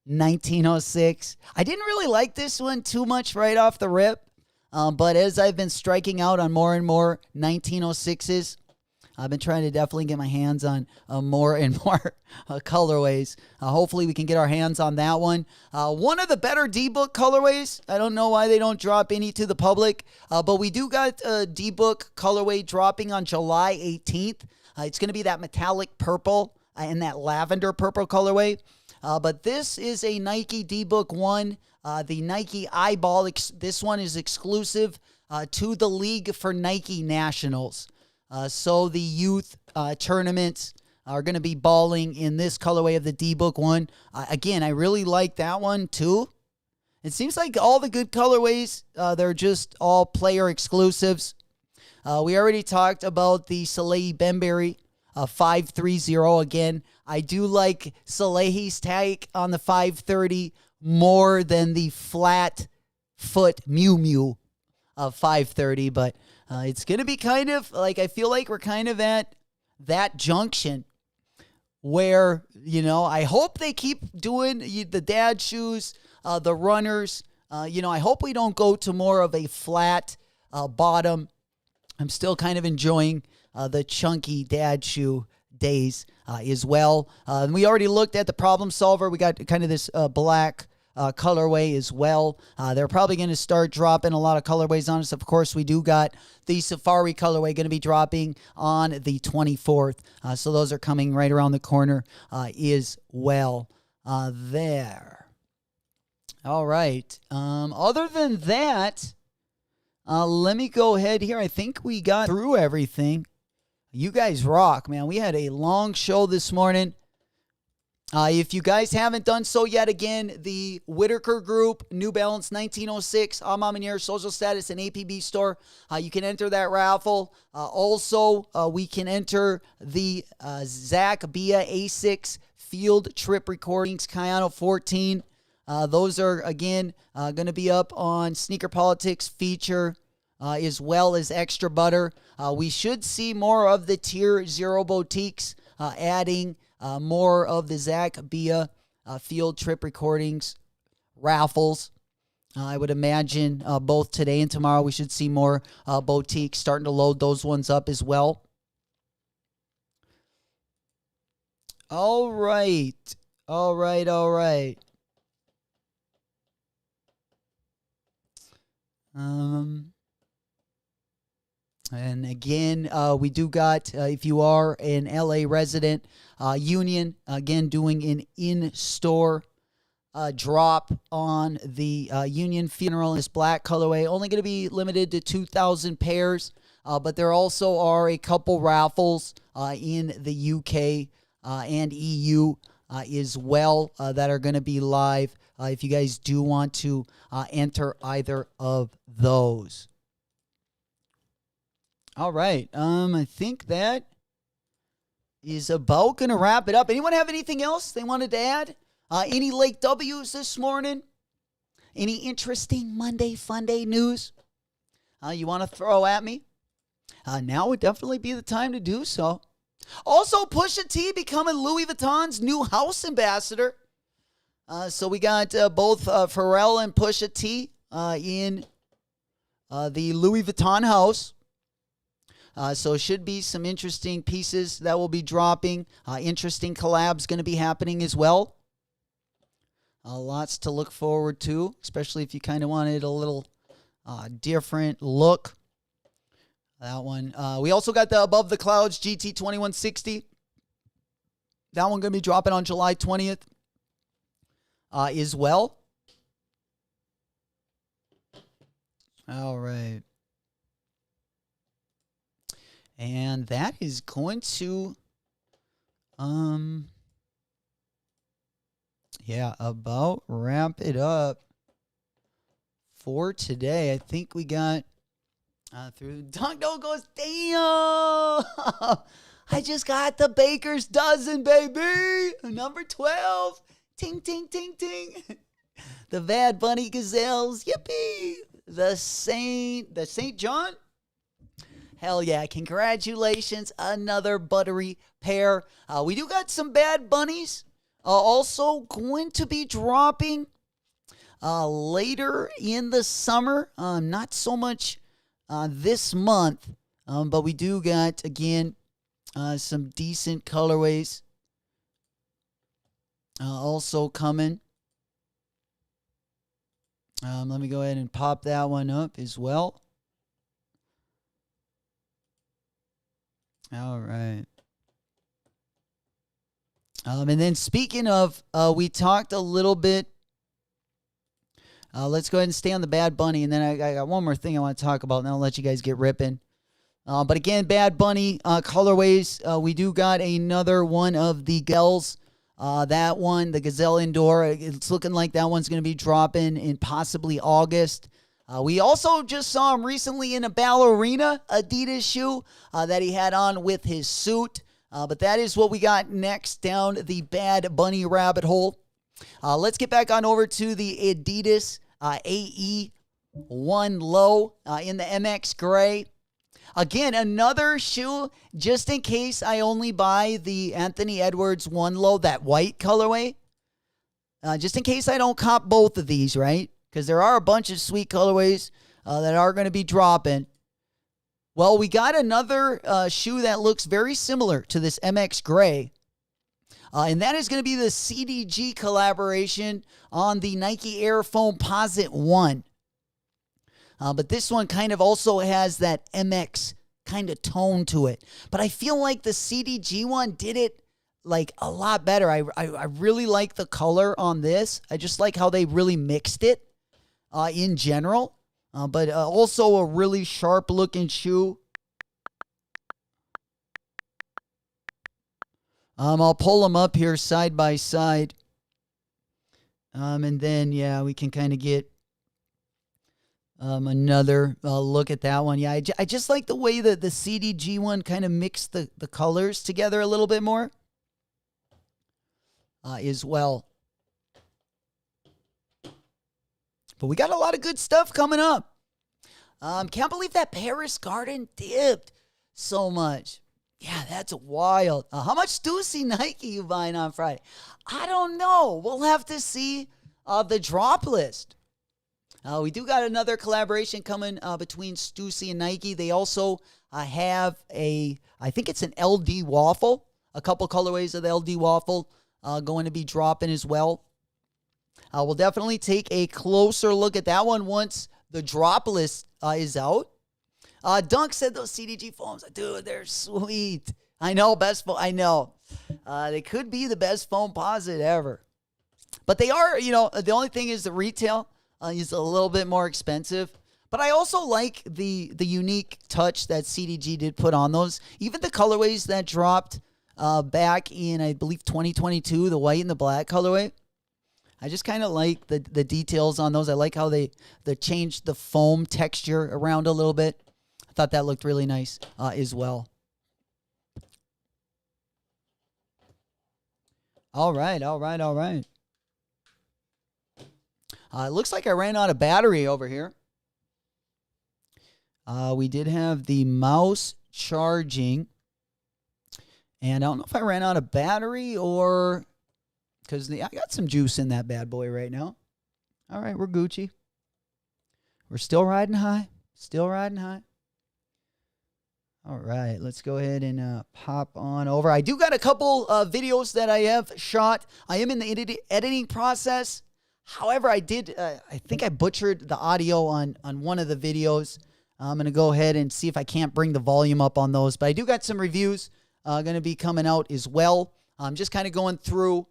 1906. I didn't really like this one too much right off the rip, but as I've been striking out on more and more 1906s, I've been trying to definitely get my hands on more and more colorways. Hopefully we can get our hands on that one. One of the better D-Book colorways. I don't know why they don't drop any to the public, but we do got a D-Book colorway dropping on July 18th. It's going to be that metallic purple and that lavender purple colorway. But this is a Nike D-Book 1. The Nike Eyeball. This one is exclusive to the League for Nike Nationals. So the youth tournaments are going to be balling in this colorway of the D-Book 1. Again, I really like that one too. It seems like all the good colorways, they're just all player exclusives. We already talked about the Salehi Bembury 530. Again, I do like Salehi's take on the 530 more than the flat foot Miu Miu of 530, but it's going to be kind of like, I feel like we're kind of at that junction where, I hope they keep doing the dad shoes, the runners. I hope we don't go to more of a flat bottom. I'm still kind of enjoying the chunky dad shoe days as well. And we already looked at the Problem Solver. We got kind of this black colorway as well. They're probably going to start dropping a lot of colorways on us. Of course, we do got the Safari colorway going to be dropping on the 24th. So those are coming right around the corner as well there. All right. Other than that, let me go ahead here. I think we got through everything. You guys rock, man. We had a long show this morning. If you guys haven't done so yet, again, the Whitaker Group, New Balance 1906, AMaManiere, Social Status, and APB store. You can enter that raffle. Also, we can enter the Zach Bia A6 Field Trip Recordings, Cayano 14. Those are, again, going to be up on Sneaker Politics feature, as well as Extra Butter. We should see more of the Tier 0 boutiques adding more of the Zach Bia Field Trip Recordings raffles. I would imagine both today and tomorrow we should see more boutiques starting to load those ones up as well. All right. And again, we do got, if you are an LA resident, Union, again, doing an in-store drop on the Union Funeral in this black colorway. Only going to be limited to 2,000 pairs, but there also are a couple raffles in the UK and EU as well that are going to be live if you guys do want to enter either of those. All right. I think that is about going to wrap it up. Anyone have anything else they wanted to add? Any late W's this morning? Any interesting Monday Fun Day news you want to throw at me? Now would definitely be the time to do so. Also, Pusha T becoming Louis Vuitton's new house ambassador. So we got both Pharrell and Pusha T in the Louis Vuitton house. So should be some interesting pieces that will be dropping. Interesting collabs going to be happening as well. Lots to look forward to, especially if you kind of wanted a little different look. That one. We also got the Above the Clouds GT 2160. That one going to be dropping on July 20th as well. All right. And that is going to, about wrap it up for today. I think we got through. Dunk Dog goes, damn! I just got the baker's dozen, baby! Number 12. Ting, ting, ting, ting. The Bad Bunny Gazelles. Yippee! The St. John. Hell yeah. Congratulations. Another buttery pair. We do got some Bad Bunnies. Also going to be dropping later in the summer. Not so much this month. But we do got, again, some decent colorways also coming. Let me go ahead and pop that one up as well. All right. And then speaking of, we talked a little bit. Let's go ahead and stay on the Bad Bunny. And then I got one more thing I want to talk about, and then I'll let you guys get ripping. But again, Bad Bunny colorways. We do got another one of the Gels. That one, the Gazelle Indoor, it's looking like that one's going to be dropping in possibly August. We also just saw him recently in a ballerina Adidas shoe that he had on with his suit. But that is what we got next down the Bad Bunny rabbit hole. Let's get back on over to the Adidas AE1 Low in the MX Gray. Again, another shoe, just in case I only buy the Anthony Edwards 1 Low, that white colorway. Just in case I don't cop both of these, right? Because there are a bunch of sweet colorways that are going to be dropping. Well, we got another shoe that looks very similar to this MX Gray. And that is going to be the CDG collaboration on the Nike Air Foamposite 1. But this one kind of also has that MX kind of tone to it. But I feel like the CDG one did it like a lot better. I really like the color on this. I just like how they really mixed it in general. But also a really sharp looking shoe. I'll pull them up here side by side. And then, yeah, we can kind of get another look at that one. Yeah, I just like the way that the CDG one kind of mixed the colors together a little bit more as well. But we got a lot of good stuff coming up. Can't believe that Paris Garden dipped so much. Yeah, that's wild. How much Stussy Nike you buying on Friday? I don't know. We'll have to see the drop list. We do got another collaboration coming between Stussy and Nike. They also have I think it's an LD waffle. A couple colorways of the LD waffle going to be dropping as well. We'll definitely take a closer look at that one once the drop list is out. Dunk said those CDG foams, dude, they're sweet. I know, best foam. I know. They could be the best Foamposite ever. But they are, the only thing is the retail is a little bit more expensive. But I also like the unique touch that CDG did put on those. Even the colorways that dropped back in, I believe, 2022, the white and the black colorway. I just kind of like the details on those. I like how they changed the foam texture around a little bit. I thought that looked really nice as well. All right. It looks like I ran out of battery over here. We did have the mouse charging. And I don't know if I ran out of battery or... because I got some juice in that bad boy right now. All right, we're Gucci. We're still riding high. All right, let's go ahead and pop on over. I do got a couple videos that I have shot. I am in the editing process. However, I think I butchered the audio on one of the videos. I'm going to go ahead and see if I can't bring the volume up on those. But I do got some reviews going to be coming out as well. I'm just kind of going through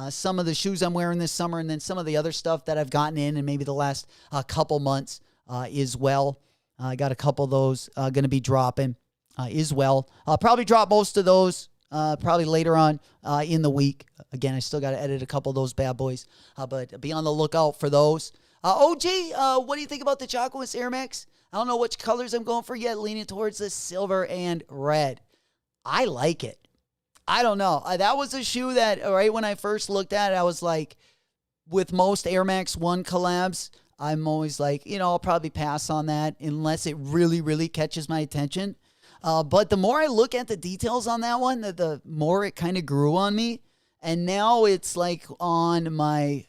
some of the shoes I'm wearing this summer and then some of the other stuff that I've gotten in maybe the last couple months as well. I got a couple of those going to be dropping as well. I'll probably drop most of those probably later on in the week. Again, I still got to edit a couple of those bad boys, but be on the lookout for those. OG, what do you think about the Jacquemus Air Max? I don't know which colors I'm going for yet, leaning towards the silver and red. I like it. I don't know. That was a shoe that, right when I first looked at it, I was like, with most Air Max 1 collabs, I'm always like, I'll probably pass on that unless it really, really catches my attention. But the more I look at the details on that one, the more it kind of grew on me. And now it's like on my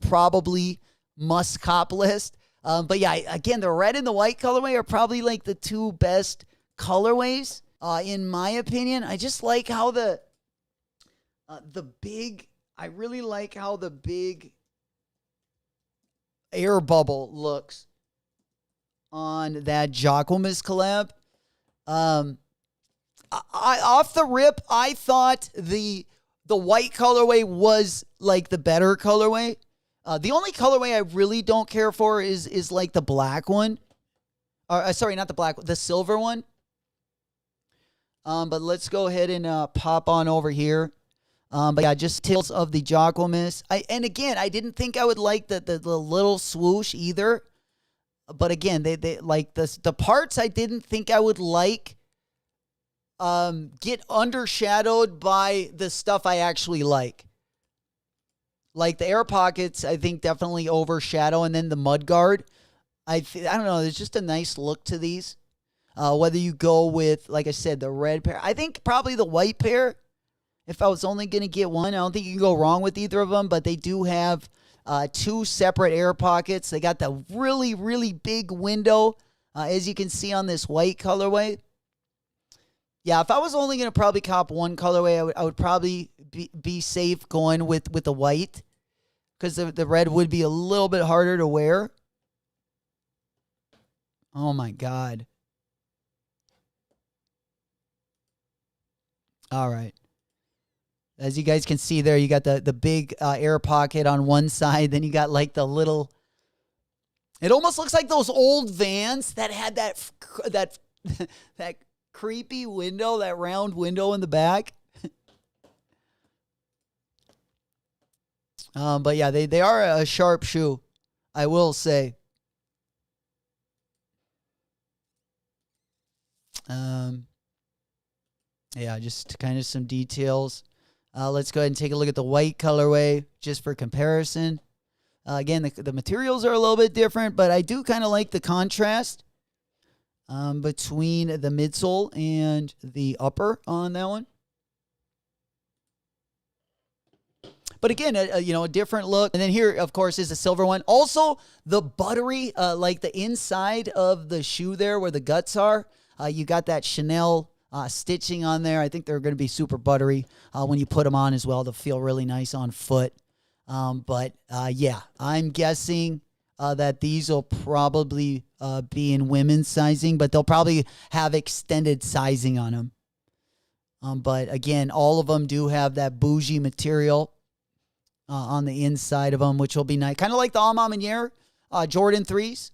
probably must cop list. But yeah, again, the red and the white colorway are probably like the two best colorways, in my opinion. I just like how I really like how the big air bubble looks on that Jacquemus collab. Off the rip, I thought the white colorway was like the better colorway. The only colorway I really don't care for is like the black one. Sorry, not the black one, the silver one. But let's go ahead and pop on over here. But yeah, just tales of the Jacquemus. And again, I didn't think I would like the little swoosh either. But again, they like the parts I didn't think I would like get undershadowed by the stuff I actually like. Like the air pockets, I think definitely overshadow, and then the mud guard. I don't know. There's just a nice look to these. Whether you go with, like I said, the red pair, I think probably the white pair. If I was only going to get one, I don't think you can go wrong with either of them. But they do have two separate air pockets. They got the really, really big window, as you can see on this white colorway. Yeah, if I was only going to probably cop one colorway, I would probably be safe going with the white, because the red would be a little bit harder to wear. Oh, my God. All right. As you guys can see there, you got the big air pocket on one side. Then you got like the little... It almost looks like those old Vans that had that creepy window, that round window in the back. But yeah, they are a sharp shoe, I will say. Yeah, just kind of some details. Let's go ahead and take a look at the white colorway just for comparison. Again, the materials are a little bit different, but I do kind of like the contrast between the midsole and the upper on that one. But again, a different look. And then here, of course, is the silver one. Also, the buttery, like the inside of the shoe there where the guts are, you got that Chanel stitching on there. I think they're going to be super buttery when you put them on as well. They'll feel really nice on foot. But yeah, I'm guessing that these will probably be in women's sizing, but they'll probably have extended sizing on them. But again, all of them do have that bougie material on the inside of them, which will be nice. Kind of like the AMaManiere Jordan 3s.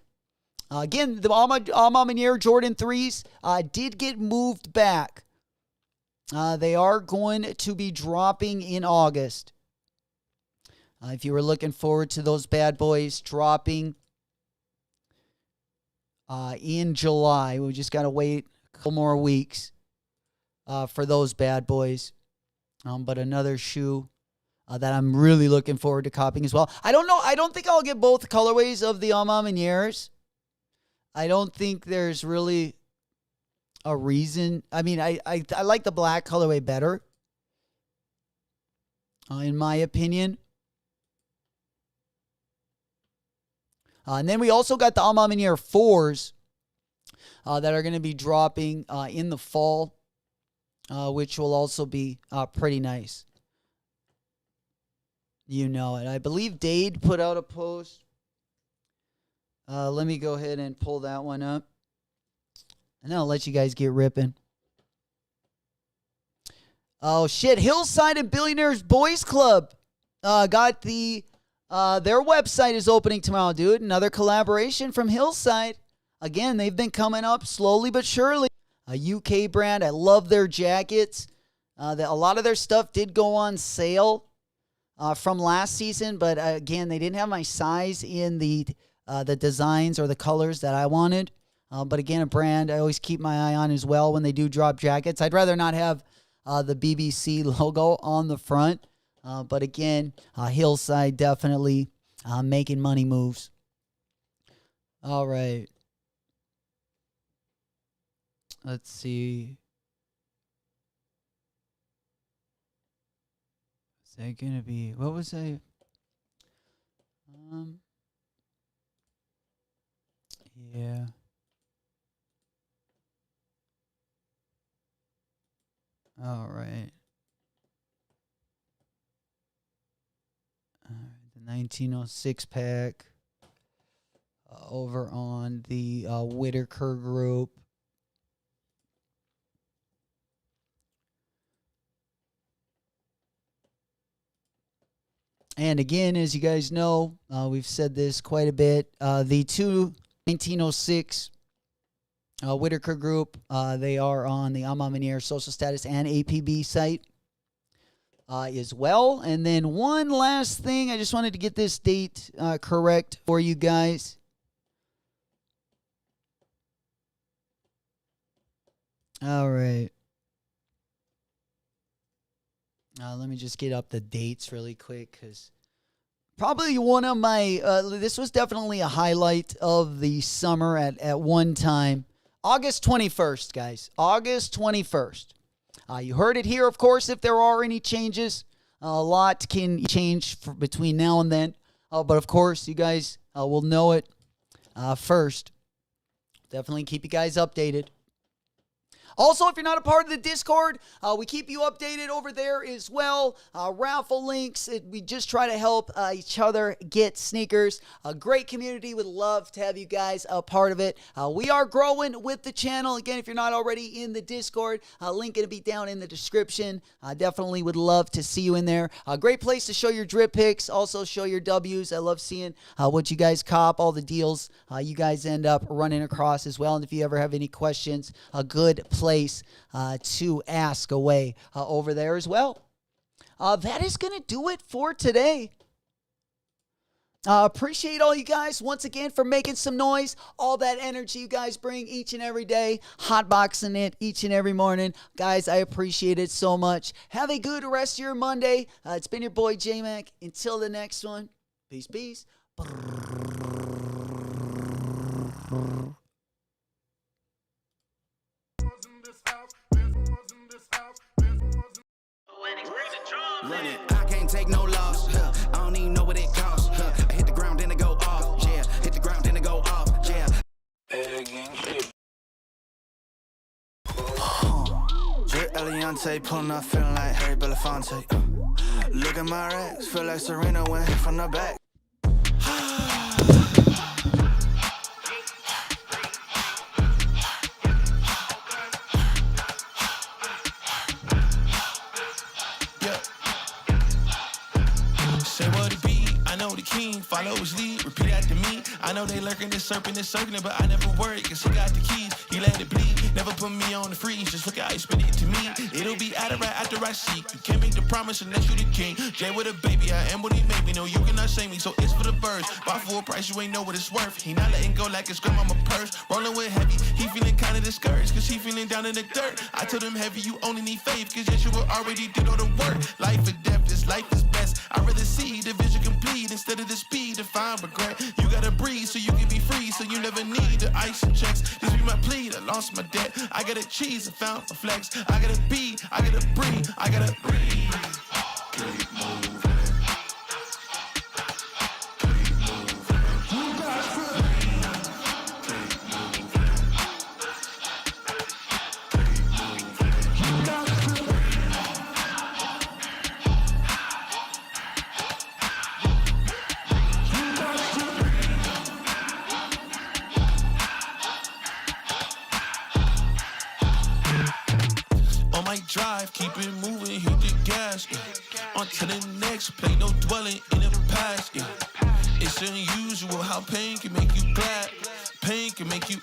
Again, the AMaManiere Jordan 3s did get moved back. They are going to be dropping in August. If you were looking forward to those bad boys dropping in July, we just got to wait a couple more weeks for those bad boys. But another shoe that I'm really looking forward to copying as well. I don't know. I don't think I'll get both colorways of the AMaManieres. I don't think there's really a reason. I mean, I like the black colorway better, in my opinion. And then we also got the AMaManiere 4s that are going to be dropping in the fall, which will also be pretty nice. You know it. I believe Dade put out a post. Let me go ahead and pull that one up. And then I'll let you guys get ripping. Oh, shit. Hillside and Billionaires Boys Club got the Their website is opening tomorrow, dude. Another collaboration from Hillside. Again, they've been coming up slowly but surely. A UK brand. I love their jackets. A lot of their stuff did go on sale from last season, but again, they didn't have my size in the designs or the colors that I wanted. But again, a brand I always keep my eye on as well when they do drop jackets. I'd rather not have the BBC logo on the front. But again, Hillside definitely making money moves. All right. Let's see. Is that going to be... What was I... Yeah. All right. The 1906 pack over on the Whitaker Group. And again, as you guys know, we've said this quite a bit. The two 1906 Whitaker Group, they are on the AMaManiere social status and APB site as well. And then one last thing, I just wanted to get this date correct for you guys. All right. Let me just get up the dates really quick, because probably one of my, this was definitely a highlight of the summer at one time. August 21st, guys. August 21st. You heard it here, of course, if there are any changes. A lot can change between now and then. But, of course, you guys will know it first. Definitely keep you guys updated. Also, if you're not a part of the Discord, we keep you updated over there as well. Raffle links. We just try to help each other get sneakers. A great community. Would love to have you guys a part of it. We are growing with the channel. Again, if you're not already in the Discord, link going to be down in the description. Definitely would love to see you in there. A great place to show your drip picks. Also show your W's. I love seeing what you guys cop, all the deals you guys end up running across as well. And if you ever have any questions, a good place to ask away over there as well. That is going to do it for today. Appreciate all you guys once again for making some noise. All that energy you guys bring each and every day. Hotboxing it each and every morning. Guys, I appreciate it so much. Have a good rest of your Monday. It's been your boy J-Mac. Until the next one. Peace, peace. I can't take no loss. I don't even know what it costs. I hit the ground, then it go off. Yeah, hit the ground, then it go off. Yeah. Drip Eliante, pulling up, feeling like Harry Belafonte. Look at my racks, feel like Serena went hit from the back. Follow his lead, repeat after me. I know they lurking, this serpent is circling, but I never worry, cause he got the keys. He let it bleed, never put me on the freeze. Just look how he spit it to me. It'll be out of right after I seek. You can't make the promise unless you the king. Jay with a baby, I am what he made me. No, you cannot shame me, so it's for the birds. Buy for a price, you ain't know what it's worth. He not letting go like it's grandmama purse. Rolling with heavy, he feeling kinda discouraged, cause he feeling down in the dirt. I told him heavy, you only need faith, cause Yeshua already did all the work. Life or death, this life is best. I'd rather see the vision complete instead of the speed to find regret. You gotta breathe so you can be free, so you never need the ice and checks. This be my plea, I lost my debt. I gotta cheese, I found a flex. I gotta be, I gotta breathe, I gotta breathe. Keep moving. Keep moving. You got to keep moving. Keep moving. You got to drive, keep it moving, hit the gas, yeah. On to the next, play no dwelling in the past, yeah. It's unusual how pain can make you glad. Pain can make you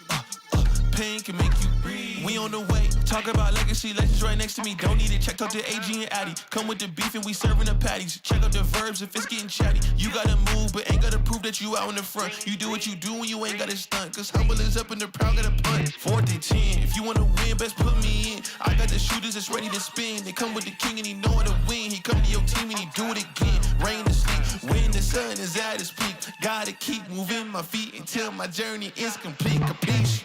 pain can make you breathe. We on the way, talk about legacy, legends right next to me. Don't need it, check out the AG and Addy. Come with the beef and we serving the patties. Check out the verbs if it's getting chatty. You gotta move, but ain't gotta prove that you out in the front. You do what you do when you ain't gotta stunt. Cause humble is up and the proud gotta punt. 4th and 10, if you wanna win, best put me in. I got the shooters that's ready to spin. They come with the king and he know how to win. He come to your team and he do it again. Rain to sleep, when the sun is at its peak. Gotta keep moving my feet until my journey is complete. Capiche?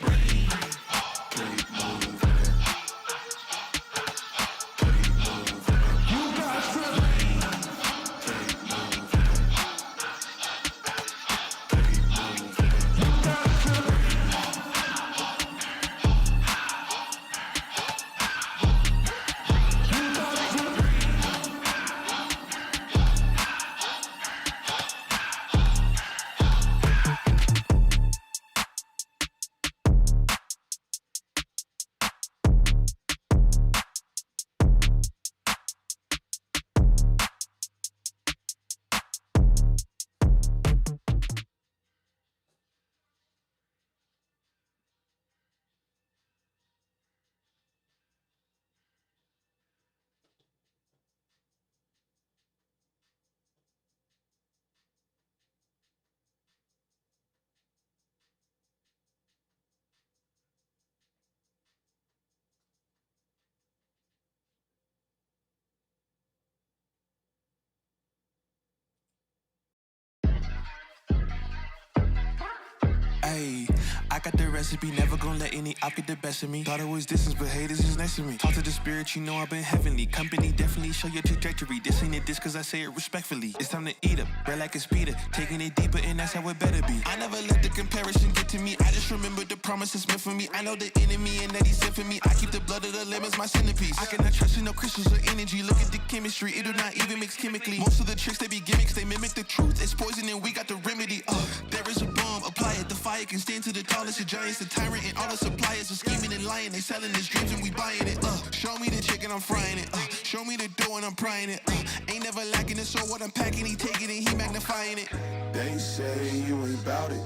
Ayy, I got the recipe, never gonna let any op get the best of me. Thought it was distance, but haters is next to me. Talk to the spirit, you know I've been heavenly. Company definitely show your trajectory. This ain't a diss cause I say it respectfully. It's time to eat up, bread like a speeder. Taking it deeper and that's how it better be. I never let the comparison get to me. I just remember the promises meant for me. I know the enemy and that he's sent for me. I keep the blood of the lemons, my centerpiece. I cannot trust in no crystals or energy. Look at the chemistry, it do not even mix chemically. Most of the tricks, they be gimmicks, they mimic the truth. It's poison and we got the remedy. There is a bomb, apply it, the fire can stand to the tallest of giants. The tyrant and all the suppliers are scheming and lying. They selling his dreams and we buying it. Show me the chicken, I'm frying it. Show me the dough and I'm prying it. Ain't never lacking it, so what I'm packing, he taking it, he magnifying it. They say you ain't bout it.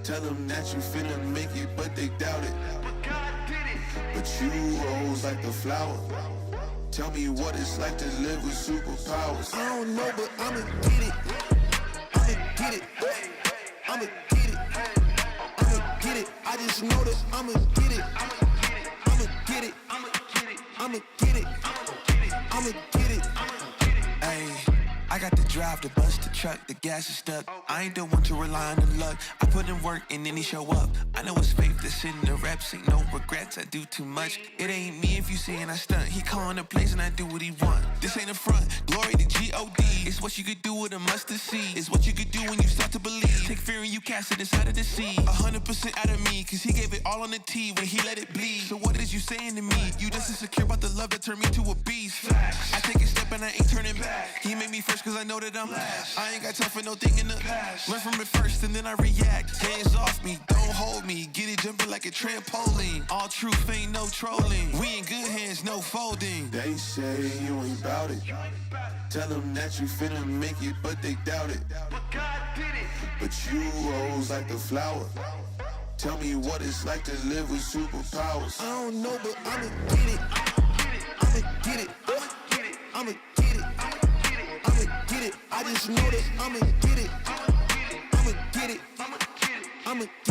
Tell them that you finna make it, but they doubt it. But you rose like the flower. Tell me what it's like to live with superpowers. I don't know, but I'ma get it. I'ma get it. I'ma get it. I'ma get it. I just know that I'ma get it. I'ma get it. I'ma get it. I'ma get it. Ayy, I got the drive to bust the truck, the gas is stuck. I ain't the one to rely on the luck. I put in work and then he show up. I know it's faith that's in the reps, ain't no regrets, I do too much. It ain't me if you saying I stunt. He calling the plays and I do what he want. This ain't a front, glory to G-O-D. It's what you could do with a mustard seed. It's what you could do when you start to believe. Take fear and you cast it inside of the sea. 100% out of me, cause he gave it all on the T when he let it bleed. So what is you saying to me? You just insecure about the love that turned me to a beast. I take a step and I ain't turning back. He made me first cause I know that I'm last. I ain't got time for no thing in the past. Learn from it first and then I react. Hands off me, don't hold me. Get it jumping like a trampoline. All truth, ain't no trolling. We in good hands, no folding. They say you ain't bout it. Tell them that you finna make it, but they doubt it. But you rose like the flower. Tell me what it's like to live with superpowers. I don't know, but I'ma get it. I'ma get it. I'ma get it. I'ma get it. I just know that I'ma get it. I'ma get it. I'ma get